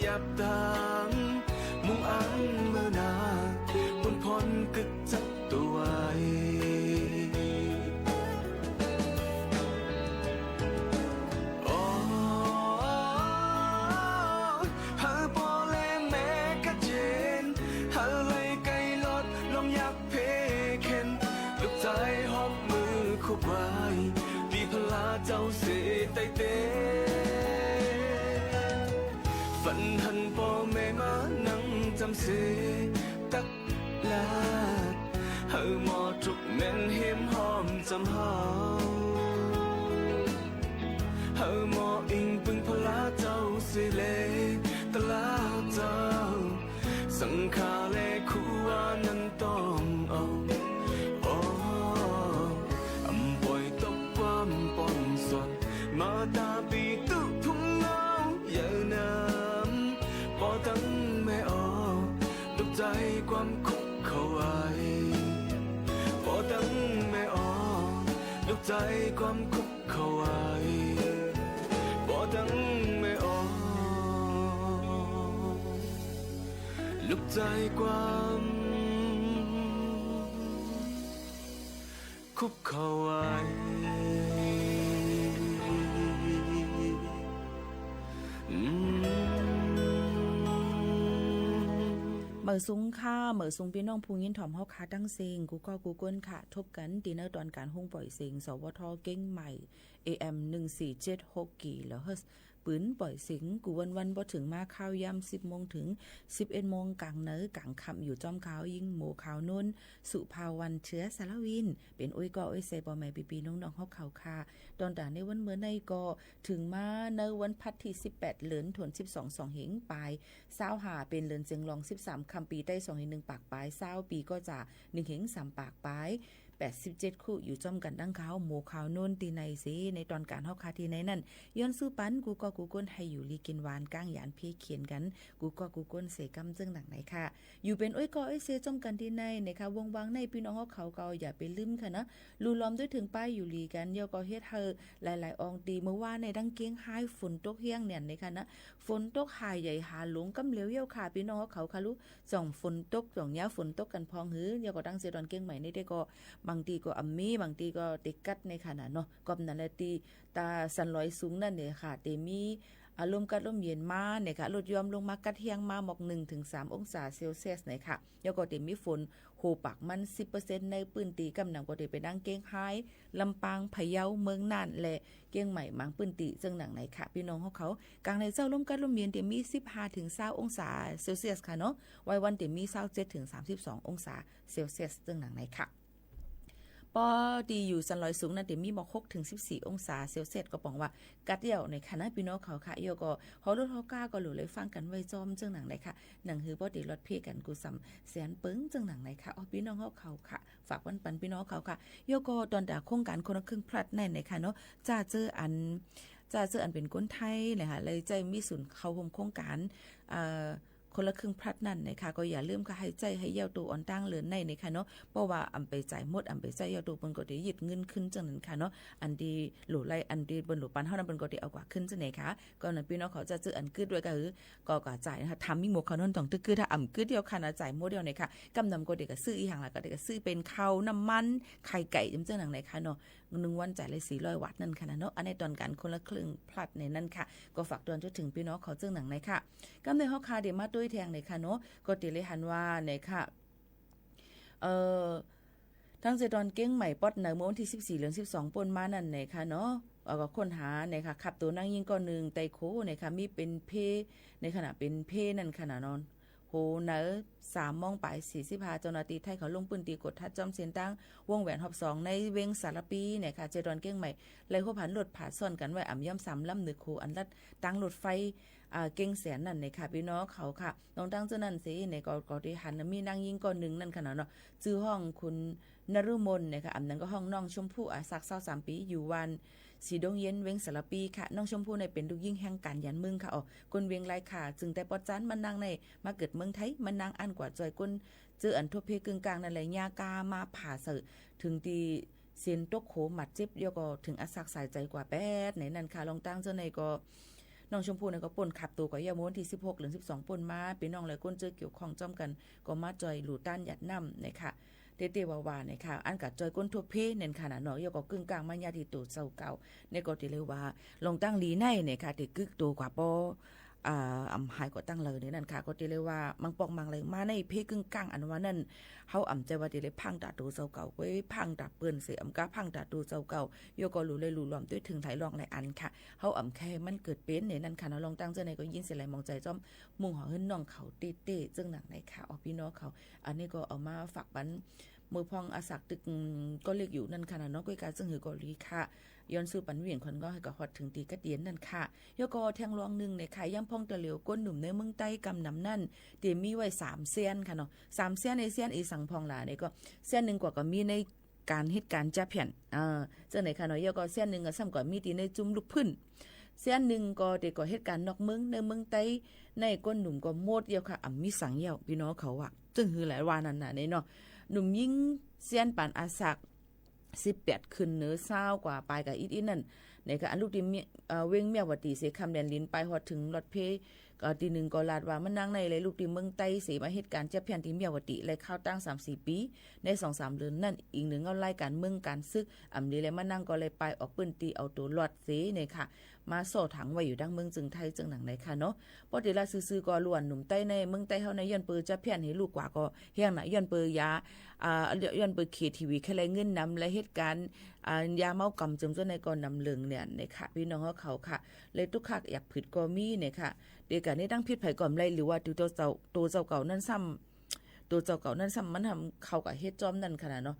หยับตังมุงอันเมื่อนาบนพรกึกจับตัวไว้อ๋อหาโปเลเมกะเจนหาไลไก่ลดลองอยากเพเข็นลูกใจหอมมือคุบไว้ดีพลาเจ้าเสไตเตฝันหันปอแม่มานั่งจำเสตักลาดเฮาหมอทุกแม่นเห็มหอมจำเฮาเฮาหมออิงปึงพลาเจ้าเสเลตลาเจ้าสังขาเลคู่ว่านั้นต้องเอาอ๋ออำปล่อยตกความปนสนมาตาปีตุทุ่งน้องเยอะน้ำพอตั้งไม่ออกลูกใจความคุกเข้าไว้พอตั้งไม่ออกลูกใจความคุกเข้าไว้พอตั้งไม่ออกลูกใจความคุกเข้าไว้เหมือซุ้งค่าเหมือซุ้งพี่น้องผู้ยินถ่อมเฮาคาตั้งเซิงกูก็กูเกิลค่ะทบกันดินเนอร์ตอนการห้องปล่อยเสียงสวทเก้งใหม่ AM 1476กิโลเฮิรตซ์ปืนปล่อยเสียงกูวันบ่ถึงมาข้าวยาม 10 โมงถึง 11 โมงกลางเนอกลางค่ำอยู่จอมขาวยิงหมู่ขาวนุ่นสุภาวันเชื้อสารวินเป็นอ้อยก็อ้อยเซบ่แม่ปีๆน้องๆเฮาเขาค่ะตอนด่านในวันเมื่อในก็ถึงมาในวันพัดที่18เดือนธันวาคม2เหงปลาย25เป็นเดือนเจึงรอง13คำปีใต้2 1ปากปลาย20ปีก็จะ1เหง3ปากปลาย 87คู่อยู่จ้อมกันดังเขาหมู่ขาวโน่นตีในสิในตอนการเฮาคาทีในนั่นย้อนสู้ปันกูก็กูก้นให้อยู่ลีกินหวานก้างหยานพี่เขียนกันกูก็กูก้นเสกำจึงหนังไหนค่ะอยู่เป็นอ้อยก็อ้อยเสจ้อมกันที่ในนะคะวงวางในพี่น้องเฮาเขาเก่าอย่าไปลืมค่ะนะลูล้อมด้วยถึงป้ายอยู่ลีกันย่อก็เฮ็ดเฮอหลายๆอองตีเมื่อว่าในดังเกียงหายฝนตกเฮียงเนี่ยนะคะนะฝนตกหายใหญ่หาหลงกำเหลียวเยี่ยวค่ะพี่น้องเฮาเขาค่ะลูกส่องฝนตกส่องยาฝนตกกันพองหือย่อก็ดังเสดอนเกียงใหม่นี่ได้ก็บางทีก็อัมมีบางทีก็ติกัดในขณะเนาะก็นั่นแหละตีตาสันลอยสูงนั่นเนี่ยค่ะเตมีอารมณ์กัดลมเย็นมาเนี่ยค่ะลดยอมลงมากัดเฮียงมาหมอก 1-3 องศาเซลเซียสเนี่ยค่ะแล้วก็เตมีฝนโหปักมัน 10% ในปื้นตีกำหนังก็เตไปดังเกียงไฮ้ลำปางพะเยาเมืองน่านและเกียงใหม่มังปื้นตีซึ่งหนังไหนค่ะพี่น้องเขากลางในเจ้าลมกัดลมเย็นเตมี 15-20 องศาเซลเซียสค่ะเนาะวัยวันเตมี 27-32 องศาเซลเซียสซึ่งหนังไหนค่ะปอดีอยู่สันลอยสูงนั่นเดี๋ยวมีหมอก6 ถึง 14 องศาเซลเซียสก็บอกว่ากัดเดี่ยวในคณะพี่น้องเขาค่ะโยก็เฮาลดเฮาก้าก็หลุเลยฟังกันไว้จอมจังหนังไหนค่ะหนังฮือบ่ได้ลดเพกันกูซ้ำแสนปึ้งจังหนังไหนค่ะอ๋อพี่น้องเฮาเขาค่ะฝากปันพี่น้องเขาค่ะโยก็ตอนดาโครงการคนละครึ่งพลัดในค่ะเนาะจ้าเจออันเป็นคนไทยนะคะเลยใจมีศูนย์เข้าร่วมโครงการคนละครึ่งพลัดนั่นนะคะก็อย่าลืมค่ะให้ใจให้เย้าตัวอ่อนตั้งเลือนในนะคะเนาะเพราะว่าอำไปจ่ายหมดอำไปจ่ายเย้าตัวเปิ้นก็ได้ยึดเงินขึ้นจังนั้นค่ะเนาะอันดีหลู่ไล่อันดีบนหลู่ปันเฮานั้นเปิ้นก็ได้เอากว่าขึ้นจังไหนค่ะก็นั้นพี่น้องเขาจะซื้ออันกึดด้วยก็คือก็จ่ายนะคะทำมีหมวกเขานั่นต้องตึกคือถ้าอำกึดเดียวค่ะนะจ่ายหมดเดียวนะคะกำนำก็ได้ก็ซื้ออีหยังล่ะก็ได้ก็ซื้อเป็นข้าวน้ำมันไข่ไก่จังนั้นไหนค่ะเนาะ1วันจ่ายเลย400 วัตต์นั่นค่ะเนาะอันในตอนการคนละครึ่งพลัดในนั้นค่ะก็ฝากเตือนจนถึงพี่น้องเขาจังหนังไหนค่ะกำในเฮาคาได้มาด้วยแทงในค่ะเนาะก็ติเลยหันว่าในค่ะทั้งเจดอนเก้งใหม่ปอดในเมื่อวันที่14เดือน12ป่นมานั่นในค่ะเนาะก็ค้นหาในค่ะขับตัวนั่งยิงก้อนนึงไตโคในค่ะมีเป็นเพในขณะเป็นเพนั่นขณะนอนโหเนอ3 โมงปลาย45เจ้าหน้าที่ไทยเขาลงปืนตีกดทัดจอมเส้นตั้งวงแหวนหอบ2ในเวงสารปีเนี่ยค่ะเจดอนเก้งใหม่เลยเขาผ่านรถผ่าซ่อนกันไว้อ่ำย่ำ3ลำนึกโคอันลัดตั้งรถไฟเก่งแสนนั่นในค่ะพี่น้องเขาค่ะน้องตั้งเจ้านั่นสิในก็ได้หันมีนางยิงก้อนนึงนั่นขนาดเนาะชื่อห้องคุณนฤมลเนี่ยค่ะอันนั้นก็ห้องน้องชมพู่อาศัก23 ปีอยู่วันสีดงเย็นเวงสารปีค่ะน้องชมพู่ในเป็นลูกยิ่งแห่งการยันเมืองค่ะคนเวียงไรค่ะจึงแต่ปอดจันมันนางในมาเกิดเมืองไทยมันนางอันกว่าจอยก้นเจออันทั่วเพกึ่งกลางนั่นแหละยากามาผ่าเสือถึงตีเซียนตกโขหมัดเจ็บเดียวก็ถึงอาศักสายใจกว่าแป๊ดไหนนั่นค่ะลองตั้งเจ้าในก็น้องชมพู่เนี่ยก็ป่นขับตัวกับยาโมนที่16หรือ12ป่นมาพี่น้องหลายคนเจอเกี่ยวข้องจ้อมกันก็มาจอยหลู่ต้านหยัดน้ำนะคะเตวาวาเนี่ยค่ะอันกับจอยก้นทั่วเพเน้นขนาดเนาะยก็กึ่งกลางมันยาที่ตัวเศร้าเก่าในก็ติเลยว่าลงตั้งลีในเนี่ยค่ะที่กึกตัวกว่าปอหายก็ตั้งเลยเนี่ยนั่นค่ะก็ติเลยว่ามังปองมังเลยมาในเพกึ่งกลางอันว่านั่นเฮาใจว่าติเลยพังตาตัวเศร้าเก่าไว้พังตาเปิ้นเสียกะพังตาตัวเศร้าเก่าโยก็รู้เลยรู้ล้อมด้วยถึงไหลรองหลายอันค่ะเฮาแค่มันเกิดเป็นเนี่ยนั่นค่ะเนาะลองตั้งเจ้าในก็ยินเสียไหลมองใจจ้อมมุ่งหอเฮินน้องเขาเต้ๆจังหนังไหนค่ะพี่น้องเขาอันนี้ก็เอามาฝากบันมือพองอาศักตึกก็เรียกอยู่นั่นค่ะเนาะก้อยการซึ่งหือกอลีค่ะย้อนซื้อปันเหวี่ยงคนก็ให้ก็ฮอดถึงตีกระเดียนนั่นค่ะยก็แทงรองนึงในขายย่ำพองตะเหลียวก้นหนุ่มในเมืองใต้กำนำนั่นเตมีไว้3 เส้นค่ะเนาะ3 เส้นในเส้นอีสังพองหลาเนี่ยก็เส้นนึงกว่าก็มีในการเฮ็ดการจับแผ่นจังไหนค่ะเนาะยก็เส้นนึงก็ซ้ำกว่ามีตีในจุ่มลูกพื้นเส้นนึงก็เด็กก็เฮ็ดการนอกเมืองในเมืองใต้ในก้นหนุ่มก็โมดเดียวค่ะมีสังเหี่ยวพี่น้องเขาอ่ะซึ่งคือหลายว่านั่นน่ะเนาะหนุ่มยิ่งเซียนปานอาศัก18ขึ้นเนื้อเศร้ากว่าปลายกับอีนั่นในก็อันลูกที่เว้งเมียวตีเสคำแดนลินไปฮอดถึงรถเพก็ที1ก็ลาดว่ามันนางในเลยลูกที่เมืองใต้เสมาเหตุการณ์จับแผ่นที่เมียวติเลยเข้าตั้ง 3-4 ปีใน 2-3 เดือนนั่นอีกหนึ่งเอาไล่การเมืองการซึกนี้เลยมันนางก็เลยไปออกปืนตีเอาตัวรอดเสเนี่ยค่ะมาโซ่ถังไว้อยู่ดังเมืองจึงไทยจึงหนังไหนค่ะเนาะปกติละซื่อๆก็ล้วนหนุ่มใต้ในเมืองใต้เฮาในย้อนปืนจับแผ่นให้ลูกกว่าก็เฮียงน่ะย้อนปืนยาย้อนปืนเคทีวีแค่ไรเงินนำและเหตุการณ์ยาเมากำจมจนในก่อนนำเหลืองเนี่ยในค่ะพี่น้องเขาค่ะเลยทุกคักอยากผิดก็มีเนี่ยค่ะเด็กกันนี่ตั้งผิดไผก่อนไรหรือว่าตัวเจ้าเก่านั่นซ้ำตัวเจ้าเก่านั่นซ้ำมันทำเข้ากับเฮ็ดจอมนั่นขนาดเนาะ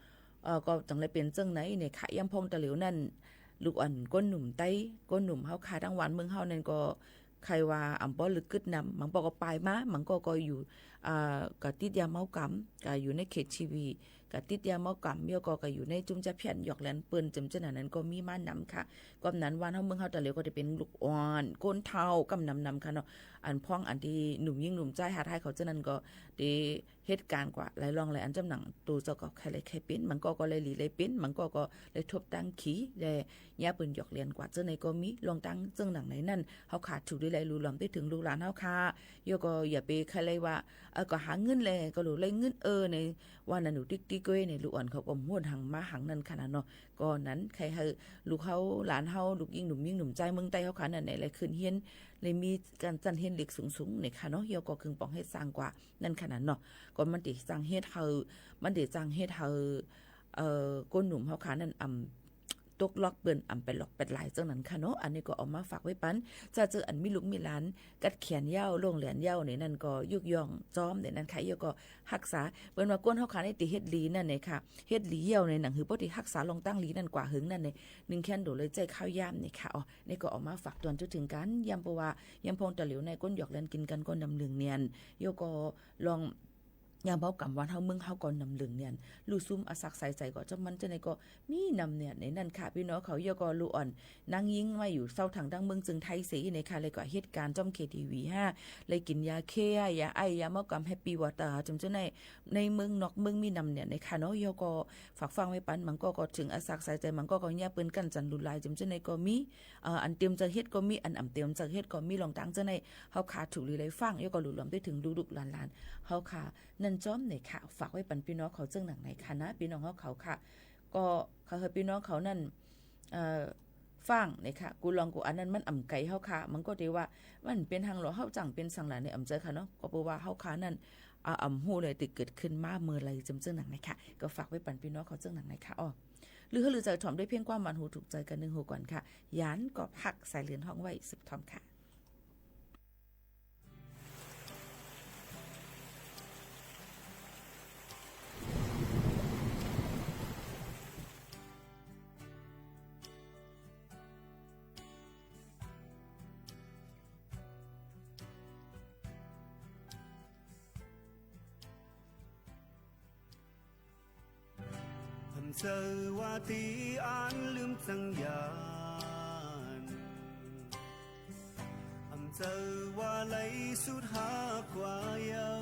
ก็จังเลยเป็นจังไหนเนี่ยค่ะย่ำพงตะเหลียวนั่นลูกอ่อนก้นหนุ่มใต้ก้นหนุ่มเฮาคาทั้งวันเมืองเฮานั่นก็ใครว่าอำบ่ลึกกึดนำมันบอกก็ปลายมามันก็อยู่ก็ติดยาเมากำก็อยู่ในเขต กะติดยาเมากำเมียวก็อยู่ในจุ่มจะเพียนหยอกแหลนเปิ้นจึมจังนั้นก็มีมานำค่ะกำนั้นวันเฮาเมืองเฮาตะเหลียวก็จะเป็นลูกอ่อนก้นเฒ่ากำนำค่ะเนาะอันพ้องอันที่หนุ่มยิ่งหนุ่มใจหาทายเขาจังนั้นก็ได้เหตุการณ์กว่าหลายรองหลายอันจำหนังตูเจ้าก็ใครเลยใครเป็นมันก็เลยหลีเลยเป็นมันก็เลยทบตั้งขี้และย่าเปิ้นหยอกเลียนกว่าจังไหนก็มีลองตั้งจังหนังไหนนั่นเฮาขาดถูกด้วยหลายรู้ลำได้ถึงลูกหลานเฮาค่ะโยก็อย่าไปใครเลยว่าก็หาเงินแลก็รู้เลยเงินในว่านั้นหนูติ๊กๆก้อยในลูกอ่อนเขาก็ม่วนหังมาหังนั่นขนาดเนาะก็นั้นใครเฮาลูกเฮาหลานเฮาลูกยิ่งหนุ่มยิ่งหนุ่มใจเมืองใต้เฮาค่ะนั่นไหนเลยขึ้นเฮียนเลยมีการจันเฮียนเหล็กสูงๆในค่ะเนาะเฮียก็คึงปองให้สร้างกว่านั่นขนาดเนาะก็มันติสร้างเฮ็ดเฮามันติสร้างเฮ็ดเฮาก้นหนุ่มเฮาค่ะนั่นตกล็อกเปิ้นไปล็อกเป็ดหลายจังนั้นค่ะเนาะอันนี้ก็เอามาฝากไว้ปันจะเจออันมีลูกมีหลานกัดแขนยาวลงแหลนยาวในนั่นก็ยุกย่องจ้อมในนั้นค่ะยก็รักษาเปิ้นว่าก้นเฮาค่ะในติเฮ็ดลีนั่นเนี่ยค่ะเฮ็ดลีเหี่ยวในหนังหือบ่ติรักษาลงตั้งลีนั่นกว่าหึงนั่นนี่1แขนโดเลยใจข้าวยามนี่ค่ะอ๋อนี่ก็เอามาฝากตอนจนถึงกันยามเพราะว่ายามพงตะเหลียวในก้นหยอกแลนกินกันก้นดำลึงเนียนยก็ลองยามเฮากำวันเฮาเมืองเฮาก่อนนำเหลืองเนี่ยลูซุ่มอาศักใส่ใจก็จะมันจะในก็มีนำเนี่ยในนั่นค่ะพี่น้องเขาเยอะก็ลูอ่อนนางยิงมาอยู่เศร้าทางดังเมืองจึงไทยเสียในค่ะเลยก็เหตุการณ์จ้อม KTV 5เลยกินยาเคยาไอยาเมากำแฮปปี้วอเตอร์จำจะในเมืองนอกเมืองมีนำเนี่ยในค่ะเนาะเยอะก็ฝากฟังไว้ปันมันก็ถึงอาศักใส่ใจมันก็แย่ปืนกันจันลุลายจำจะในก็มีอันเตรียมจะเฮ็ดก็มีอันเตรียมจะเฮ็ดก็มีลองตั้งจะในเฮาขาถูกเลยฟังเยอะก็หลุดล้อมได้ถึงดุๆหลานๆเฮาขานั่นจ้อมในค่ะฝากไว้ปันพี่น้องเขาเจ้งหนังไหนค่ะนะพี่น้องเขาค่ะก็เขาเฮาพี่น้องเขานั่นฟังนี่ค่ะกูลองกูอันนั้นมันไก่เฮาค่ะมันก็ได้ว่ามันเป็นทางหลอเฮาจังเป็นสังหลานในเจอค่ะเนาะก็เพราะว่าเฮาค่ะนั่นฮู้เลยติเกิดขึ้นมาเมื่อไรจำเจ้งหนังไหนค่ะก็ฝากไว้ปันพี่น้องเขาเจ้งหนังไหนค่ะหรือใจถ่อมด้วยเพียงความมันหูถูกใจกัน1หูก่อนค่ะยานกอบหักสายเลือนห้องไว้10ถ่อมค่ะเจอว่าตีอ่านลืมสังญาณเจอว่าไหลสุดหากว่าเยา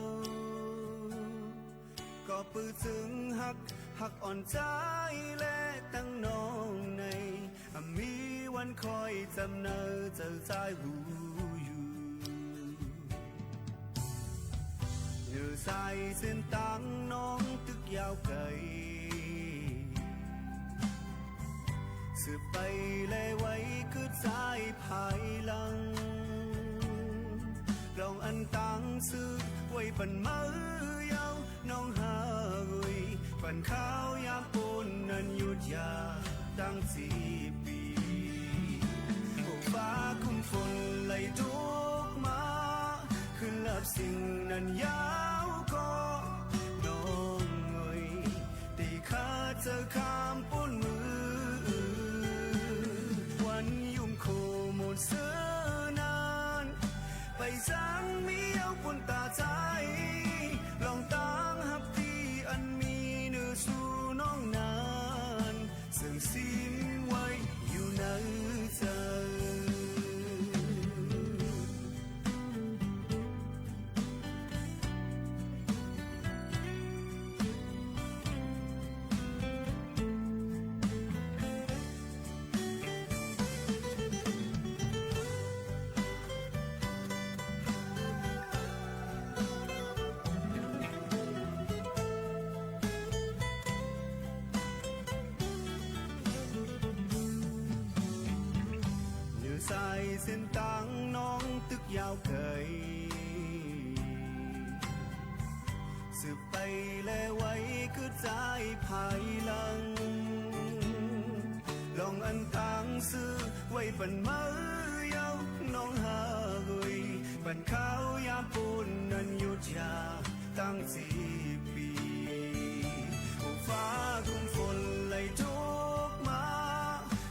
ก็ปื้อถึงหักอ่อนใจและตั้งน้องในมีวันคอยจำเนอเจอใจรู้อยู่เนื้อใสเส้นตั้งน้องตึกยาวไกลสืบไปและไว้คือใจภายหลังลองอันตังซื้อไว้ปันมือยาวน้องหากุยปันข้าวยามปูนนั้นหยุดยาตั้ง4 ปีโอ้ฟ้าคุ้มฝนไหลทุกมาขึ้นลับสิ่งนั้นยาวก็น้องเอ่ยตีข้าเจอข้ามปูนมือหมดเสือนานไปสังมีเอาปุ่นตาใจลองตั้งหับที่อันมีเนื้อสู่น้องนานซึ่งสิ้นไว้อยู่ในใจใส่เส้นตั้งน้องตึกยาวเกยสืบไปและไว้คือใจภายหลังลองอันตังซื้อไว้ปันมือยาวน้องหากุยปันข้าวยามปูนนั้นหยุดยาตั้ง4 ปีโอ้ฟ้าคุ้มฝนไหลทุกมา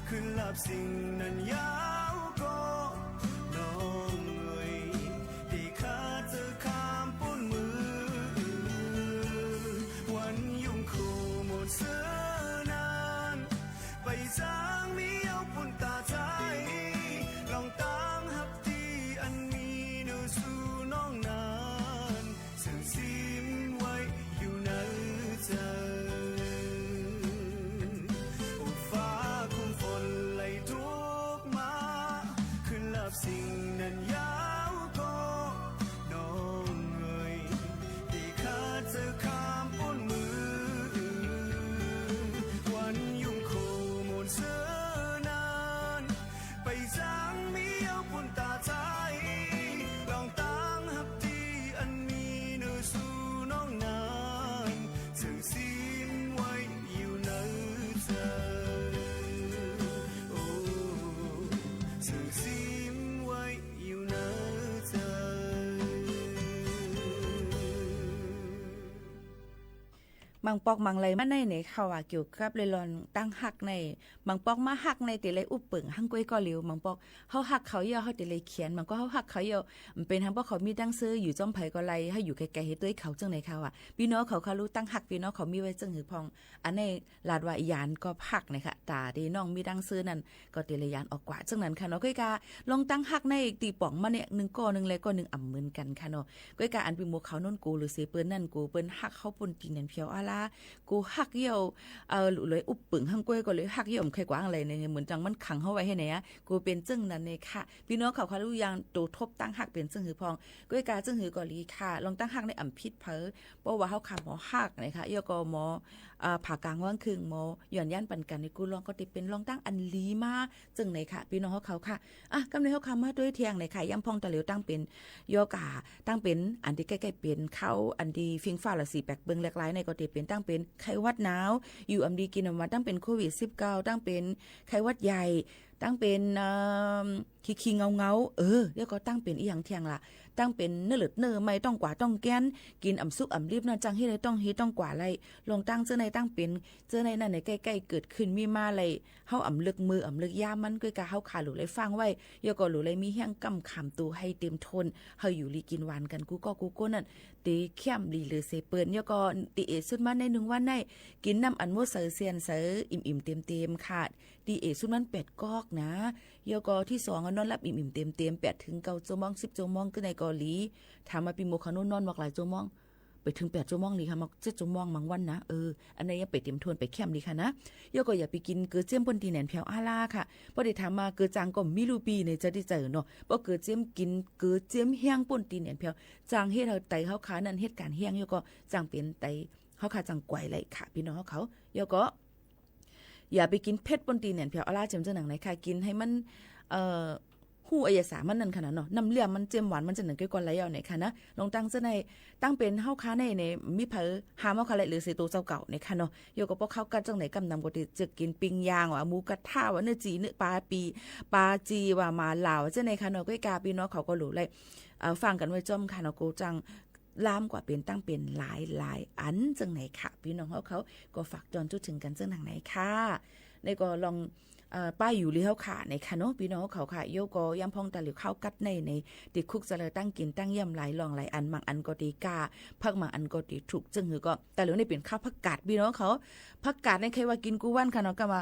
ขึ้นลับสิ่งนั้นยาวก็น้องเอ่ยที่ข้าเจอข้ามปูนมือวันยุ่งคู่ มีเอาปุ่นตาใจลองตั้งหับที่อันมีเนื้อสู่น้องนานสื่อซิมไว้อยู่ในใจโอ้ฟ้าคงฝนไหลทุกมาขึ้นลับสิ่งนั้นยาวก็น้องเอ่ยที่ขาดเจอข้ามป้นมือวันยุ่งโคมนเสือนานไปจางมีเอาปุ่นตาใจลองตั้งหับที่อันมีเนื้อสู่น้องนานถึงซิมไว้อยู่ในใจโอ้ถึงซิมไว้อยู่ในใจ บางปอกบางไรมาในเนี่ยเขาว่าเกี่ยวกับเลยลอนตั้งหักในบางปอกมาหักในติเลยอุบเปิงหังก้อยก็เหลียวบางปอกเฮาหักเขาเยอะเฮาติเลยเขียนบางก็เฮาหักเขาเยอะมันเป็นทั้งปอกเขามีตั้งซื้ออยู่จ้อมไผก็ไล่ให้อยู่ไกลๆเฮ็ดด้วยเขาจังไหนเขาอ่ะพี่น้องเขารู้ตั้งหักพี่น้องเขามีไว้จังหือพองอันในลาดว่าอีหยานก็หักนะคะตาดีน้องมีตั้งซื้อนั่นก็ติเลยยานออกกว่าจังนั้นค่ะเนาะก้อยกาลองตั้งหักในตีป่องมาเนี่ย1ก้อ1เลยก็1อ่ำเหมือนกันค่ะเนาะก้อยกาอันเป็นหมู่เขานนกูหรือเสเปิ้นนั่นกูเปิ้นหักเขาปนกินนั่นเพียวอาลากูหักเหี่ยวเลยอุบปึงห้างก้วยก็เลยหักเหี่ยวใครกว้างอะไรเนี่ยเหมือนจังมันขังเฮาไว้ให้ไหนอ่ะกูเป็นจึงนั่นเองค่ะพี่น้องเขารู้ยังโตทบตั้งหักเป็นจึงหือพองก้วยกาจึงหือก็ลีค่ะลองตั้งหักในอ่ำพิษเผอเพราะว่าเฮาขาหมอหักนะคะยกหมอผ่ากลางว่างครึ่งหมอหย่อนย่านปันกันในกูลองก็ติเป็นลองตั้งอันลีมาจึงไหนค่ะพี่น้องเขาค่ะอ่ะกำเนิดเขามาด้วยเทียงไหนค่ะย่ำพองตะเหลียวตั้งเป็นโยกาตั้งเป็นอันที่ใกล้ๆเป็นเขาอันดีฟิงฟ้าละสีแปลกเบิ่งหลากหลายในก็ติเป็นตั้งเป็นไข้หวัดหนาวอยู่อำดีกินออกมาตั้งเป็นโควิด19ตั้งเป็นไข้หวัดใหญ่ตั้งเป็นขี้เงาเดี๋ยวก็ตั้งเป็นอีหยังเที่ยงล่ะตั้งเป็นเนื้อเลือดเนื้อไม่ต้องกว่าต้องแก้นกินอ่ำซุกอ่ำรีบนะจังให้เลยต้องฮีต้องกว่าไรลงตั้งเจ้าในตั้งเป็นเจ้าในนั่นในใกล้ๆเกิดขึ้นมีมาเลยเฮาอ่ำลึกมืออ่ำลึกย่ามันก็กะเฮาขาหลูเลยฟังไว้เดี๋ยวก็หลูเลยมีแห้งกำขำตัวให้เต็มทนเฮาอยู่ลีกินหวานกันกูก็นั่นตีเข้มลีเลยเสเปิ้นเดี๋ยวก็ตีเอสุดมันใน1วันในกินน้ำอันโมเซอร์เซียนเซออิ่มๆเต็มๆค่ะตีเอสุดมัน8กอกนะเดี๋ยวก็ที่2นอนหลับอิ่มๆเต็มๆ8ถึง9ชั่วโมง10ชั่วโมงก็ในเกาหลีถามมาปีโมคานนอนหลายชั่วโมงไปถึง8ชั่วโมงนี่ค่ะมา7ชั่วโมงบางวันนะอันนี้ยังไปเต็มทวนไปแคมดีค่ะนะเดี๋ยวก็อย่าไปกินเกือเจียมปนตีแหนนเพียวอาลาค่ะบ่ได้ถามมาเกือจางก็มีรูปีในจะได้เจอเนาะบ่เกือเจียมกินเกือเจียมแห้งปนตีแหนนเพียวจางเฮ็ดเฮาไตเฮาขานั่นเฮ็ดการแห้งเดี๋ยวก็จางเป็นไตเฮาขาจังกวยไหลค่ะพี่น้องเขาเดี๋ยวก็อย่าไปกินเผ็ดปนตีแหนนเพียวอาลาเจียมจังหนังไหนค่ะกินให้มันหูอายสามันนั่นขนาดเนาะน้ำเลี้ยงมันเจียมหวานมันจะหนึ่งก้อยก่อนไหลเอาไหนค่ะนะลองตั้งซะในตั้งเป็นเฮาค้าในมีเผอหาเฮาค้าไหลหรือเสตัวเจ้าเก่าในค่ะเนาะโยก็พวกเขากันจังไหนกำนำก็จะกินปิ้งย่างว่าหมูกระทะว่าเนื้อจีเนื้อปลาจีว่ามาลาวจังไหนค่ะเนาะก้อยกาพี่น้องเขาก็รู้เลยฟังกันไว้จ้อมค่ะเนาะโกจังลามกว่าเป็นตั้งเป็นหลายอันจังไหนค่ะพี่น้องเขาก็ฝากจอนจุดถึงกันจังไหนค่ะในก็ลองป้ายอยู่เลี้ยวขาในค่ะเนาะพี่น้องเขาค่ะโยก็ยำพองตะหลิวข้าวกัดในติดคุกจะเลยตั้งกินตั้งย่ำหลายลองหลายอันบางอันก็ตีกาพักบางอันก็ตีถูกจึงหือก็แต่เหลือในเป็นข้าวผักกาดพี่น้องเขาผักกาดในใครว่ากินกูวันค่ะเนาะก็ว่า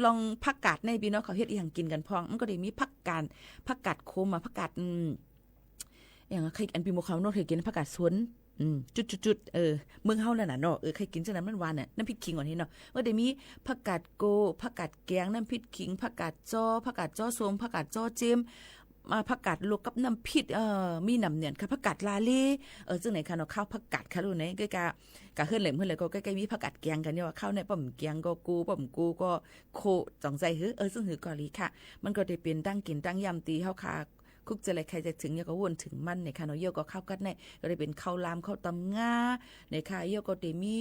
ลองผักกาดในพี่น้องเขาเฮ็ดอีหยังกินกันพองมันก็ได้มีผักกาดโคมมาผักกาดอย่างใครอันพี่โมเขาโน้ตเคยกินผักกาดสวนจุดเมืองเฮานั่นน่ะเนาะใครกินจังนั้นมันหวานน่ะน้ำพริกขิงก่อนนี้เนาะว่าได้มีผักกาดโกผักกาดแกงน้ำพริกขิงผักกาดจ้อส้มผักกาดจ้อเจมมาผักกาดลวกกับน้ำพริกมีน้ำเนี่ยค่ะผักกาดลาเล่จังไหนค่ะเนาะข้าวผักกาดค่ะรู้ไหนใกล้กะเฮือนเหลมเฮือนเลยก็ใกล้ๆมีผักกาดแกงกันเนี่ยว่าข้าวในป้อมแกงก็ป้อมกูก็โคจ่องใจซึ่งหือกอลีค่ะมันก็ได้เป็นตั้งกินตั้งยำตีเฮาค่ะคุกจะอะไรใครจะถึงเนี่ยก็วนถึงมันในค่ะเนาะเยอะก็ข้าวกัดในก็ได้เป็นข้าวลามข้าวตำง่าในค่ะเยอะก็ได้มี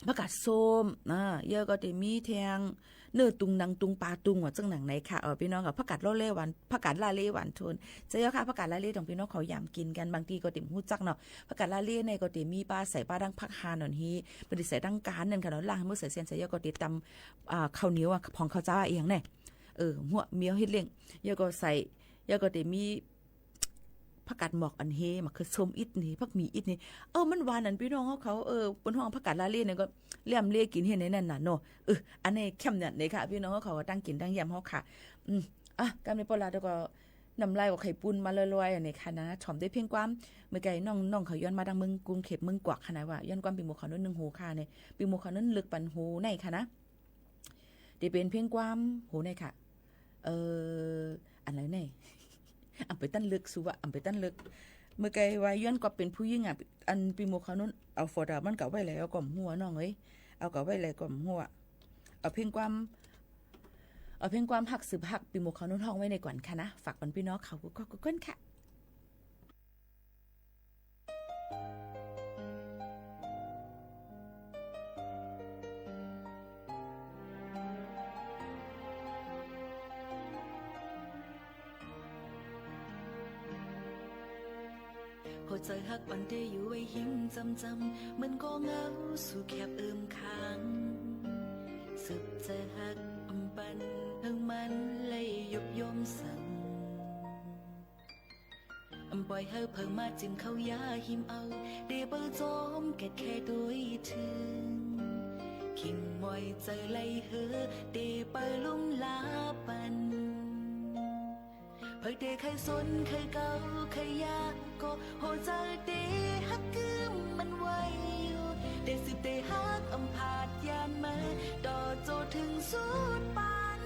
ผักกาดส้มเยอะก็ได้มีแทงเนื้อตุงนังตุงปลาตุงว่าจังหนังไหนค่ะพี่น้องกับผักกาดโลเล่หวานผักกาดลาเล่หวานทนจะเยอะค่ะผักกาดลาเล่ของพี่น้องเขายามกินกันบางทีก็ติ่มหูจักเนาะผักกาดลาเล่ในก็ติมีปลาใส่ปลาดังผักฮานนฮีบ่ได้ใส่ดังการนั่นค่ะเนาะล่างเมื่อใส่เส้นใส่เยอะก็ติตำข้าวเหนียวของข้าวจ้าเองเนี่ยหัวเมียวเฮ็ดเลี้ยงเยอะก็ใส่เยอะก็ติมี ผักกาดหมอกอันเฮมะเขือส้มอิดนี่ผักหมีอิดนี่มันหวานอันพี่น้องเขาบนห้องผักกาดลาเล่เนี่ยก็เลี่ยมเล่กินเฮ็ดในนั่นน่ะเนาะอันนี้เข้มเนี่ยนี่ค่ะพี่น้องเขาก็ตั้งกินตั้งยำเฮาค่ะกำในปลาแล้วก็น้ำลายกับไข่ปุ้นมาลอยๆอันนี้ค่ะนะถ่อมได้เพียงความเมื่อไกน้องเขาย้อนมาดังเมืองกรุงเทพเมืองกวักค่ะนะว่าย้อนความปีหมู่เขานั้น1หูค่ะเนี่ยปีหมู่เขานั้นลึกปันหูในค่ะนะได้เป็นเพียงความหูในค่ะอันไหนแน่อำไปตั้นลึกสุวะอำไปตั้นลึกเมื่อไกว่าย้อนก็เป็นผู้หญิงอันปีหมู่เขานั้นเอาฟอดามันก็ไว้แล้วก่อมหัวน้องเอ้ยเอาก็ไว้แล้วก่อมหัวเอาเพียงความหักสืบหักปีหมู่เขานุ่นห้องไว้ในก่อนค่ะนะฝากบรรพี่น้องเขาก็ก้นค่ะหัวใจหักวันเดอยู่ไว้หิมจำมันก็เงาสู่แคบค้างสุดใจหักปันเพิ่งมันเลยยุบยมสั่งปล่อยให้เพิ่งมาจิ้มเข้ายาหิมเอาเดเบอร์จอมแก่แค่ด้วยถึงขิงมอยใจไล่เฮเดเบอร์ลุ่มลาปันเพิ่งเดเคยสนเคยเก่าเคยยากก็หัวใจเดหักกึมมันไว้อยู่เดสิบเดหักผาดยานมาดอโจถึงสุดปาน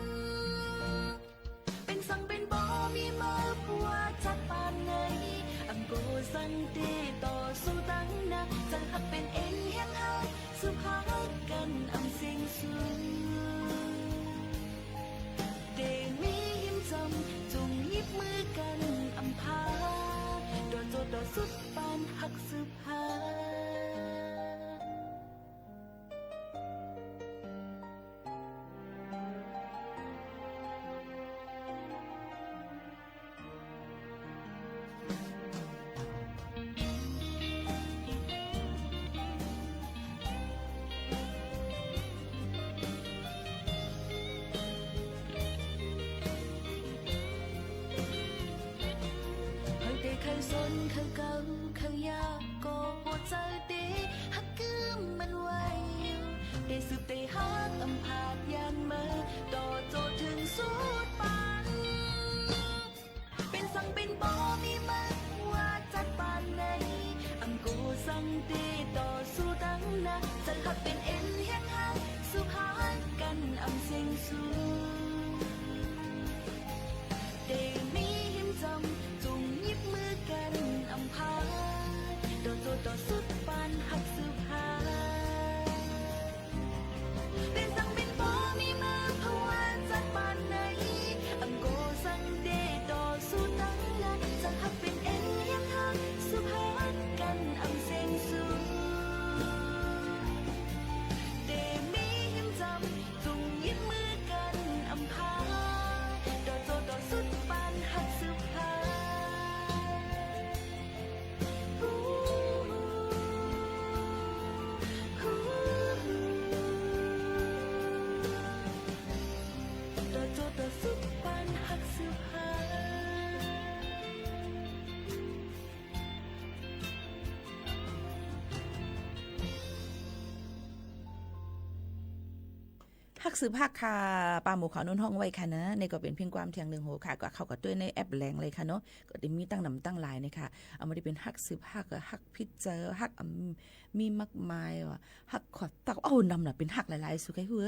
เป็นสั่งเป็นบ่มีมาผัวจักปานไหนโกสันติต่อสู้ตั้งนักจะหักเป็นเอ็นเฮียงหักสุภาพกันเสียงสูงเดมียิ้มจำจุงยิบมือกันพาดอโจดอสุดปานหักสุภาสนเขาเก่าเขายากก็หัวใจดีหักกึมมันไว้ได้สืบได้หักผาดยานมาต่อโจถึงสุดปานเป็นสั่งเป็นบ่มีมาว่าจัดปานไหนโกสั่งตีต่อสู้ตั้งนักจะหักเป็นเอ็นเฮียงหักสุภาพกันเสียงสูงเดมีหิมจำจุงยิบมือกันพาดอโจดอสุดปานหักสุภาเป็นสั่งเป็นบ่มีมาเพราะว่าจัดปานไหนโกสั่งเดดอสู้ตั้งนักจะหักเป็นเอ็นเฮียงหักสุภาพกันเสียงสูงเดมีหิมจำจุงยิบมือกันพาดอโจดอสุดปานหักสุภาสุดปานหักสุภาหักสืบหักค่ะปลาหมูขาวนุ่นห้องไว้ค่ะนะในก็เป็นเพียงความเทียงหนึ่งโหค่ะก็เข้ากับด้วยในแอปแรงเลยค่ะเนาะก็ได้มีตั้งนำตั้งหลายนะคะเอามาได้เป็นหักสืบหักกับหักพิจเจอหักมีมากมายว่ะหักขอดตักนำน่ะเป็นหักหลายๆสุดไอ้หัว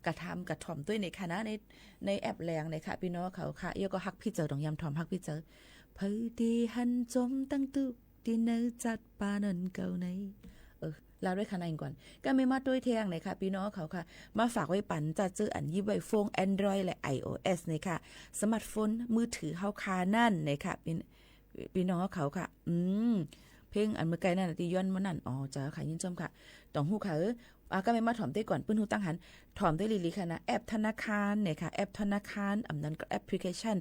กระทำกระถ่อมด้วยในค่ะนะในแอปแรงเลยค่ะพี่น้องเขาค่ะเยอะก็หักพิจเจอต้องยำถ่อมหักพิจเจอเพอดีหันจมตั้งตุกที่เนื้อจัดปานันเก่าในลาด้วยคะแนนก่อนก็ไม่มาด้วยเทียงเลยค่ะพี่น้องเขาค่ะมาฝากไว้ปั่นจะเจออันยิบไว้โฟน Android และ iOS เนี่ยค่ะสมาร์ทโฟนมือถือเฮาคานั่นเนี่ยค่ะพี่น้องเขาค่ะเพลงอันเมื่อไกลนั่นที่ย้อนมานั่นจ้าค่ะยินชมค่ะต้องฮู้ค่ะก็ไม่มาถ่อมได้ก่อนเปิ้นฮู้ตั้งหันถ่อมได้ลีๆค่ะนะแอปธนาคารเนี่ยค่ะแอปธนาคารนั้นก็แอปพลิเคชัน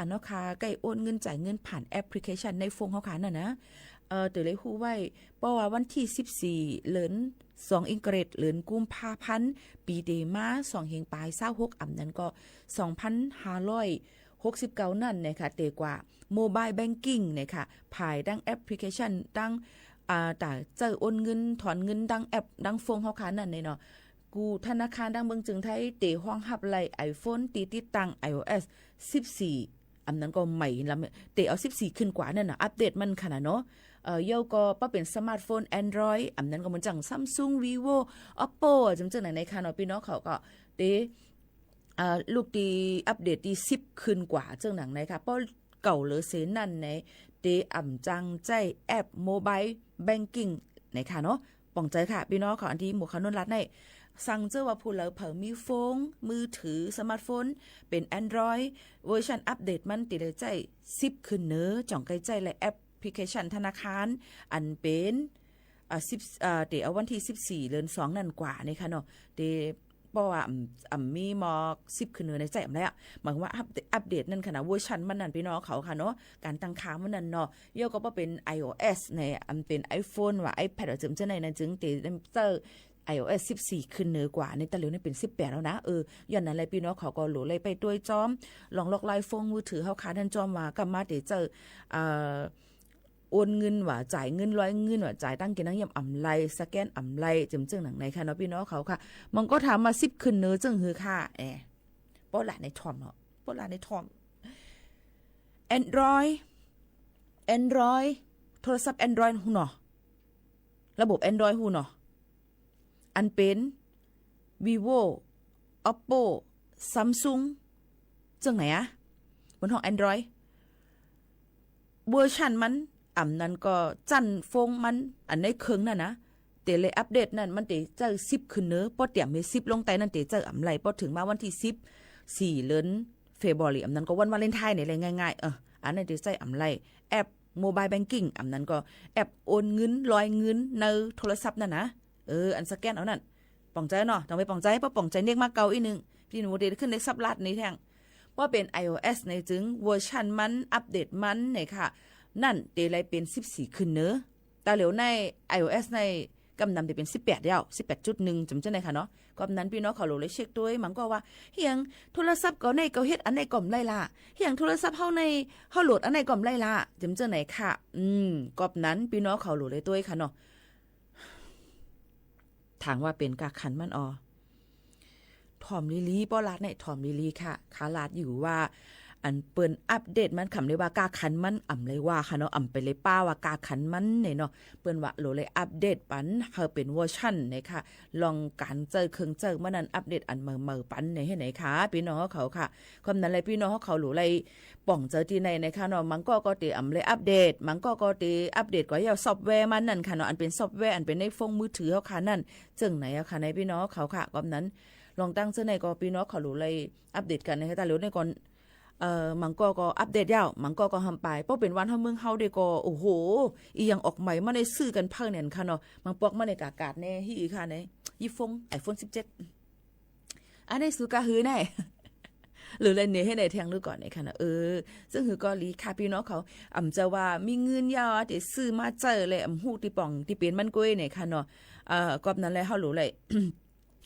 เนาะค่ะใกล้โอนเงินจ่ายเงินผ่านแอปพลิเคชันในโฟนเฮาค่ะนั่นนะตัวเลยฮู้ไว้เพราะว่าวันที่14เดือน2อิงเกรดเดือนกุมภาพันธ์ปีเดมา2เฮงปลาย26นั้นก็2560 69นั่นนะคะเตกว่าโมบายแบงกิ้งนะคะภายดังแอปพลิเคชันดังแต่เจอโอนเงินถอนเงินดังแอปดังฟงเฮาคานั่นเนาะกูธนาคารดังเมืองจึงไทยเตห้องหับไล iPhone ติดตั้ง iOS 14อันนั้นก็ใหม่ละเตเอา14ขึ้นกว่านั่นน่ะอัปเดตมันขนาดเนาะเยาก็ป้าเป็นสมาร์ทโฟน Android อันนั้นก็เหมือนจัง Samsung Vivo Oppo จังไหนในค่ะเนาะพี่น้องเขาก็เตลูกดีอัปเดตที่10ขึ้นกว่าจังหนังในค่ะเพราะเก่าเหลือเสนั่นในเตจังใจแอปโมบายแบงกิ้งในค่ะเนาะป่องใจค่ะพี่น้องขออันที่หมู่ขนุนรัฐในสั่งเจอว่าผู้เลอเผอมีโฟนมือถือสมาร์ทโฟนเป็น Android เวอร์ชันอัปเดตมันติเลยใจ10ขึ้นเนอจ่องไกลใจและแอปพลิเคชันธนาคารอันเป็นเดี๋ยววันที่14เดือน2นั่นกว่านี่ค่ะเนาะเดเพราะว่ามีมอ10ขึ้นเนอในใจอำแล้วหมายว่าอัปเดตนั่นค่ะนะเวอร์ชันมันนั่นพี่น้องเขาค่ะเนาะการตั้งค่ามันนั่นเนาะเยอะก็บ่เป็น iOS ในเป็น iPhone ว่า iPad จึงจะในนั้นจึงเตเจอiOS 14ขึ้นเหนือกว่าในตะเหลียวนี่เป็น18แล้วนะย้อนนั้นเลยพี่น้องเขาก็หลูเลยไปด้วยจอมลองล็อกไลน์โฟนมือถือเฮาคาทันจอมว่ากลับมาเดี๋ยวเจอโอนเงินว่าจ่ายเงินร้อยเงินว่าจ่ายตั้งกินตั้งยำอ่ำไลสแกนอ่ำไลจึงหนังในค่ะเนาะพี่น้องเขาค่ะมันก็ถามมา10ขึ้นเหนือจึงหือค่ะป้อหลานในทอมเนาะป้อหลานในทอม Android โทรศัพท์ Android ฮู้เนาะระบบ Android ฮู้เนาะอันเป็น Vivo Oppo Samsung จังไหนอะบนห้อง Android เวอร์ชันมันนั้นก็จันฟงมันอันในเครื่องนั่นนะเตเลยอัปเดตนั่นมันเตเจอ10ขึ้นเนอะพอเตรียมให้10ลงใต้นั่นเตเจอไหลพอถึงมาวันที่14เดือนเฟบรุรีนั้นก็วันวาเลนไทน์นี่แหละง่ายๆอันนั้นเตเจอไหลแอปโมบายแบงกิ้งนั้นก็แอปโอนเงินลอยเงินในโทรศัพท์นั่นนะอันสแกนเอานั่นป่องใจเนาะต้องไปป่องใจเพราะป่องใจเรียกมาเก่าอีนึงพี่หนูเดขึ้นในซับลัดในแท่งว่าเป็น iOS ในจึงเวอร์ชันมันอัปเดตมันเนี่ยค่ะนั่นเดไลเป็น14ขึ้นเนอะแต่เหลียวใน iOS ในกำนำจะเป็น18แล้ว 18.1 จำได้ค่ะเนาะก็นั้นพี่น้องเขาเลยเช็คด้วยมันก็ว่าเฮียงโทรศัพท์ก็ในเกาเฮ็ดอันในก่อมไล่ล่ะเฮียงโทรศัพท์เฮาในเฮาโหลดอันในก่อมไล่ล่ะจำไหนค่ะก็นั้นพี่น้องเขาเลยด้วยค่ะเนาะถามว่าเป็นกาขันมันถอมลิลีป้อลาดในถอมลิลีค่ะขาลาดอยู่ว่าอันเปิ้นอัปเดตมันคำเลยว่ากาขันมันเลยว่าค่ะเนาะไปเลยป้าว่ากาขันมันเนี่ยเนาะเปิ้นว่าโหลเลยอัปเดตปันเฮาเป็นเวอร์ชันเนี่ยค่ะลองการเจอเครื่องเจอมันนั้นอัปเดตอันเมอปันเนี่ยให้ไหนคะพี่น้องเขาค่ะความนั้นเลยพี่น้องเขาโหลเลยป่องเจอที่ในนะคะเนาะมันก็เตเลยอัปเดตมันก็เตอัปเดตก็เอาซอฟต์แวร์มันนั่นค่ะเนาะอันเป็นซอฟต์แวร์อันเป็นในโฟนมือถือเฮาค่ะนั่นจึงไหนอะค่ะในพี่น้องเขาค่ะความนั้นลองตั้งเสื้อในก็พี่น้องเขาโหลเลยอัปเดตกันนะคะแต่เหลียวในก่อนมันก็อัปเดตยาวมันก็ทำไปเพราะเป็นวันเฮาเมืองเฮาเด้ก็โอ้โหอีหยังออกใหม่มาได้ซื้อกันเพิ่นเนี่ยค่ะเนาะมันปอกมาในกากาดแน่ฮีอีค่ะในยี่ฟง iPhone 17อันนี้สุกะหือแน่หรืออะไรเนี่ยให้ในแทงดูก่อนในค่ะนะซึ่งคือก็ลีค่ะพี่น้องเขาจะว่ามีเงินยาวที่ซื้อมาเจอเลยฮู้ที่ป่องที่เป็นมันก้อยเนี่ยค่ะเนาะก็นั้นแล้วเฮารู้เลย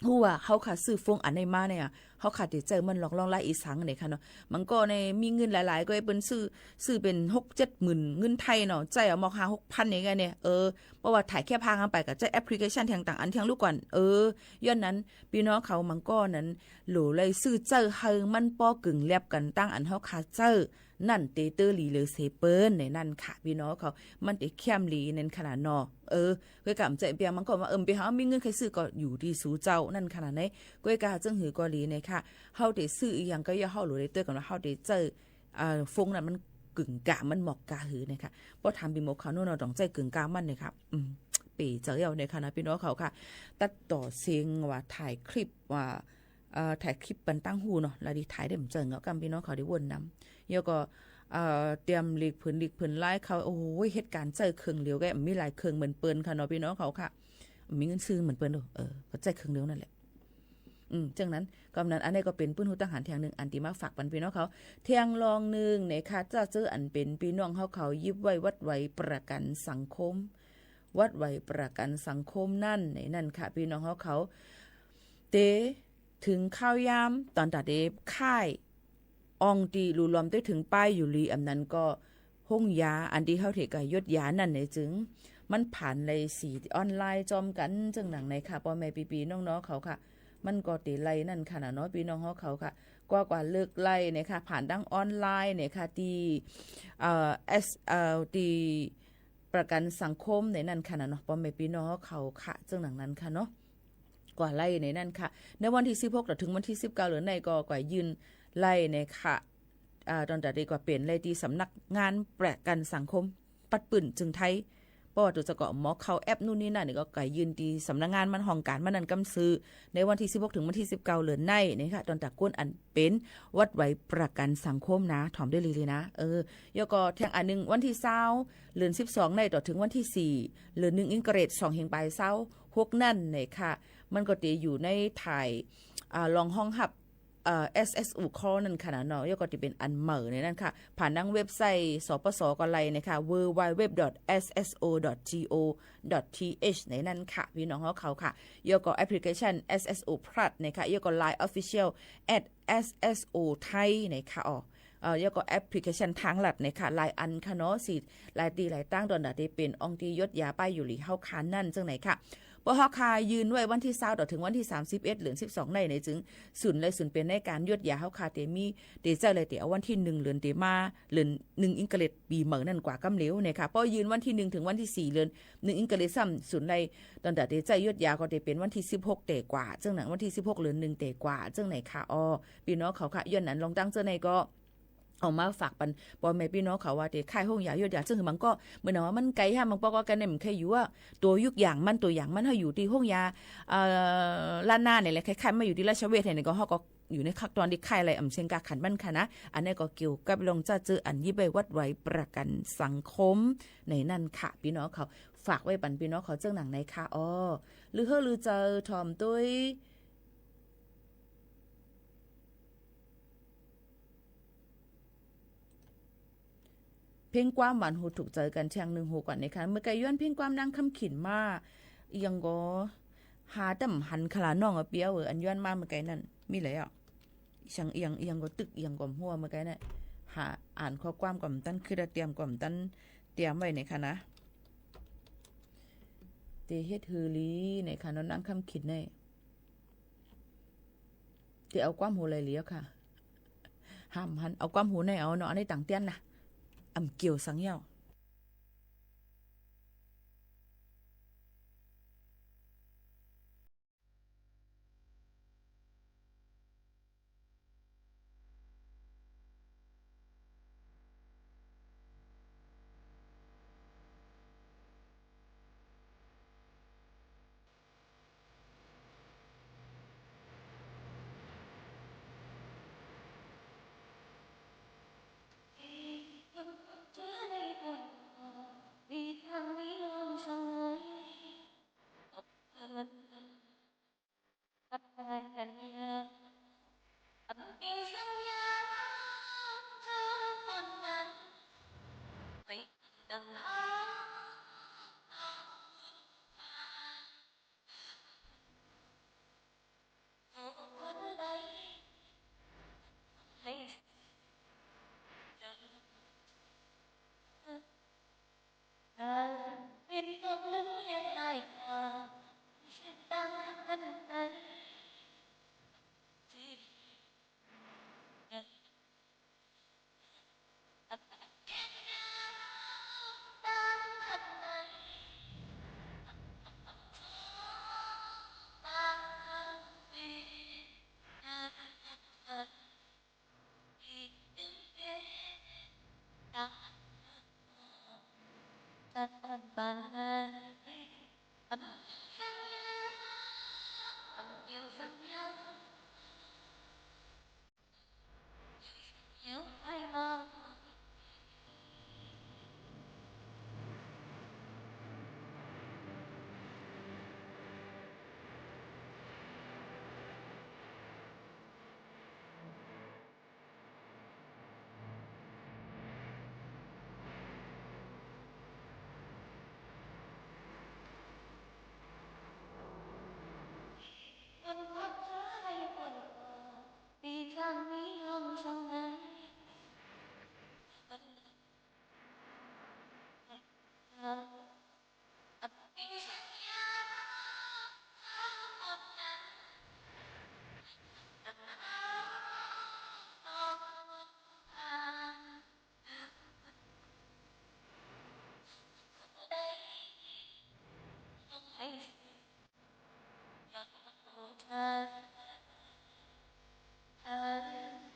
ฮู้ว่าเฮาขาดซื้อฟงอันไหนมาเนี่ยเฮาขาดเจอมันลองไล่อีสังเนี่ยค่ะเนาะมันก็ในมีเงินหลายๆก็เปิ้นซื้อเป็น 6-7 หมื่นเงินไทยเนาะใจเอามา 6,000 นี่ไงเนี่ยเพราะว่าถ่ายแค่พางไปก็ใจแอปพลิเคชันต่างๆอันทั้งลูกก่อนย้อนนั้นพี่น้องเขามันก็นั้นโหลเลยซื้อเจอเฮามันป้อกึ่งแลบกันตั้งอันเฮาขาดเจอนั่นเตเตอร์ลีเลยเซเปิ้นในนั่นค่ะพี่น้องเขามันเตเข้มลีนั่นขนาดเนาะก้อยกำใจเปียมันก็ว่าไปหามีเงินใครซื้อก็อยู่ที่สูเจ้านั่นขนาดไหนก้อยกาจังหือก็ลีในค่ะเฮาได้ซื้ออีหยังก็อย่าเฮาหรือได้เตอกันว่าเฮาได้เจอฟงนั้นมันกึ่งกะมันเหมาะกะหือนะคะบ่ทำบิโมเขาโน่นต้องใจกึ่งกะมันเนี่ยค่ะปีเจอเอาในค่ะนะพี่น้องเขาค่ะตัดต่อเสียงว่าถ่ายคลิปว่าถ่ายคลิปปันตั้งหูเนาะแล้วดิถ่ายได้เหมือนเจอเงากันพี่น้องเขาได้วนน้ำแล้วก็เตรียมหลีกผืนไล่เขาโอ้โหเหตุการณ์เจอเครื่องเลี้ยวแกมีหลายเครื่องเหมือนเปิ้นค่ะเนาะพี่น้องเขาค่ะมีเงินซื้อเหมือนเปิ้นก็ใจเครื่องเลี้ยวนั่นแหละจังนั้นกำนั้นอันนี้ก็เป็นปื้นหูทหารแทงหนึ่งอันที่มาฝากปันพี่น้องเขาเทียงรองหนึ่งเนี่ยค่ะจะเจออันเป็นพี่น้องเขายิบไว้วัดไว้ประกันสังคมวัดไว้ประกันสังคมนั่นในนั่นค่ะพี่น้องเขาเตถึงข้าวยามตอนตัดเดค่าย อองตีรูลอมได้ถึงป้ายอยู่ลีอำนั้นก็ห้องยาอันที่เฮาเทกยศยานั่นในจึงมันผ่านเลยสีออนไลน์จอมกันจังหนังในค่ะพ่อแม่ปีๆน้องๆเขาค่ะมันก็ติไล่นั่นค่ะเนาะพี่น้องเขาค่ะกว่าเลิกไล่เนี่ยค่ะผ่านดังออนไลน์เนี่ยค่ะที่ที่ประกันสังคมในนั้นค่ะเนาะพ่อแม่พี่น้องเขาค่ะจังหนังนั้นค่ะเนาะกว่าไล่ในนั้นค่ะในวันที่16ถึงวันที่19หรือในก็กว่ายืนไล่ในค่ะตอนแต่ดีกว่าเปลี่ยนเลยที่สำนักงานประกันสังคมปัดปืนจึงไทยเพราะว่าตัวจะเกาะหมอเขาแอปนู่นนี่นั่นนี่ก็ไก่ยืนดีสำนักงานมันห้องการมันนั่นกำซื้อในวันที่16ถึงวันที่19เดือนในนี่ค่ะตอนตะก้นอันเป็นวัดไว้ประกันสังคมนะถ่อมได้เลยนะยก็แทงอันนึงวันที่20เดือน12ในต่อถึงวันที่4เดือน1อิงเกรด2เฮงปลาย6นั่นนี่ค่ะมันก็จะอยู่ในถ่ายลองห้องหับSSU call นั่นค่ะเนาะยก็จะเป็นอันเหม่อในนั้นค่ะผ่านทางเว็บไซต์สปสก็ไลนะคะ www.sso.go.th ในนั้นค่ะพี่น้องเขาค่ะยก็แอปพลิเคชัน SSO Plus นะคะยก็ Line Official @SSO Thai นะคะยก็แอปพลิเคชันทางหลัดนะคะลายอันค่ะเนาะสิลายตีลายตั้งตอนดาได้เป็นองตียศยาป้ายอยู่หลีเฮาคานนั่นจังไหนค่ะปฮคายืนไว้วันที่20ต่อถึงวันที่31เดือน12ในจึงศูนย์เลยศูนย์เป็นในการยดยาเฮาคาเตมีเตใจเลยเตเอาวันที่1เดือนเตมาเดือน1อิงเกเลตปีเหมือนนั่นกว่ากำเหลวเนี่ยค่ะพอยืนวันที่1ถึงวันที่4เดือน1อิงเกเลตซ้ำศูนย์เลยตอนแต่เตใจยดยาก็เตเป็นวันที่16เตกว่าจังหนังวันที่16เดือน1เตกว่าจังไหนค่ะพี่น้องเขาค่ะย้อนนั้นลองตั้งเจ้าในก็เอามาฝากปันปอแม่พี่น้องเขาว่าเด็กค่ายห้องยายดยาซึ่งมันก็เหมือนว่ามันไกลฮะมันปอก็กันเนี่ยมันแค่อยู่ว่าตัวยุกอย่างมันตัวอย่างมันเฮาอยู่ที่ห้องยาล้านหน้าเนี่ยแหละคล้ายๆมาอยู่ที่ราชเวทเนี่ยก็เฮาก็อยู่ในคักตอนที่ค่ายอะไรเชียงกาขันมันค่ะนะอันนี้ก็เกี่ยวกับลงจะเจออันยี่ใบวัดไว้ประกันสังคมในนั่นค่ะพี่น้องเขาฝากไว้ปันพี่น้องเขาเจ้าหนังในค่ะหรือเฮาหรือเจอทอมด้วยเพ่งความหวานหูถูกใจกันเชียงหนึ่งหูก่อนนะคะเมื่อไก่ย้อนเพ่งความนางคำขินมายังก็หาต่ำหันขลาน้องเปียวอันย้อนมาเมื่อไก่นั่นมีอะไรช่างเอียงก็ตึกเอียงก่อมหัวเมื่อไก่นั่นหาอ่านข้อความก่อมตั้นคือเตรียมก่อมตั้นเตรียมไว้ในค่ะนะเตเฮ็ดฮือลีในค่ะน้องนางคำขินในเตเอาความหูเลยเลี้ยวค่ะห้ามหันเอาความหูในเอาเนาะอันนี้ต่างเตี้ยนนะเกี่ยวสังเยา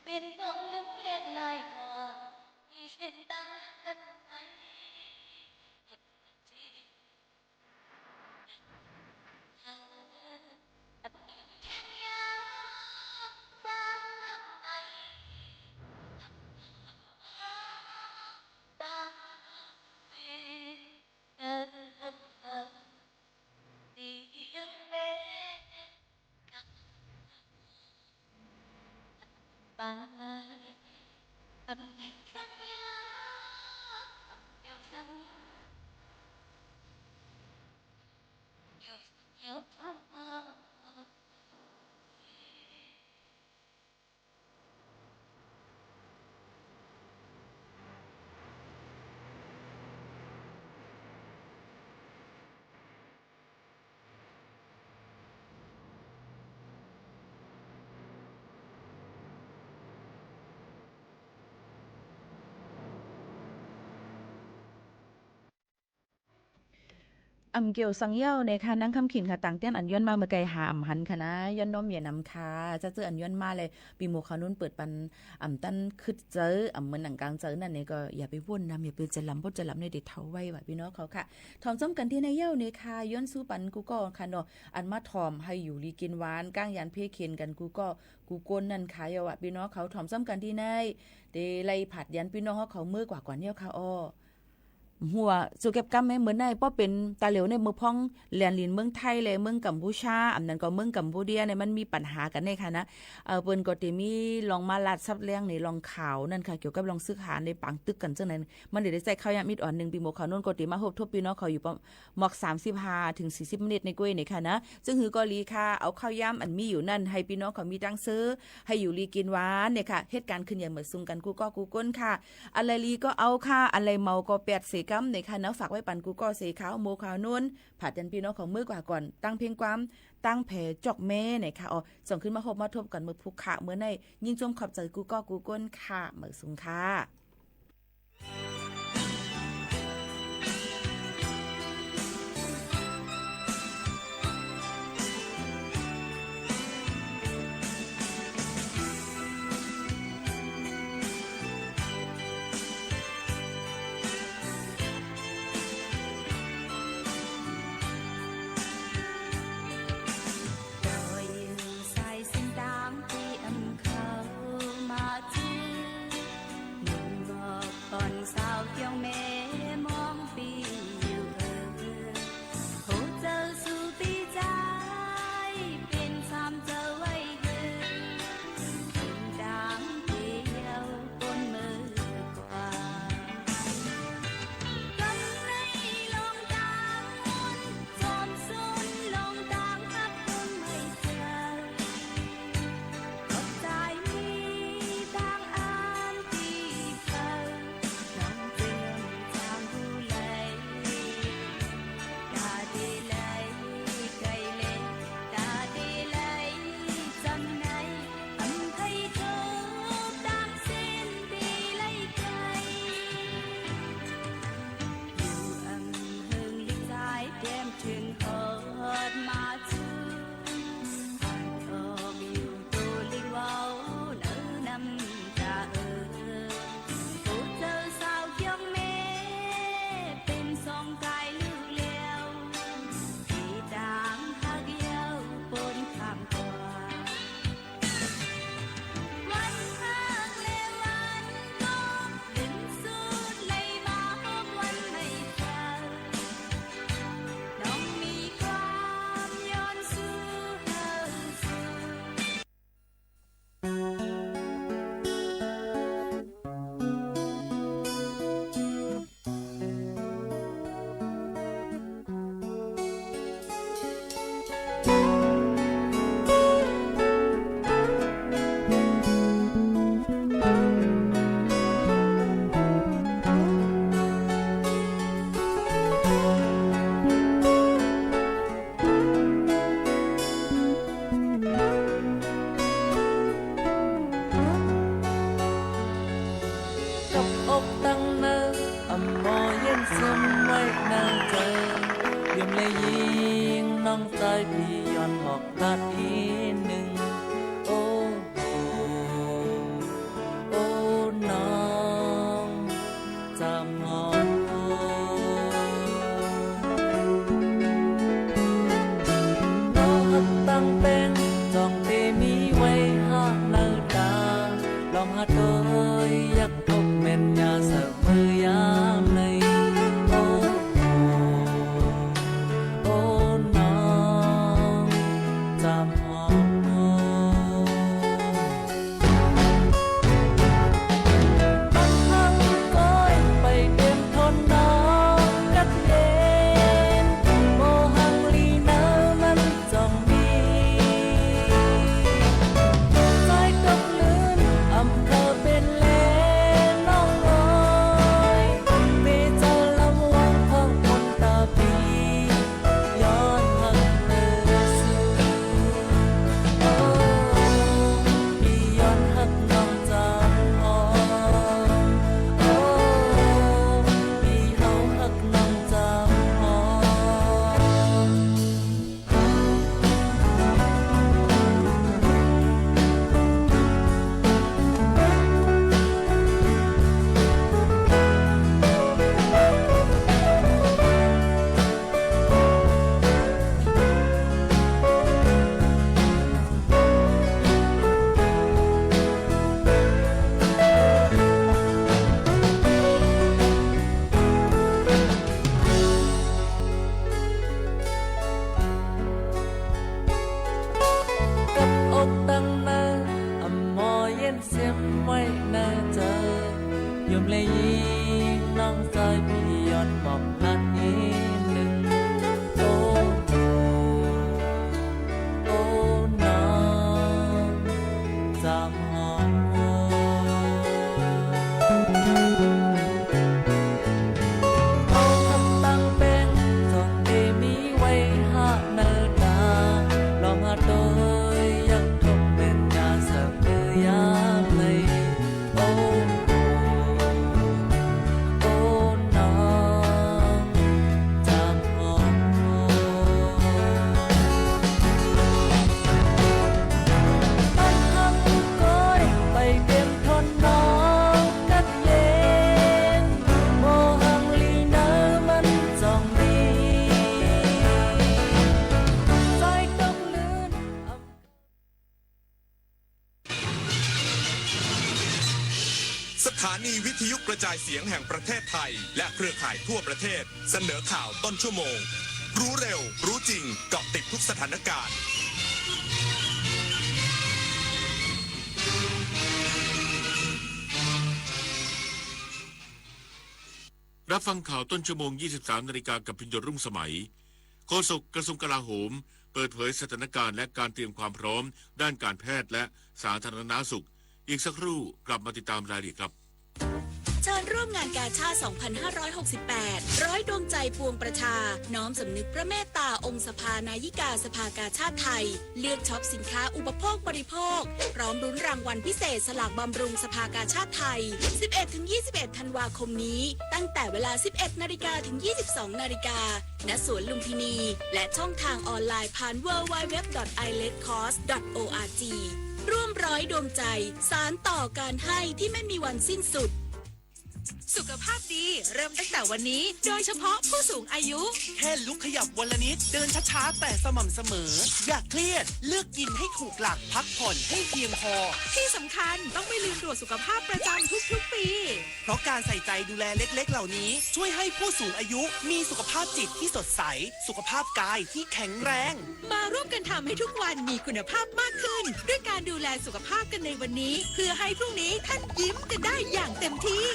เป็นน้องนึกเล่นลายหัวที่เส้นตั้งกันไหมเกี่ยวสังเย้าในค่ะนั่งคำขินค่ะต่างเตี้ยนอันย้อนมาเมื่อไกลหามหันค่ะนะย้อนน้อมเหยียนนำค่ะจะเจออันย้อนมาเลยปีโมเขานุ่นเปิดปันตั้นคึดเจอเหมือนหนังกลางเจอนั่นนี่ก็อย่าไปว่นนำอย่าไปจะลำบดจะลำในเด็ดเท้าไว้ว่ะพี่น้องเขาค่ะถอมจ้ำกันที่ในเย้าในค่ะย้อนสู้ปันกูก็ค่ะเนาะอันมาถอมให้อยู่ลีกินหวานก้างยันเพ่เข็นกันกูก็กูก้นนั่นค่ะเยาว่ะพี่น้องเขาถอมจ้ำกันที่ในเดไล่ผัดยันพี่น้องเขามือกว่าก่อนเย้าค่ะอ้อหัวสุเก็บกำแม่เหมือนในป้อเป็นตาเหลวในเมืองพ้องแลนลินเมืองไทยเลยเมืองกัมพูชาอันนั้นก็เมืองกัมพูเดียเนี่ยมันมีปัญหากันในค่ะนะเปิ้นก็ติมีลองมาลาดซับแรงในลองข่าวนั่นค่ะเกี่ยวกับลองซื้อหาในปังตึกกันจังนั้นมันได้ใส่ข้าวยามิดอ่อน1ปีโมเขาโน่นก็ติมาฮบทบพี่น้องเขาอยู่ประมอก35ถึง40มินิในกล้วยนี่ค่ะนะซึ่งหือก็ลีค่ะเอาข้าวยามอันมีอยู่นั่นให้พี่น้องเขามีตังซื้อให้อยู่ลีกินหวานเนี่ยค่ะเหตุการณ์ขึ้นอย่างเหมือนซุ่มกันกูก็กูก้นค่ะอะไรลีก็เอาค่ะอะไรเมาก็8เสกำในค่ะนะฝากไว้ปันกูก็เสขาวโมขาวนุ่นผัดยันพี่น้องของมือกว่าก่อนตั้งเพียงความตั้งแผจอกแม่เนี่ยค่ะอ๋อส่งขึ้นมามาทบกันมือผู้ขะเมื่อในยิ่งจมขอบใจกูก็กูก้นค่ะเหมือนสุงค่ะยมเลยยิง น้องใจพี่ย้อนบอกรักอีกหนึ่งโอ้โอ้น้องจำงอนน้องหักตั้งเป็นจองที่มีไว้หาเนื้อตาลองหาโดยอยากพบเม็นยาเสมอยามในสถานีวิทยุกระจายเสียงแห่งประเทศไทยและเครือข่ายทั่วประเทศเสนอข่าวต้นชั่วโมงรู้เร็วรู้จริงเกาะติดทุกสถานการณ์รับฟังข่าวต้นชั่วโมง 23 นาฬิกากับพิญญรุ่งสมัยโฆษกกระทรวงกลาโหมเปิดเผยสถานการณ์และการเตรียมความพร้อมด้านการแพทย์และสาธารณสุขอีกสักครู่กลับมาติดตามรายละเอียดครับเชิญร่วมงานกาชาด 2568 ร้อยดวงใจปวงประชาน้อมสำนึกพระเมตตาองค์สภานายิกาสภากาชาดไทยเลือกช็อปสินค้าอุปโภคบริโภคพร้อมรุ้นรางวัลพิเศษสลากบำรุงสภากาชาดไทย 11-21 ธันวาคมนี้ตั้งแต่เวลา 11 นาฬิกาถึง 22 นาฬิกาณสวนลุมพินีและช่องทางออนไลน์ผ่าน www.iletcost.org ร่วมร้อยดวงใจสารต่อการให้ที่ไม่มีวันสิ้นสุดสุขภาพดีเริ่มตั้งแต่วันนี้โดยเฉพาะผู้สูงอายุแค่ลุกขยับวันละนิดเดินช้าๆแต่สม่ำเสมออย่าเครียดเลือกกินให้ถูกหลักพักผ่อนให้เพียงพอที่สำคัญต้องไม่ลืมตรวจสุขภาพประจำทุกๆปีเพราะการใส่ใจดูแลเล็กๆเหล่านี้ช่วยให้ผู้สูงอายุมีสุขภาพจิตที่สดใสสุขภาพกายที่แข็งแรงมาร่วมกันทำให้ทุกวันมีคุณภาพมากขึ้นด้วยการดูแลสุขภาพกันในวันนี้เพื่อให้พรุ่งนี้ท่านยิ้มกันได้อย่างเต็มที่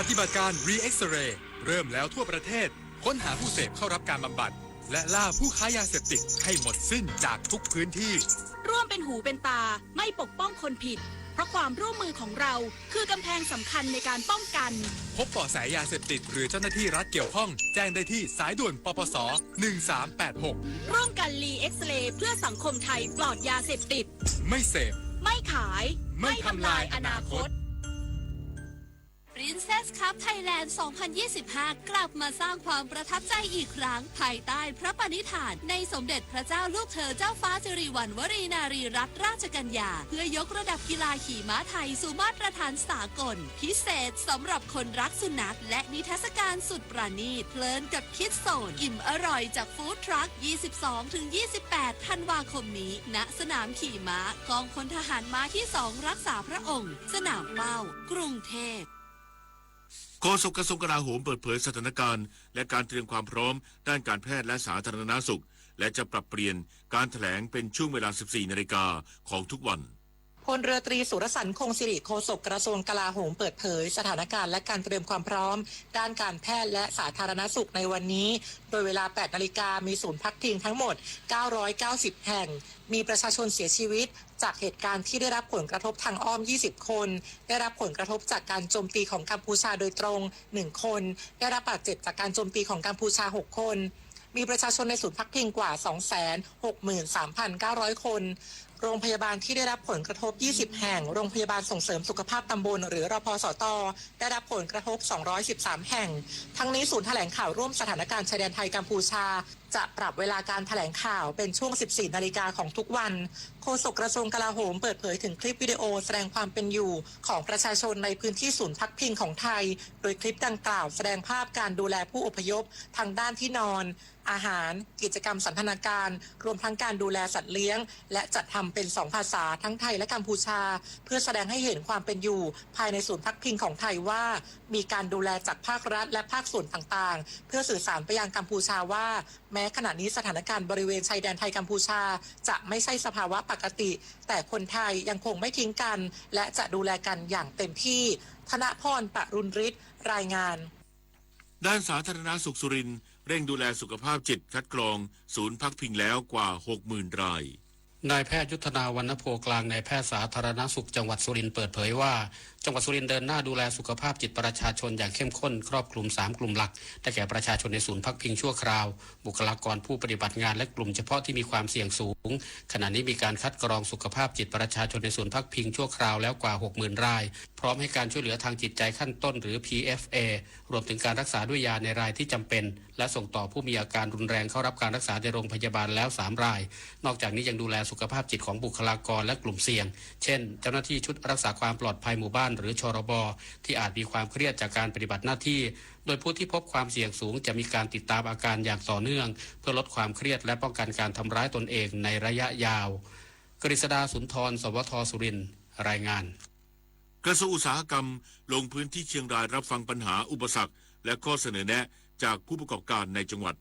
ปฏิบัติการ Re-X-Ray เริ่มแล้วทั่วประเทศค้นหาผู้เสพเข้ารับการบำบัดและล่าผู้ค้ายาเสพติดให้หมดสิ้นจากทุกพื้นที่ร่วมเป็นหูเป็นตาไม่ปกป้องคนผิดเพราะความร่วมมือของเราคือกำแพงสำคัญในการป้องกันพบเบาะแสยาเสพติดหรือเจ้าหน้าที่รัฐเกี่ยวข้องแจ้งได้ที่สายด่วนปปส1386ร่วมกัน Re-X-Ray เพื่อสังคมไทยปลอดยาเสพติดไม่เสพไม่ขายไม่ทำลายอนาคต Princess Cup Thailand 2025 กลับมาสร้างความประทับใจอีกครั้งภายใต้พระปณิธานในสมเด็จพระเจ้าลูกเธอเจ้าฟ้าสิริวัณวรีนารีรัตนราชกัญญาเพื่อยกระดับกีฬาขี่ม้าไทยสู่มาตรฐานสากลพิเศษสำหรับคนรักสุนัขและนิทรรศการสุดประณีตเพลินกับคิดโซนอิ่มอร่อยจากฟู้ดทรัค 22-28 ธันวาคมนี้ณสนามขี่ม้ากองพลทหารม้าที่ 2 รักษาพระองค์สนามเป้ากรุงเทพโฆษกกระทรวงกลาโหมเปิดเผยสถานการณ์และการเตรียมความพร้อมด้านการแพทย์และสาธารณสุขและจะปรับเปลี่ยนการแถลงเป็นช่วงเวลา 14 นาฬิกาของทุกวันพลเรือตรีสุรสันต์คงสิริโฆษกกระทรวงกลาโหมเปิดเผยสถานการณ์และการเตรียมความพร้อมด้านการแพทย์และสาธารณสุขในวันนี้โดยเวลา 8 นาฬิกามีศูนย์พักพิงทั้งหมด 990 แห่งมีประชาชนเสียชีวิตจากเหตุการณ์ที่ได้รับผลกระทบทางอ้อม 20 คนได้รับผลกระทบจากการโจมตีของกัมพูชาโดยตรง 1 คนได้รับบาดเจ็บจากการโจมตีของกัมพูชา 6 คนมีประชาชนในศูนย์พักพิงกว่า 263,900 คนโรงพยาบาลที่ได้รับผลกระทบ 20 แห่งโรงพยาบาลส่งเสริมสุขภาพตำบลหรือรพสตได้รับผลกระทบ 213 แห่งทั้งนี้ศูนย์แถลงข่าวร่วมสถานการณ์ชายแดนไทยกัมพูชาจะปรับเวลาการแถลงข่าวเป็นช่วง 14 นาฬิกาของทุกวันโฆษกกระทรวงกลาโหมเปิดเผยถึงคลิปวิดีโอแสดงความเป็นอยู่ของประชาชนในพื้นที่ศูนย์พักพิงของไทยโดยคลิปดังกล่าวแสดงภาพการดูแลผู้อพยพทางด้านที่นอนอาหารกิจกรรมสันทนาการรวมทั้งการดูแลสัตว์เลี้ยงและจัดทำเป็น 2 ภาษาทั้งไทยและกัมพูชาเพื่อแสดงให้เห็นความเป็นอยู่ภายในศูนย์พักพิงของไทยว่ามีการดูแลจากภาครัฐและภาคส่วนต่างๆเพื่อสื่อสารไปยังกัมพูชาว่าแม้ขณะนี้สถานการณ์บริเวณชายแดนไทยกัมพูชาจะไม่ใช่สภาวะปกติแต่คนไทยยังคงไม่ทิ้งกันและจะดูแลกันอย่างเต็มที่ธนพร ปรุณฤทธิ์รายงานด้านสาธารณสุขสุรินทร์เร่งดูแลสุขภาพจิตคัดกรองศูนย์พักพิงแล้วกว่า 60,000 รายนายแพทย์ยุทธนาวรรณโพกลางนายแพทย์สาธารณสุขจังหวัดสุรินทร์เปิดเผยว่าจังหวัดสุรินทร์เดินหน้าดูแลสุขภาพจิตประชาชนอย่างเข้มข้นครอบคลุม3กลุ่มหลักได้แก่ประชาชนในศูนย์พักพิงชั่วคราวบุคลากรผู้ปฏิบัติงานและกลุ่มเฉพาะที่มีความเสี่ยงสูงขณะนี้มีการคัดกรองสุขภาพจิตประชาชนในศูนย์พักพิงชั่วคราวแล้วกว่า 60,000 รายพร้อมให้การช่วยเหลือทางจิตใจขั้นต้นหรือ PFA รวมถึงการรักษาด้วยยาในรายที่จำเป็นและส่งต่อผู้มีอาการรุนแรงเข้ารับการรักษาในโรงพยาบาลแล้ว3รายนอกจากนี้ยังดูแลสุขภาพจิตของบุคลากรและกลุ่มเสี่ยงเช่นเจ้าหน้าที่ชุดรักษาความปลอดภัยหมู่บ้านหรือชรบที่อาจมีความเครียดจากการปฏิบัติหน้าที่โดยผู้ที่พบความเสี่ยงสูงจะมีการติดตามอาการอย่างต่อเนื่องเพื่อลดความเครียดและป้องกันการทำร้ายตนเองในระยะยาวกฤษดาสุนทรสวทสุรินทร์รายงานกระทรวงอุตสาหกรรมลงพื้นที่เชียงรายรับฟังปัญหาอุปสรรคและข้อเสนอแนะจากผู้ประกอบการในจังหวัด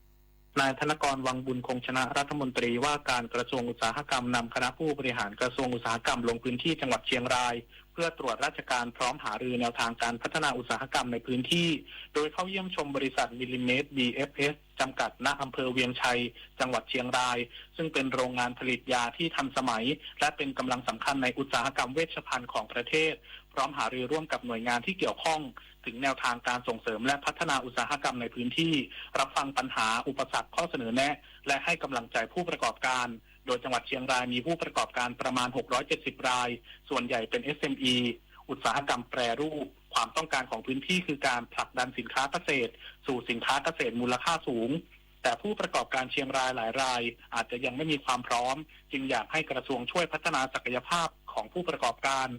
นายธนกรวังบุญคงชนะรัฐมนตรีว่าการกระทรวงอุตสาหกรรมนำคณะผู้บริหารกระทรวงอุตสาหกรรมลงพื้นที่จังหวัดเชียงรายเพื่อตรวจราชการพร้อมหารือแนวทางการพัฒนาอุตสาหกรรมในพื้นที่โดยเข้าเยี่ยมชมบริษัทมิลลิเมตร BFS จำกัดณอำเภอเวียงชัยจังหวัดเชียงรายซึ่งเป็นโรงงานผลิตยาที่ทันสมัยและเป็นกำลังสำคัญในอุตสาหกรรมเวชภัณฑ์ของประเทศพร้อมหารือร่วมกับหน่วยงานที่เกี่ยวข้องถึงแนวทางการส่งเสริมและพัฒนาอุตสาหกรรมในพื้นที่รับฟังปัญหาอุปสรรคข้อเสนอแนะและให้กำลังใจผู้ประกอบการโดยจังหวัดเชียงรายมีผู้ประกอบการประมาณ670รายส่วนใหญ่เป็น SME อุตสาหกรรมแปรรูปความต้องการของพื้นที่คือการผลักดันสินค้าเกษตรสู่สินค้าเกษตรมูลค่าสูงแต่ผู้ประกอบการเชียงรายหลายรายอาจจะยังไม่มีความพร้อมจึงอยากให้กระทรวงช่วยพัฒนาศักยภาพของผู้ประกอบการ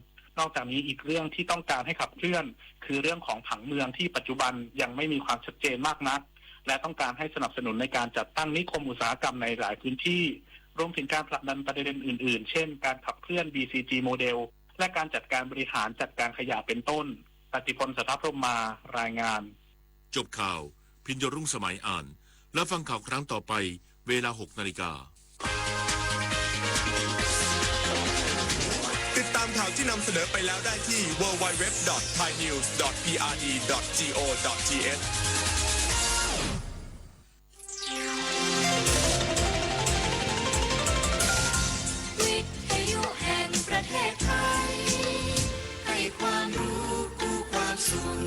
นอกจากนี้อีกเรื่องที่ต้องการให้ขับเคลื่อนคือเรื่องของผังเมืองที่ปัจจุบันยังไม่มีความชัดเจนมากนักและต้องการให้สนับสนุนในการจัดตั้งนิคมอุตสาหกรรมในหลายพื้นที่รวมถึงการผลักดันประเด็นอื่นๆเช่นการขับเคลื่อน BCG โมเดลและการจัดการบริหารจัดการขยะเป็นต้นปฏิพล สัทธพรหมารายงานจบข่าวพิญญรุ่งสมัยอ่านแล้วฟังข่าวครั้งต่อไปเวลา 6 นาฬิกาติดตามข่าวที่นำเสนอไปแล้วได้ที่ www.thainews.pre.go.thวิทยุแห่งประเทศไทยให้ความรู้คู่ความสุข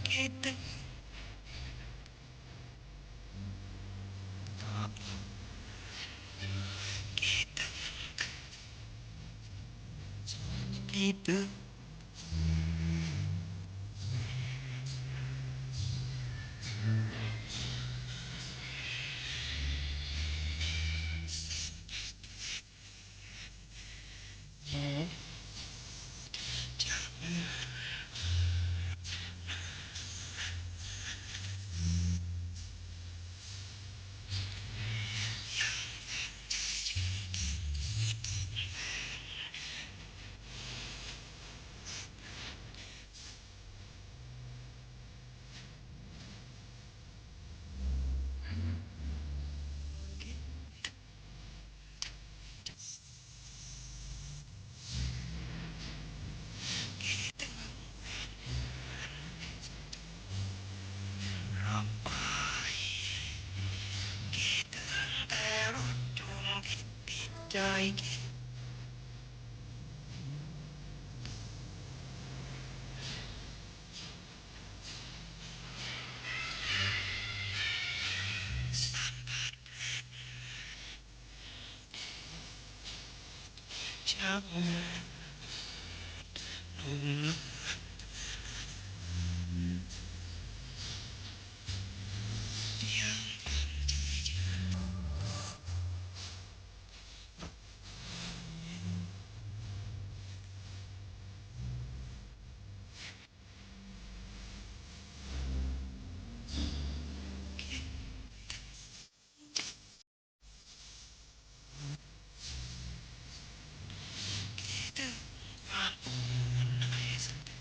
คิดถึงคิดถึงใจช่างหนุ่มยังคิดถึงวันไหนสัก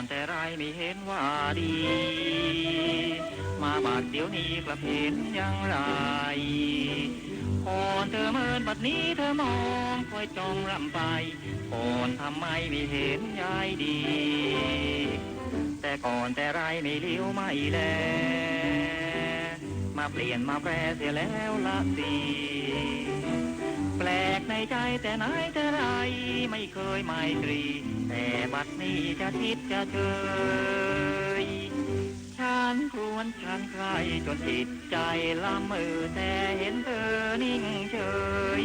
แต่ไรไม่เห็นว่าดี มาบาดเดี๋ยวนี้กลับเห็นอย่างไรก่อนเธอเมินบัดนี้เธอมองคอยจ้องรำไปก่อนทำไมไม่เห็นยายดี แต่ก่อนแต่ไรไม่เลี้ยวไม่แลมาเปลี่ยนมาแปรเสียแล้วละสิแปลกในใจแต่ไหนแต่ไรไม่เคยไม่ตรีแต่บัดนี้จะทิดจะเฉยฉันครวญฉันใครจนจิตใจละเมอแต่เห็นเธอนิ่งเฉย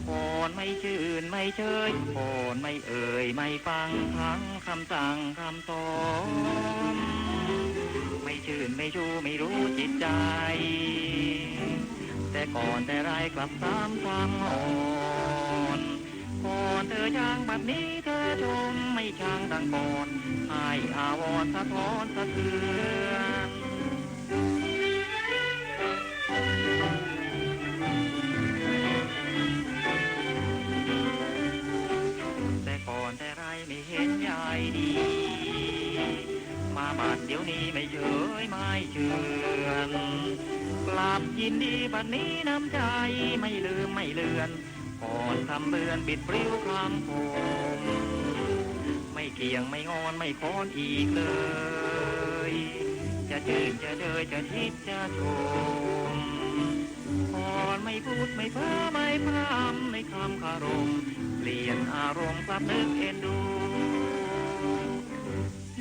ก่อนไม่ชื่นไม่เฉยก่อนไม่เอ่ยไม่ฟังทั้งคำสั่งคำตอบไม่ชื่นไม่ชูไม่รู้จิตใจแต่ก่อนแต่ไรกลับซ้ำความอ่อนก่อนเธอช่างแบบนี้เธอชมไม่ช่างดังก่อนให้อาวรณ์สะท้อนสะเทือนแต่ก่อนแต่ไรไม่เห็นยายดีมาบาดเดี๋ยวนี้ไม่เฉยไม่เชื่อนกลับยินดีบัดนี้น้ำใจไม่ลืมไม่เลือนก่อนทำเบือนบิดปลิวคำคมไม่เกี่ยงไม่งอนไม่ค้อนอีกเลยจะจืดจะเดยจะทิดจะชมก่อนไม่พูดไม่เพ้อไม่พร่ำในคำคารมเปลี่ยนอารมณ์กลับนึกเอ็นดู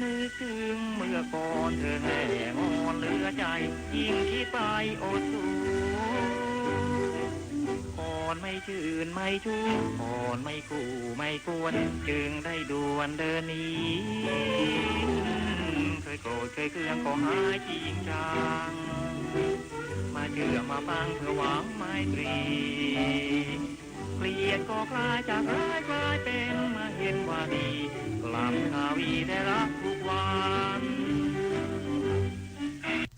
นึกถึงเมื่อก่อนเธอแห่งอนเหลือใจยิ่งคิดไปอดสูก่อนไม่ชื่นไม่ชูก่อนไม่คู่ไม่ควรจึงได้ด่วนเดินหนีเคยโกรธเคยเคืองก็หายจริงจังมาเชื่อมาฟังเพื่อหวังไมตรีเกลียดก็คลายจากร้ายกลายเป็นมาเห็นว่าดีกลับข่าวีได้รักทุกวัน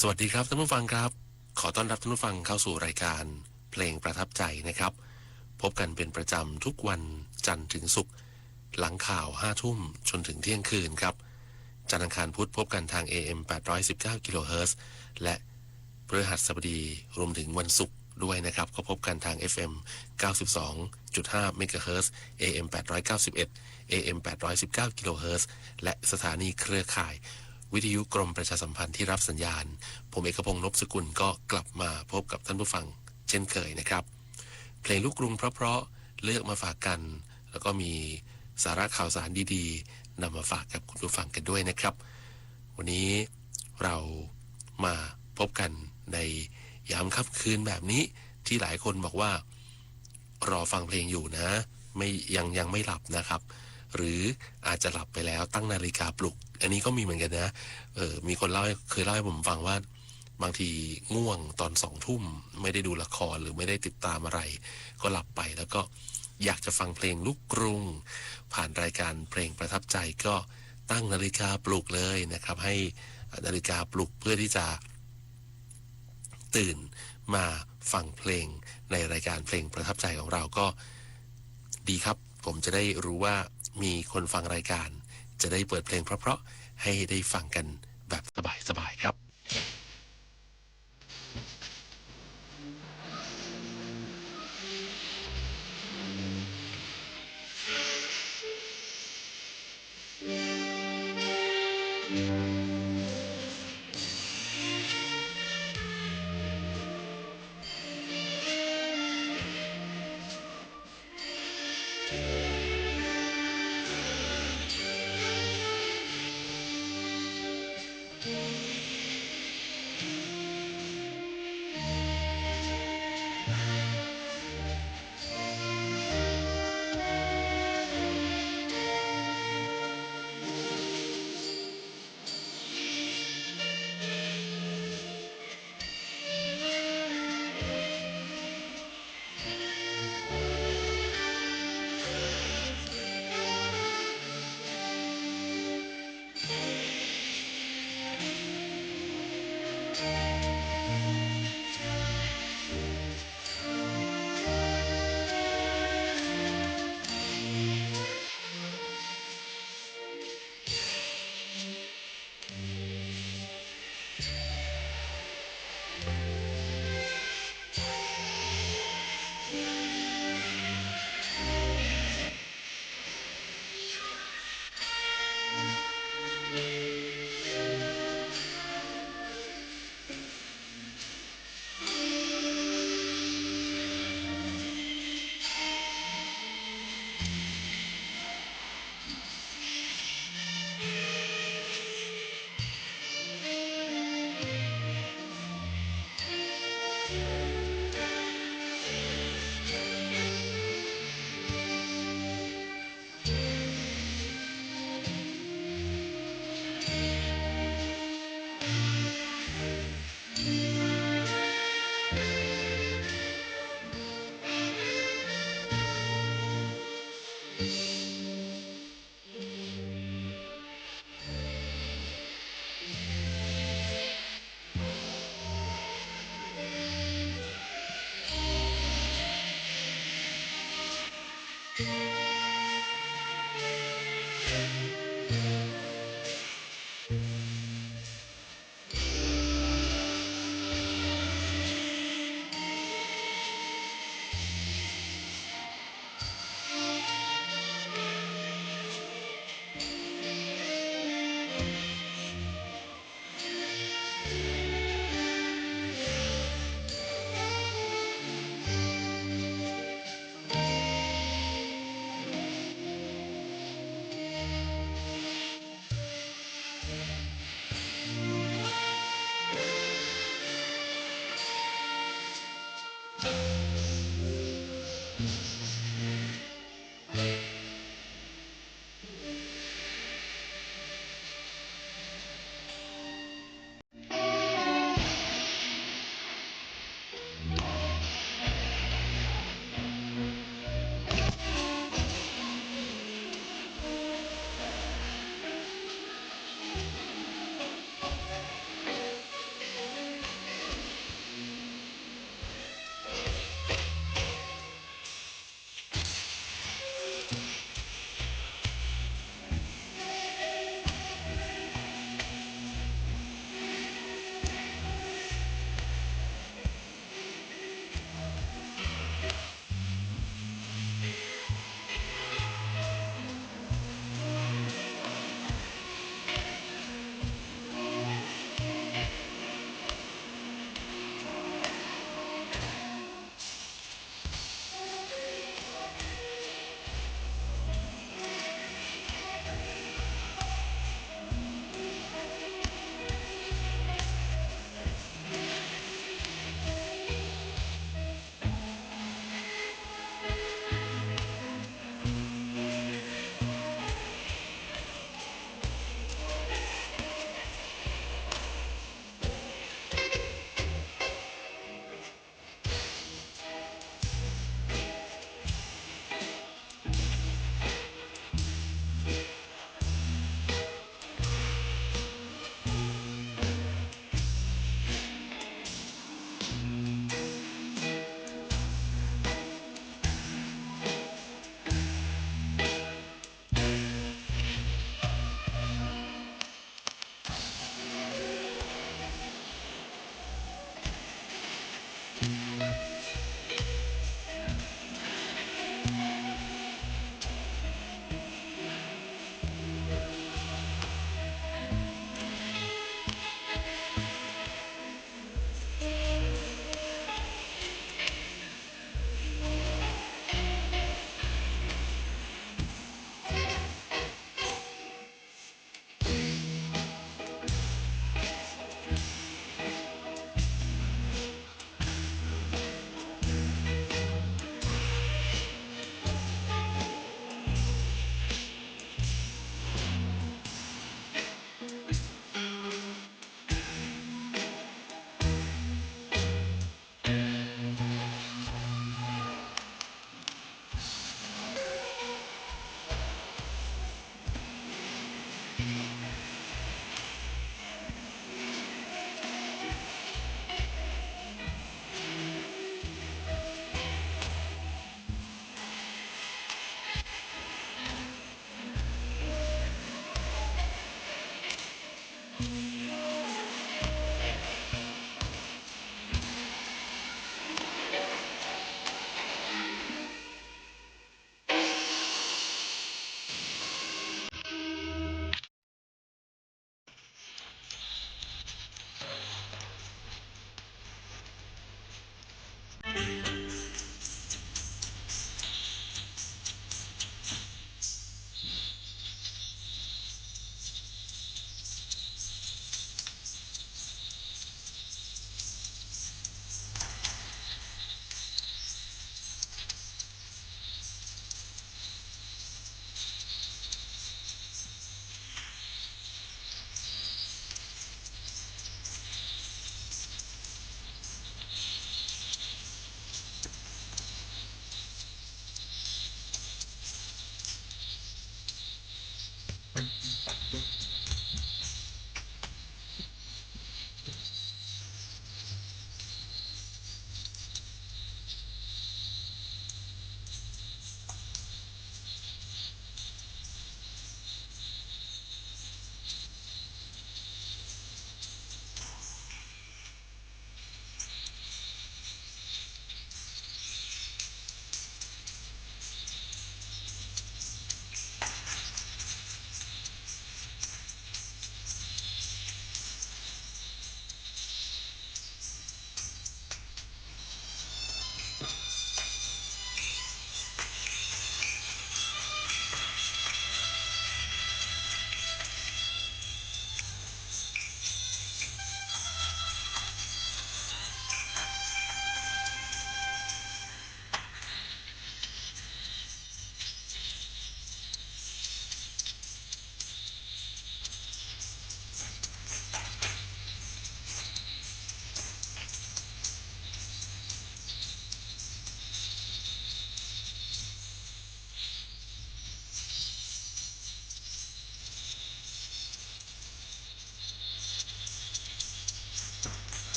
สวัสดีครับท่านผู้ฟังครับขอต้อนรับท่านผู้ฟังเข้าสู่รายการเพลงประทับใจนะครับพบกันเป็นประจำทุกวันจันทร์ถึงศุกร์หลังข่าว 5 ทุ่มจนถึงเที่ยงคืนครับจันทร์อังคารพุธพบกันทาง AM 819 กิโลเฮิรตซ์และพฤหัสบดีรวมถึงวันศุกร์ด้วยนะครับก็พบกันทาง FM 92.5 เมกะเฮิรตซ์ AM 891 AM 819 กิโลเฮิรตซ์และสถานีเครือข่ายวิทยุกรมประชาสัมพันธ์ที่รับสัญญาณผมเอกพงษ์ นพสกุลก็กลับมาพบกับท่านผู้ฟังเช่นเคยนะครับเพลงลูกกรุงเพราะๆเลือกมาฝากกันแล้วก็มีสาระข่าวสารดีๆนำมาฝากกับคุณผู้ฟังกันด้วยนะครับวันนี้เรามาพบกันในยามค่ำคืนแบบนี้ที่หลายคนบอกว่ารอฟังเพลงอยู่นะยังไม่หลับนะครับหรืออาจจะหลับไปแล้วตั้งนาฬิกาปลุกอันนี้ก็มีเหมือนกันนะมีคนเคยเล่าให้ผมฟังว่าบางทีง่วงตอน2 ทุ่มไม่ได้ดูละครหรือไม่ได้ติดตามอะไรก็หลับไปแล้วก็อยากจะฟังเพลงลูกกรุงผ่านรายการเพลงประทับใจก็ตั้งนาฬิกาปลุกเลยนะครับให้นาฬิกาปลุกเพื่อที่จะตื่นมาฟังเพลงในรายการเพลงประทับใจของเราก็ดีครับผมจะได้รู้ว่ามีคนฟังรายการจะได้เปิดเพลงเพราะๆให้ได้ฟังกันแบบสบายๆครับ เ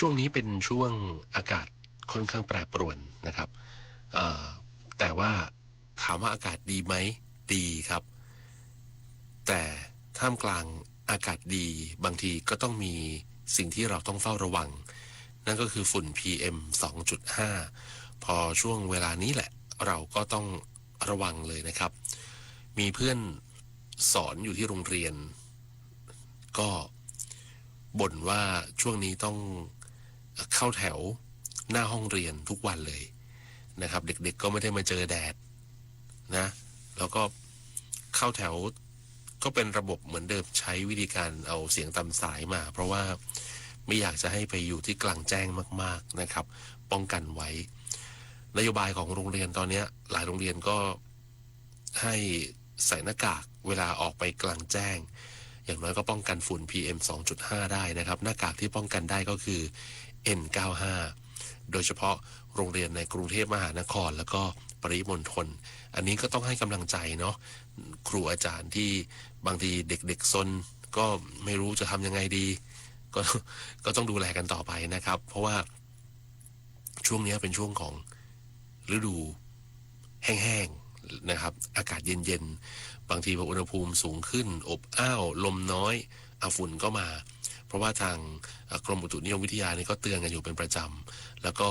ช่วงนี้เป็นช่วงอากาศค่อนข้างแปรปรวนนะครับแต่ว่าถามว่าอากาศดีไหมดีครับแต่ท่ามกลางอากาศดีบางทีก็ต้องมีสิ่งที่เราต้องเฝ้าระวังนั่นก็คือฝุ่น PM 2.5 พอช่วงเวลานี้แหละเราก็ต้องระวังเลยนะครับมีเพื่อนสอนอยู่ที่โรงเรียนก็บ่นว่าช่วงนี้ต้องเข้าแถวหน้าห้องเรียนทุกวันเลยนะครับเด็กๆก็ไม่ได้มาเจอแดดนะแล้วก็เข้าแถวก็เป็นระบบเหมือนเดิมใช้วิธีการเอาเสียงตามสายมาเพราะว่าไม่อยากจะให้ไปอยู่ที่กลางแจ้งมากๆนะครับป้องกันไว้นโยบายของโรงเรียนตอนนี้หลายโรงเรียนก็ให้ใส่หน้ากากเวลาออกไปกลางแจ้งอย่างน้อยก็ป้องกันฝุ่น PM 2.5 ได้นะครับหน้ากากที่ป้องกันได้ก็คือ N95 โดยเฉพาะโรงเรียนในกรุงเทพมหานครแล้วก็ปริมณฑลอันนี้ก็ต้องให้กำลังใจเนาะครูอาจารย์ที่บางทีเด็กๆซนก็ไม่รู้จะทำยังไงดีก็ต้องดูแลกันต่อไปนะครับเพราะว่าช่วงนี้เป็นช่วงของฤดูแห้งๆนะครับอากาศเย็นๆบางทีพออุณหภูมิสูงขึ้นอบอ้าวลมน้อยฝุ่นก็มาเพราะว่าทางกรมอุตุนิยมวิทยานี่ก็เตือนกันอยู่เป็นประจำแล้วก็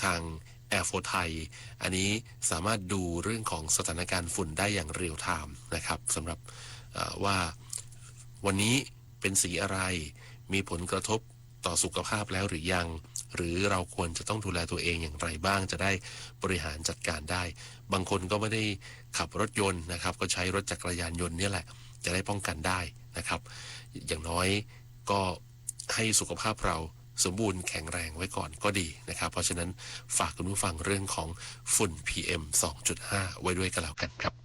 ทางแอร์โฟไทยอันนี้สามารถดูเรื่องของสถานการณ์ฝุ่นได้อย่างเรียลไทม์นะครับสำหรับว่าวันนี้เป็นสีอะไรมีผลกระทบต่อสุขภาพแล้วหรือยังหรือเราควรจะต้องดูแลตัวเองอย่างไรบ้างจะได้บริหารจัดการได้บางคนก็ไม่ได้ขับรถยนต์นะครับก็ใช้รถจักรยานยนต์นี่แหละจะได้ป้องกันได้นะครับอย่างน้อยก็ให้สุขภาพเราสมบูรณ์แข็งแรงไว้ก่อนก็ดีนะครับเพราะฉะนั้นฝากคุณผู้ฟังเรื่องของฝุ่น PM 2.5 ไว้ด้วยกันแล้วกันครับ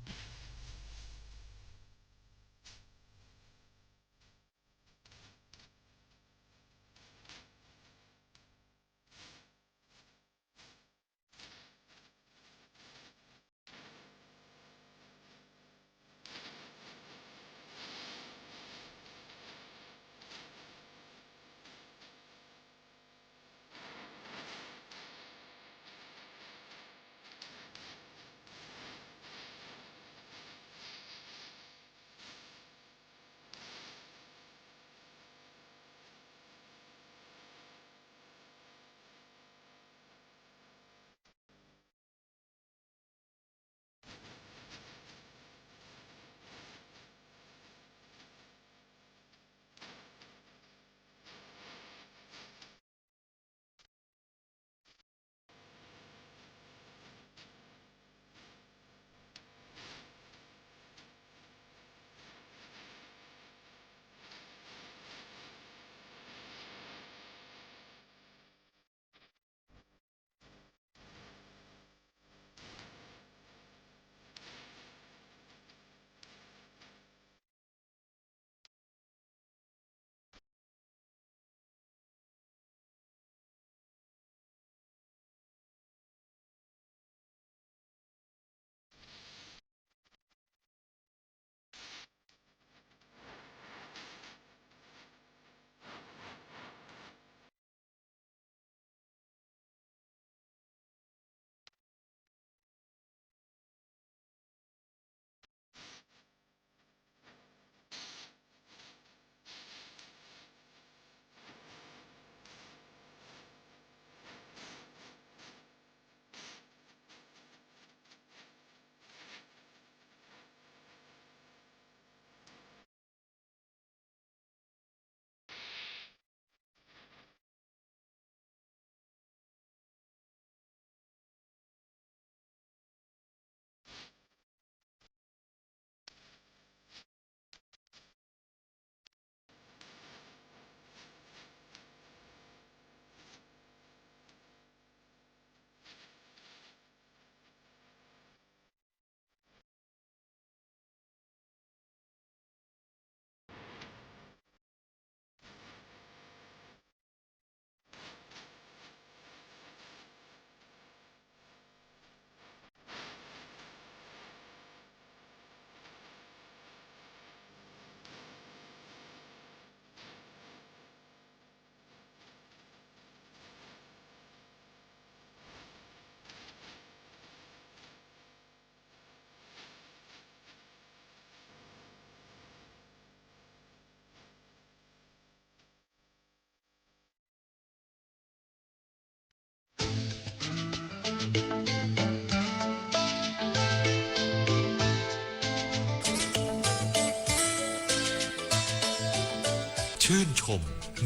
ม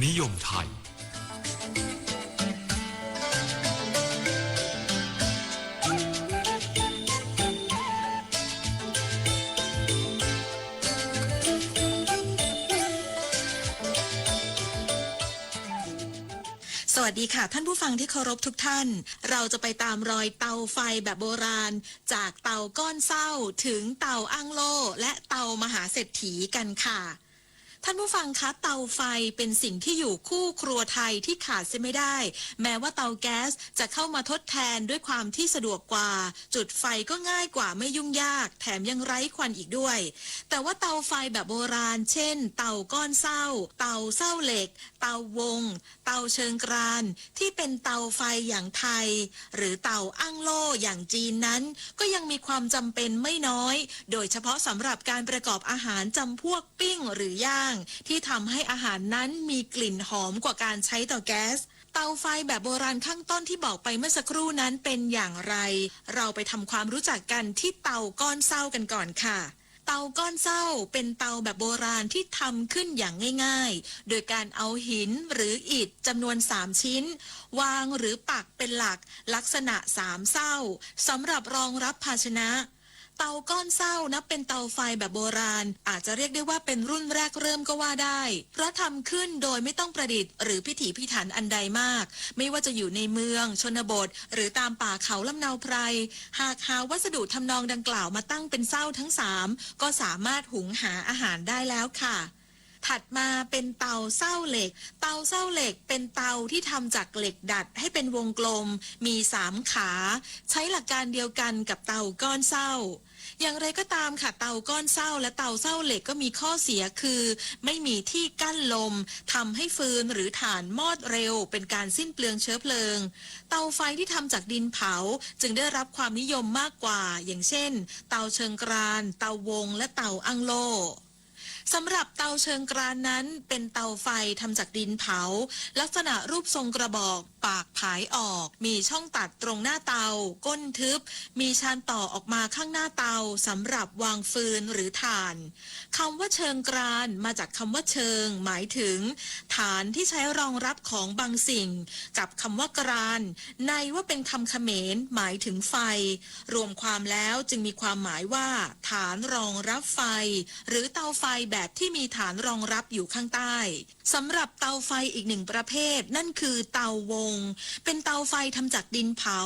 นิยมไทยสวัสดีค่ะท่านผู้ฟังที่เคารพทุกท่านเราจะไปตามรอยเตาไฟแบบโบราณจากเตาก้อนเศร้าถึงเตาอั้งโล่และเตามหาเศรษฐีกันค่ะท่านผู้ฟังคะเตาไฟเป็นสิ่งที่อยู่คู่ครัวไทยที่ขาดเสียไม่ได้แม้ว่าเตาแก๊สจะเข้ามาทดแทนด้วยความที่สะดวกกว่าจุดไฟก็ง่ายกว่าไม่ยุ่งยากแถมยังไร้ควันอีกด้วยแต่ว่าเตาไฟแบบโบราณเช่นเตาก้อนเศร้าเตาเศร้าเหล็กเตาวงเตาเชิงกรานที่เป็นเตาไฟอย่างไทยหรือเตาอั้งโล่อย่างจีนนั้นก็ยังมีความจำเป็นไม่น้อยโดยเฉพาะสำหรับการประกอบอาหารจำพวกปิ้งหรือย่างที่ทำให้อาหารนั้นมีกลิ่นหอมกว่าการใช้เตาแก๊สเตาไฟแบบโบราณข้างต้นที่บอกไปเมื่อสักครู่นั้นเป็นอย่างไรเราไปทำความรู้จักกันที่เตาก้อนเศร้ากันก่อนค่ะเตาก้อนเศร้าเป็นเตาแบบโบราณที่ทำขึ้นอย่างง่ายๆโดยการเอาหินหรืออิฐจำนวน3ชิ้นวางหรือปักเป็นหลักลักษณะ3เศร้าสำหรับรองรับภาชนะเตาก้อนเศร้านับเป็นเตาไฟแบบโบราณอาจจะเรียกได้ว่าเป็นรุ่นแรกเริ่มก็ว่าได้เพราะทำขึ้นโดยไม่ต้องประดิษฐ์หรือพิถีพิถันอันใดมากไม่ว่าจะอยู่ในเมืองชนบทหรือตามป่าเขาลำเนาไพรหากหาวัสดุทำนองดังกล่าวมาตั้งเป็นเศร้าทั้ง3ก็สามารถหุงหาอาหารได้แล้วค่ะถัดมาเป็นเตาเศร้าเหล็กเตาเศร้าเหล็กเป็นเตาที่ทำจากเหล็กดัดให้เป็นวงกลมมี3ขาใช้หลักการเดียวกันกับเตาก้อนเศร้าอย่างไรก็ตามค่ะเตาก้อนเศร้าและเตาเศร้าเหล็กก็มีข้อเสียคือไม่มีที่กั้นลมทำให้ฟืนหรือถ่านมอดเร็วเป็นการสิ้นเปลืองเชื้อเพลิงเตาไฟที่ทำจากดินเผาจึงได้รับความนิยมมากกว่าอย่างเช่นเตาเชิงกรานเตาวงและเตาอั้งโล่สำหรับเตาเชิงกรานนั้นเป็นเตาไฟทำจากดินเผาลักษณะรูปทรงกระบอกปากผายออกมีช่องตัดตรงหน้าเตาก้นทึบมีชานต่อออกมาข้างหน้าเตาสำหรับวางฟืนหรือถ่านคำว่าเชิงกรานมาจากคำว่าเชิงหมายถึงฐานที่ใช้รองรับของบางสิ่งกับคำว่ากรานในว่าเป็นคำเขมรหมายถึงไฟรวมความแล้วจึงมีความหมายว่าฐานรองรับไฟหรือเตาไฟแบบที่มีฐานรองรับอยู่ข้างใต้สำหรับเตาไฟอีกหนึ่งประเภทนั่นคือเตาวงเป็นเตาไฟทำจากดินเผา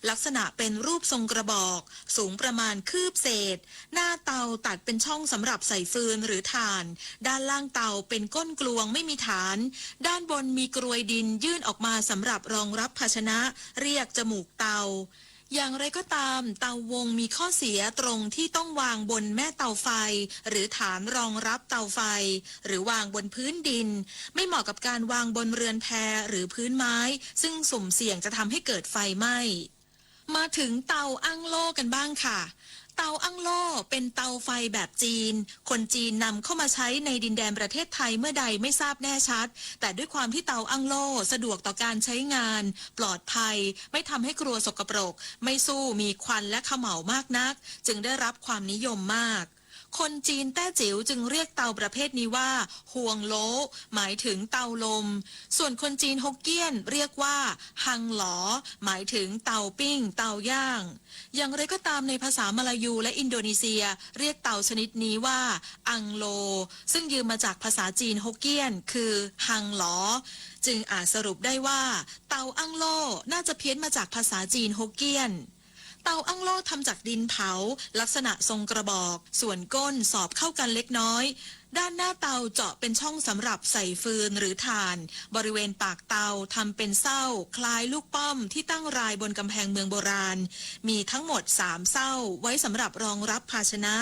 ลักษณะเป็นรูปทรงกระบอกสูงประมาณคืบเศษหน้าเตาตัดเป็นช่องสำหรับใส่ฟืนหรือถ่านด้านล่างเตาเป็นก้นกลวงไม่มีฐานด้านบนมีกรวยดินยื่นออกมาสำหรับรองรับภาชนะเรียกจมูกเตาอย่างไรก็ตามเตาวงมีข้อเสียตรงที่ต้องวางบนแม่เตาไฟหรือฐานรองรับเตาไฟหรือวางบนพื้นดินไม่เหมาะกับการวางบนเรือนแพหรือพื้นไม้ซึ่งสุ่มเสี่ยงจะทำให้เกิดไฟไหม้มาถึงเตาอั้งโล่กันบ้างค่ะเตาอั้งโล่เป็นเตาไฟแบบจีนคนจีนนำเข้ามาใช้ในดินแดนประเทศไทยเมื่อใดไม่ทราบแน่ชัดแต่ด้วยความที่เตาอั้งโล่สะดวกต่อการใช้งานปลอดภัยไม่ทำให้ครัวสกปรกไม่สู้มีควันและเขม่ามากนักจึงได้รับความนิยมมากคนจีนแต้จิ๋วจึงเรียกเตาประเภทนี้ว่าห่วงโลหมายถึงเตาลมส่วนคนจีนฮกเกี้ยนเรียกว่าฮังหลอหมายถึงเตาปิ้งเตาย่างอย่างไรก็ตามในภาษามลายูและอินโดนีเซียเรียกเตาชนิดนี้ว่าอังโลซึ่งยืมมาจากภาษาจีนฮกเกี้ยนคือฮังหลอจึงอาจสรุปได้ว่าเตาอังโลน่าจะเพี้ยนมาจากภาษาจีนฮกเกี้ยนเตาอั้งโล่ทำจากดินเผาลักษณะทรงกระบอกส่วนก้นสอบเข้ากันเล็กน้อยด้านหน้าเตาเจาะเป็นช่องสำหรับใส่ฟืนหรือถ่านบริเวณปากเตาทำเป็นเศร้าคล้ายลูกป้อมที่ตั้งรายบนกำแพงเมืองโบราณมีทั้งหมด3เศร้าไว้สำหรับรองรับภาชนะ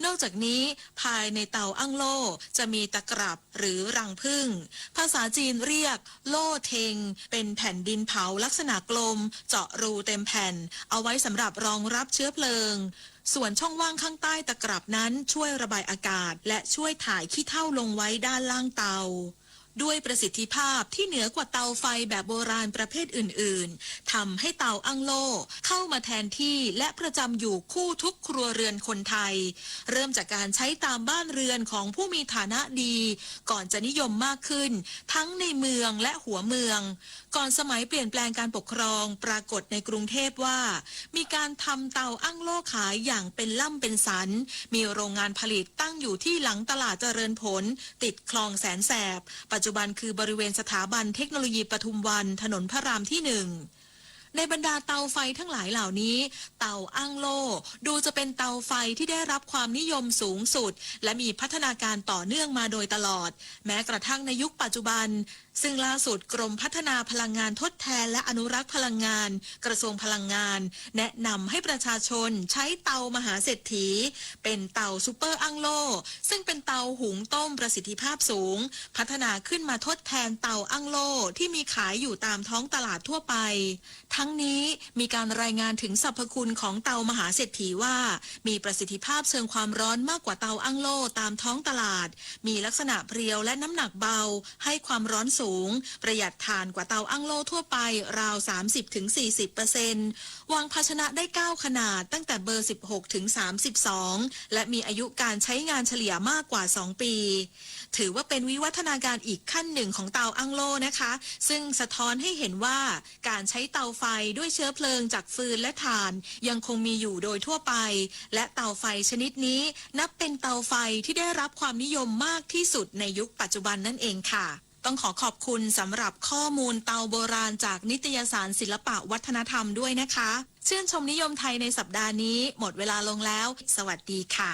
นอกจากนี้ภายในเตาอั้งโล่จะมีตะกรับหรือรังผึ้งภาษาจีนเรียกโล่เทงเป็นแผ่นดินเผาลักษณะกลมเจาะรูเต็มแผ่นเอาไว้สำหรับรองรับเชื้อเพลิงส่วนช่องว่างข้างใต้ตะกรับนั้นช่วยระบายอากาศและช่วยถ่ายขี้เถ้าลงไว้ด้านล่างเตา ด้วยประสิทธิภาพที่เหนือกว่าเตาไฟแบบโบราณประเภทอื่นๆทำให้เตาอั้งโล่เข้ามาแทนที่และประจำอยู่คู่ทุกครัวเรือนคนไทยเริ่มจากการใช้ตามบ้านเรือนของผู้มีฐานะดีก่อนจะนิยมมากขึ้นทั้งในเมืองและหัวเมืองก่อนสมัยเปลี่ยนแปลงการปกครองปรากฏในกรุงเทพว่ามีการทำเตาอั้งโล่ขายอย่างเป็นล่ำเป็นสันมีโรงงานผลิตตั้งอยู่ที่หลังตลาดเจริญผลติดคลองแสนแสบปัจจุบันคือบริเวณสถาบันเทคโนโลยีปทุมวันถนนพระรามที่ 1ในบรรดาเตาไฟทั้งหลายเหล่านี้เตาอั้งโล่ดูจะเป็นเตาไฟที่ได้รับความนิยมสูงสุดและมีพัฒนาการต่อเนื่องมาโดยตลอดแม้กระทั่งในยุคปัจจุบันซึ่งล่าสุดกรมพัฒนาพลังงานทดแทนและอนุรักษ์พลังงานกระทรวงพลังงานแนะนำให้ประชาชนใช้เตามหาเศรษฐีเป็นเตาซูเปอร์อั้งโล่ซึ่งเป็นเตาหุงต้มประสิทธิภาพสูงพัฒนาขึ้นมาทดแทนเตาอั้งโล่ที่มีขายอยู่ตามท้องตลาดทั่วไปทั้งนี้มีการรายงานถึงสรรพคุณของเตามหาเศรษฐีว่ามีประสิทธิภาพเชิงความร้อนมากกว่าเตาอั้งโล่ตามท้องตลาดมีลักษณะเพรียวและน้ำหนักเบาให้ความร้อนสูงประหยัดถ่านกว่าเตาอั้งโล่ทั่วไปราว 30-40% วางภาชนะได้9ขนาดตั้งแต่เบอร์ 16 ถึง 32 และมีอายุการใช้งานเฉลี่ยมากกว่า 2 ปี ถือว่าเป็นวิวัฒนาการอีกขั้นหนึ่งของเตาอั้งโล่นะคะซึ่งสะท้อนให้เห็นว่าการใช้เตาไฟด้วยเชื้อเพลิงจากฟืนและถ่านยังคงมีอยู่โดยทั่วไปและเตาไฟชนิดนี้นับเป็นเตาไฟที่ได้รับความนิยมมากที่สุดในยุคปัจจุบันนั่นเองค่ะต้องขอขอบคุณสำหรับข้อมูลเตาโบราณจากนิตยสารศิลปะวัฒนธรรมด้วยนะคะชื่นชมนิยมไทยในสัปดาห์นี้หมดเวลาลงแล้วสวัสดีค่ะ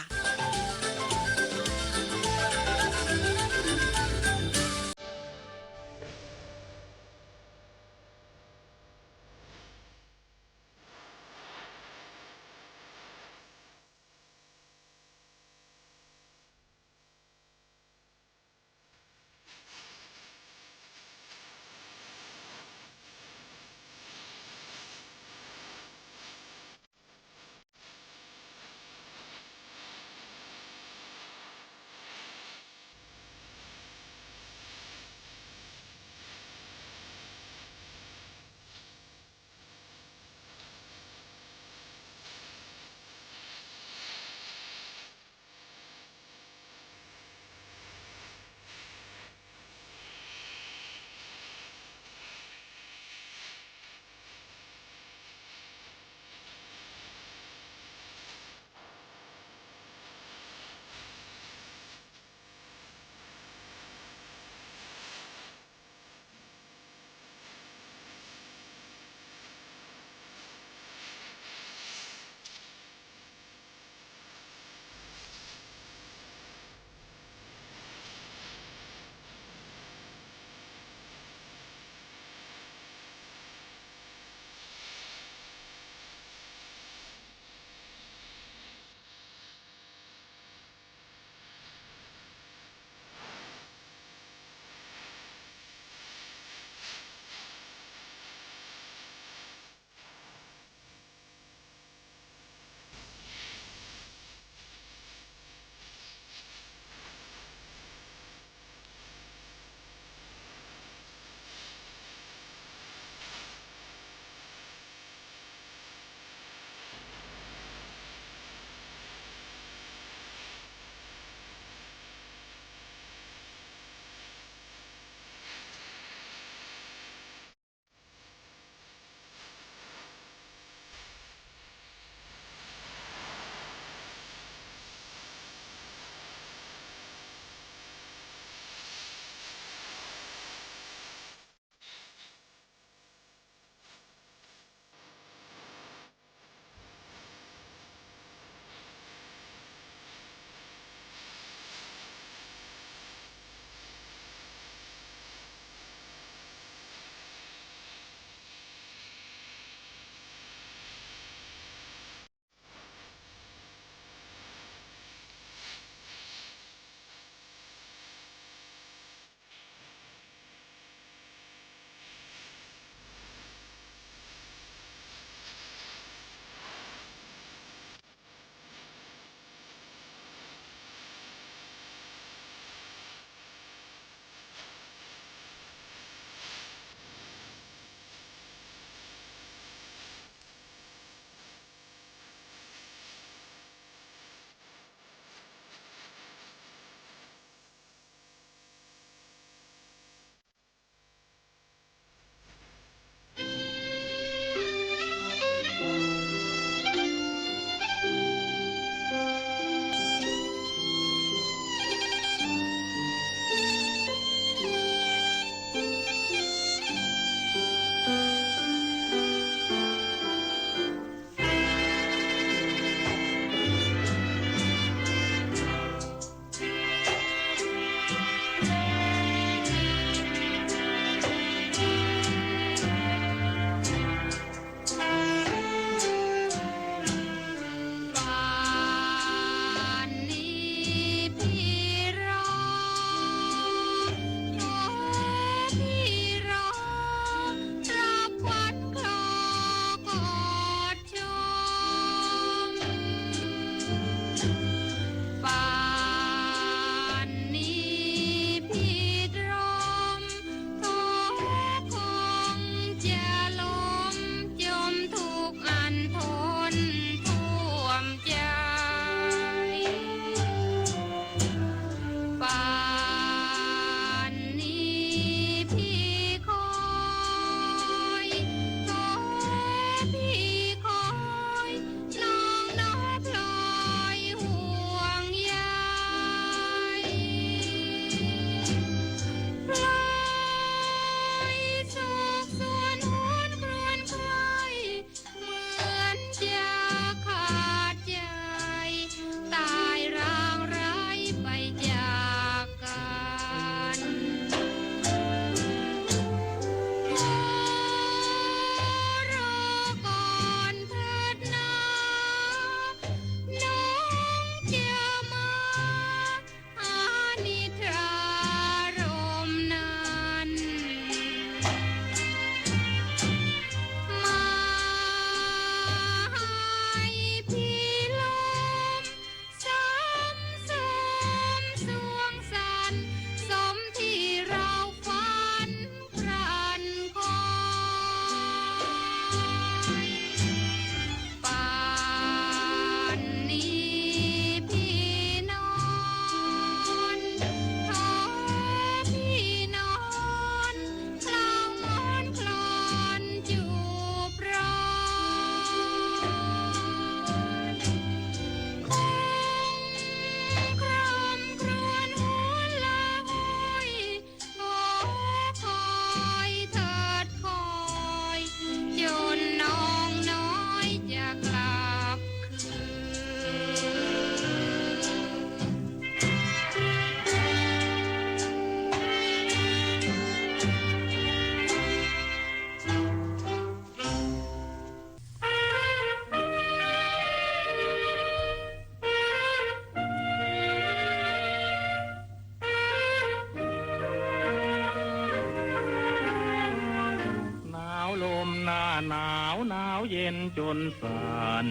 หนาวเย็นจนสั่น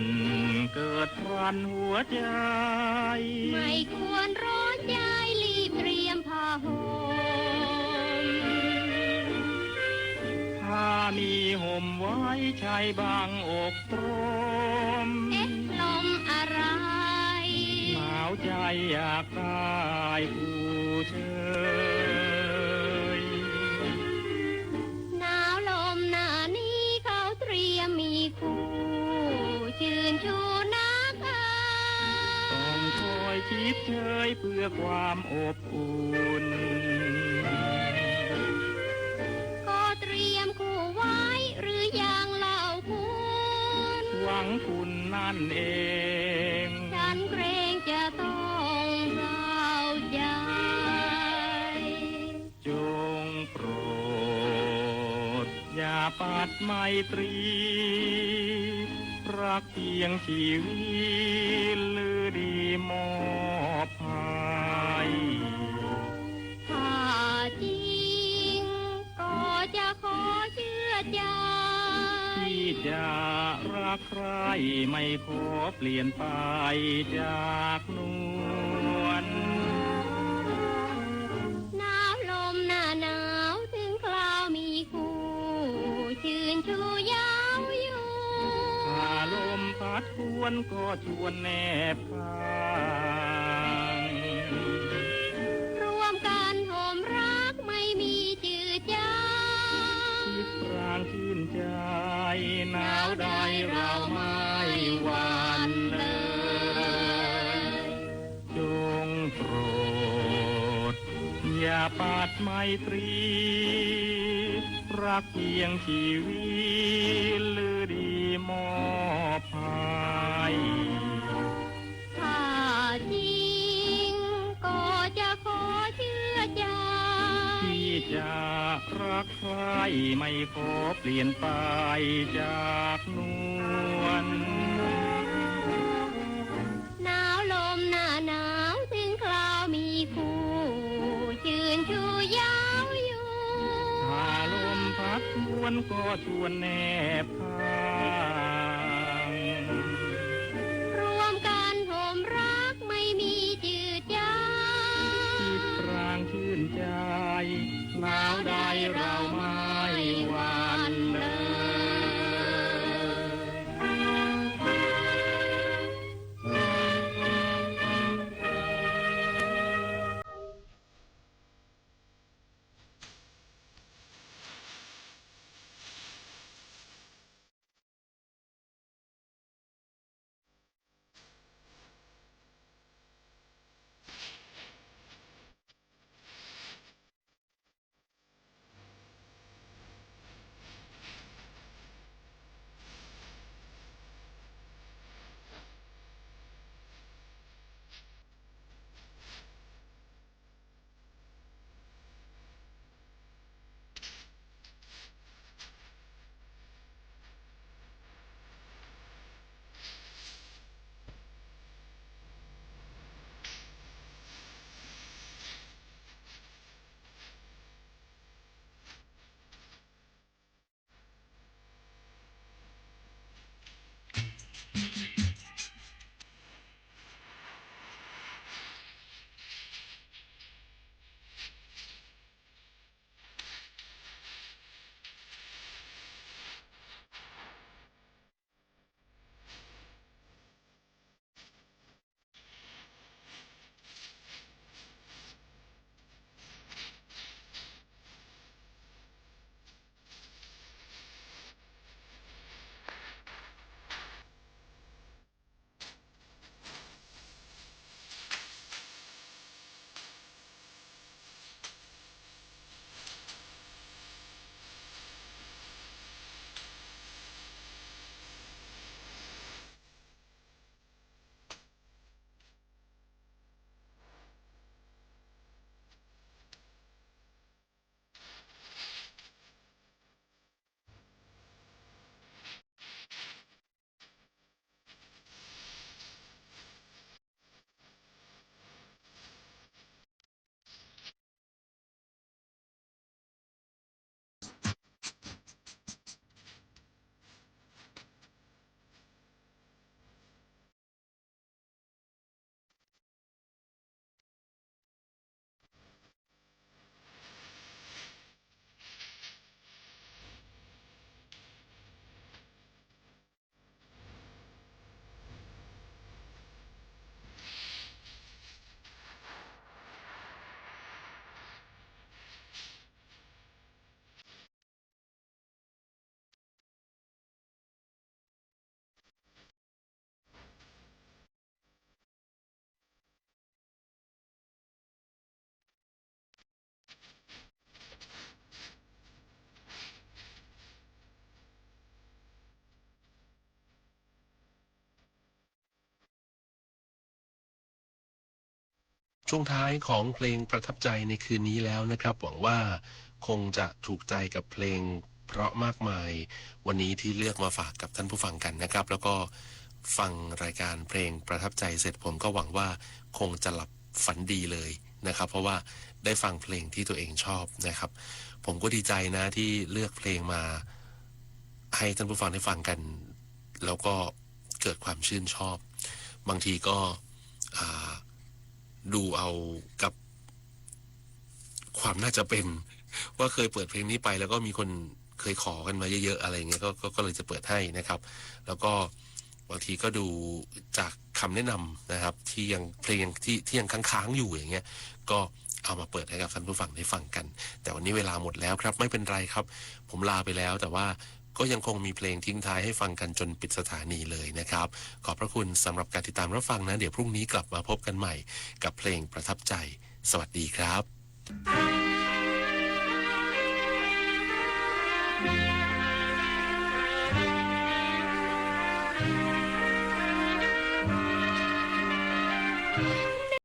เกิดพรันหัวใจไม่ควรร้อนใจรีบเตรียมผ้าห่มถ้ามีห่มไว้ใช้บางอกตรมลมอะไรหนาวใจอยากได้ผู้เชยหนาวลมหน้านี้เขาเตรียมมีคู่ชื่นชูนักต้องคอยชิดเชยเพื่อความอบอุ่นก็เตรียมคู่ไว้หรือยังเล่าคุณหวังคุณนั่นเองฉันเกรงจะต้องเศร้าใจจงโปรดอย่าปัดไมตรีรักเพียงชีวิตหรือดีมอบให้ถ้าจริงก็จะขอเชื่อใจที่จะรักใครไม่ขอเปลี่ยนไปจากนวลหนาวลมหน้าหนาวถึงคราวมีคู่ชื่นชูยาวอยู่ถ้าลมพัดทวนก็ชวนแนบข้างรวมกันห่มรักไม่มีจืดจางคิดปรางชื่นใจหนาวใดเราไม่หวั่นเลยจงโปรดอย่าปัดไมตรีรักเพียงชีวิตหรือดีมอบให้ถ้าจริงก็จะขอเชื่อใจที่จะรักใครไม่ขอเปลี่ยนไปจากนวลหนาวลมหน้าหนาวถึงคราวมีคู่ชื่นชูยาวอยู่ถ้าลมพัดทวนก็ชวนแนบข้างรวมกันห่มรักไม่มีจืดจางคิดปรางชื่นใจหนาวใดเราไม่หวั่นเลย ช่วงท้ายของเพลงประทับใจในคืนนี้แล้วนะครับหวังว่าคงจะถูกใจกับเพลงเพราะมากมายวันนี้ที่เลือกมาฝากกับท่านผู้ฟังกันนะครับแล้วก็ฟังรายการเพลงประทับใจเสร็จผมก็หวังว่าคงจะหลับฝันดีเลยนะครับเพราะว่าได้ฟังเพลงที่ตัวเองชอบนะครับผมก็ดีใจนะที่เลือกเพลงมาให้ท่านผู้ฟังได้ฟังกันแล้วก็เกิดความชื่นชอบบางทีก็ดูเอากับความน่าจะเป็นว่าเคยเปิดเพลงนี้ไปแล้วก็มีคนเคยขอกันมาเยอะๆอะไรเงี้ยก็เลยจะเปิดให้นะครับแล้วก็บางทีก็ดูจากคำแนะนำนะครับที่ยังเพลงที่ยังค้างๆอยู่อย่างเงี้ยก็เอามาเปิดให้กับท่านผู้ฟังได้ฟังกันแต่วันนี้เวลาหมดแล้วครับไม่เป็นไรครับผมลาไปแล้วแต่ว่าก็ยังคงมีเพลงทิ้งท้ายให้ฟังกันจนปิดสถานีเลยนะครับขอบพระคุณสำหรับการติดตามรับฟังนะเดี๋ยวพรุ่งนี้กลับมาพบกันใหม่กับเพลงประทับใจสวัสดีครับ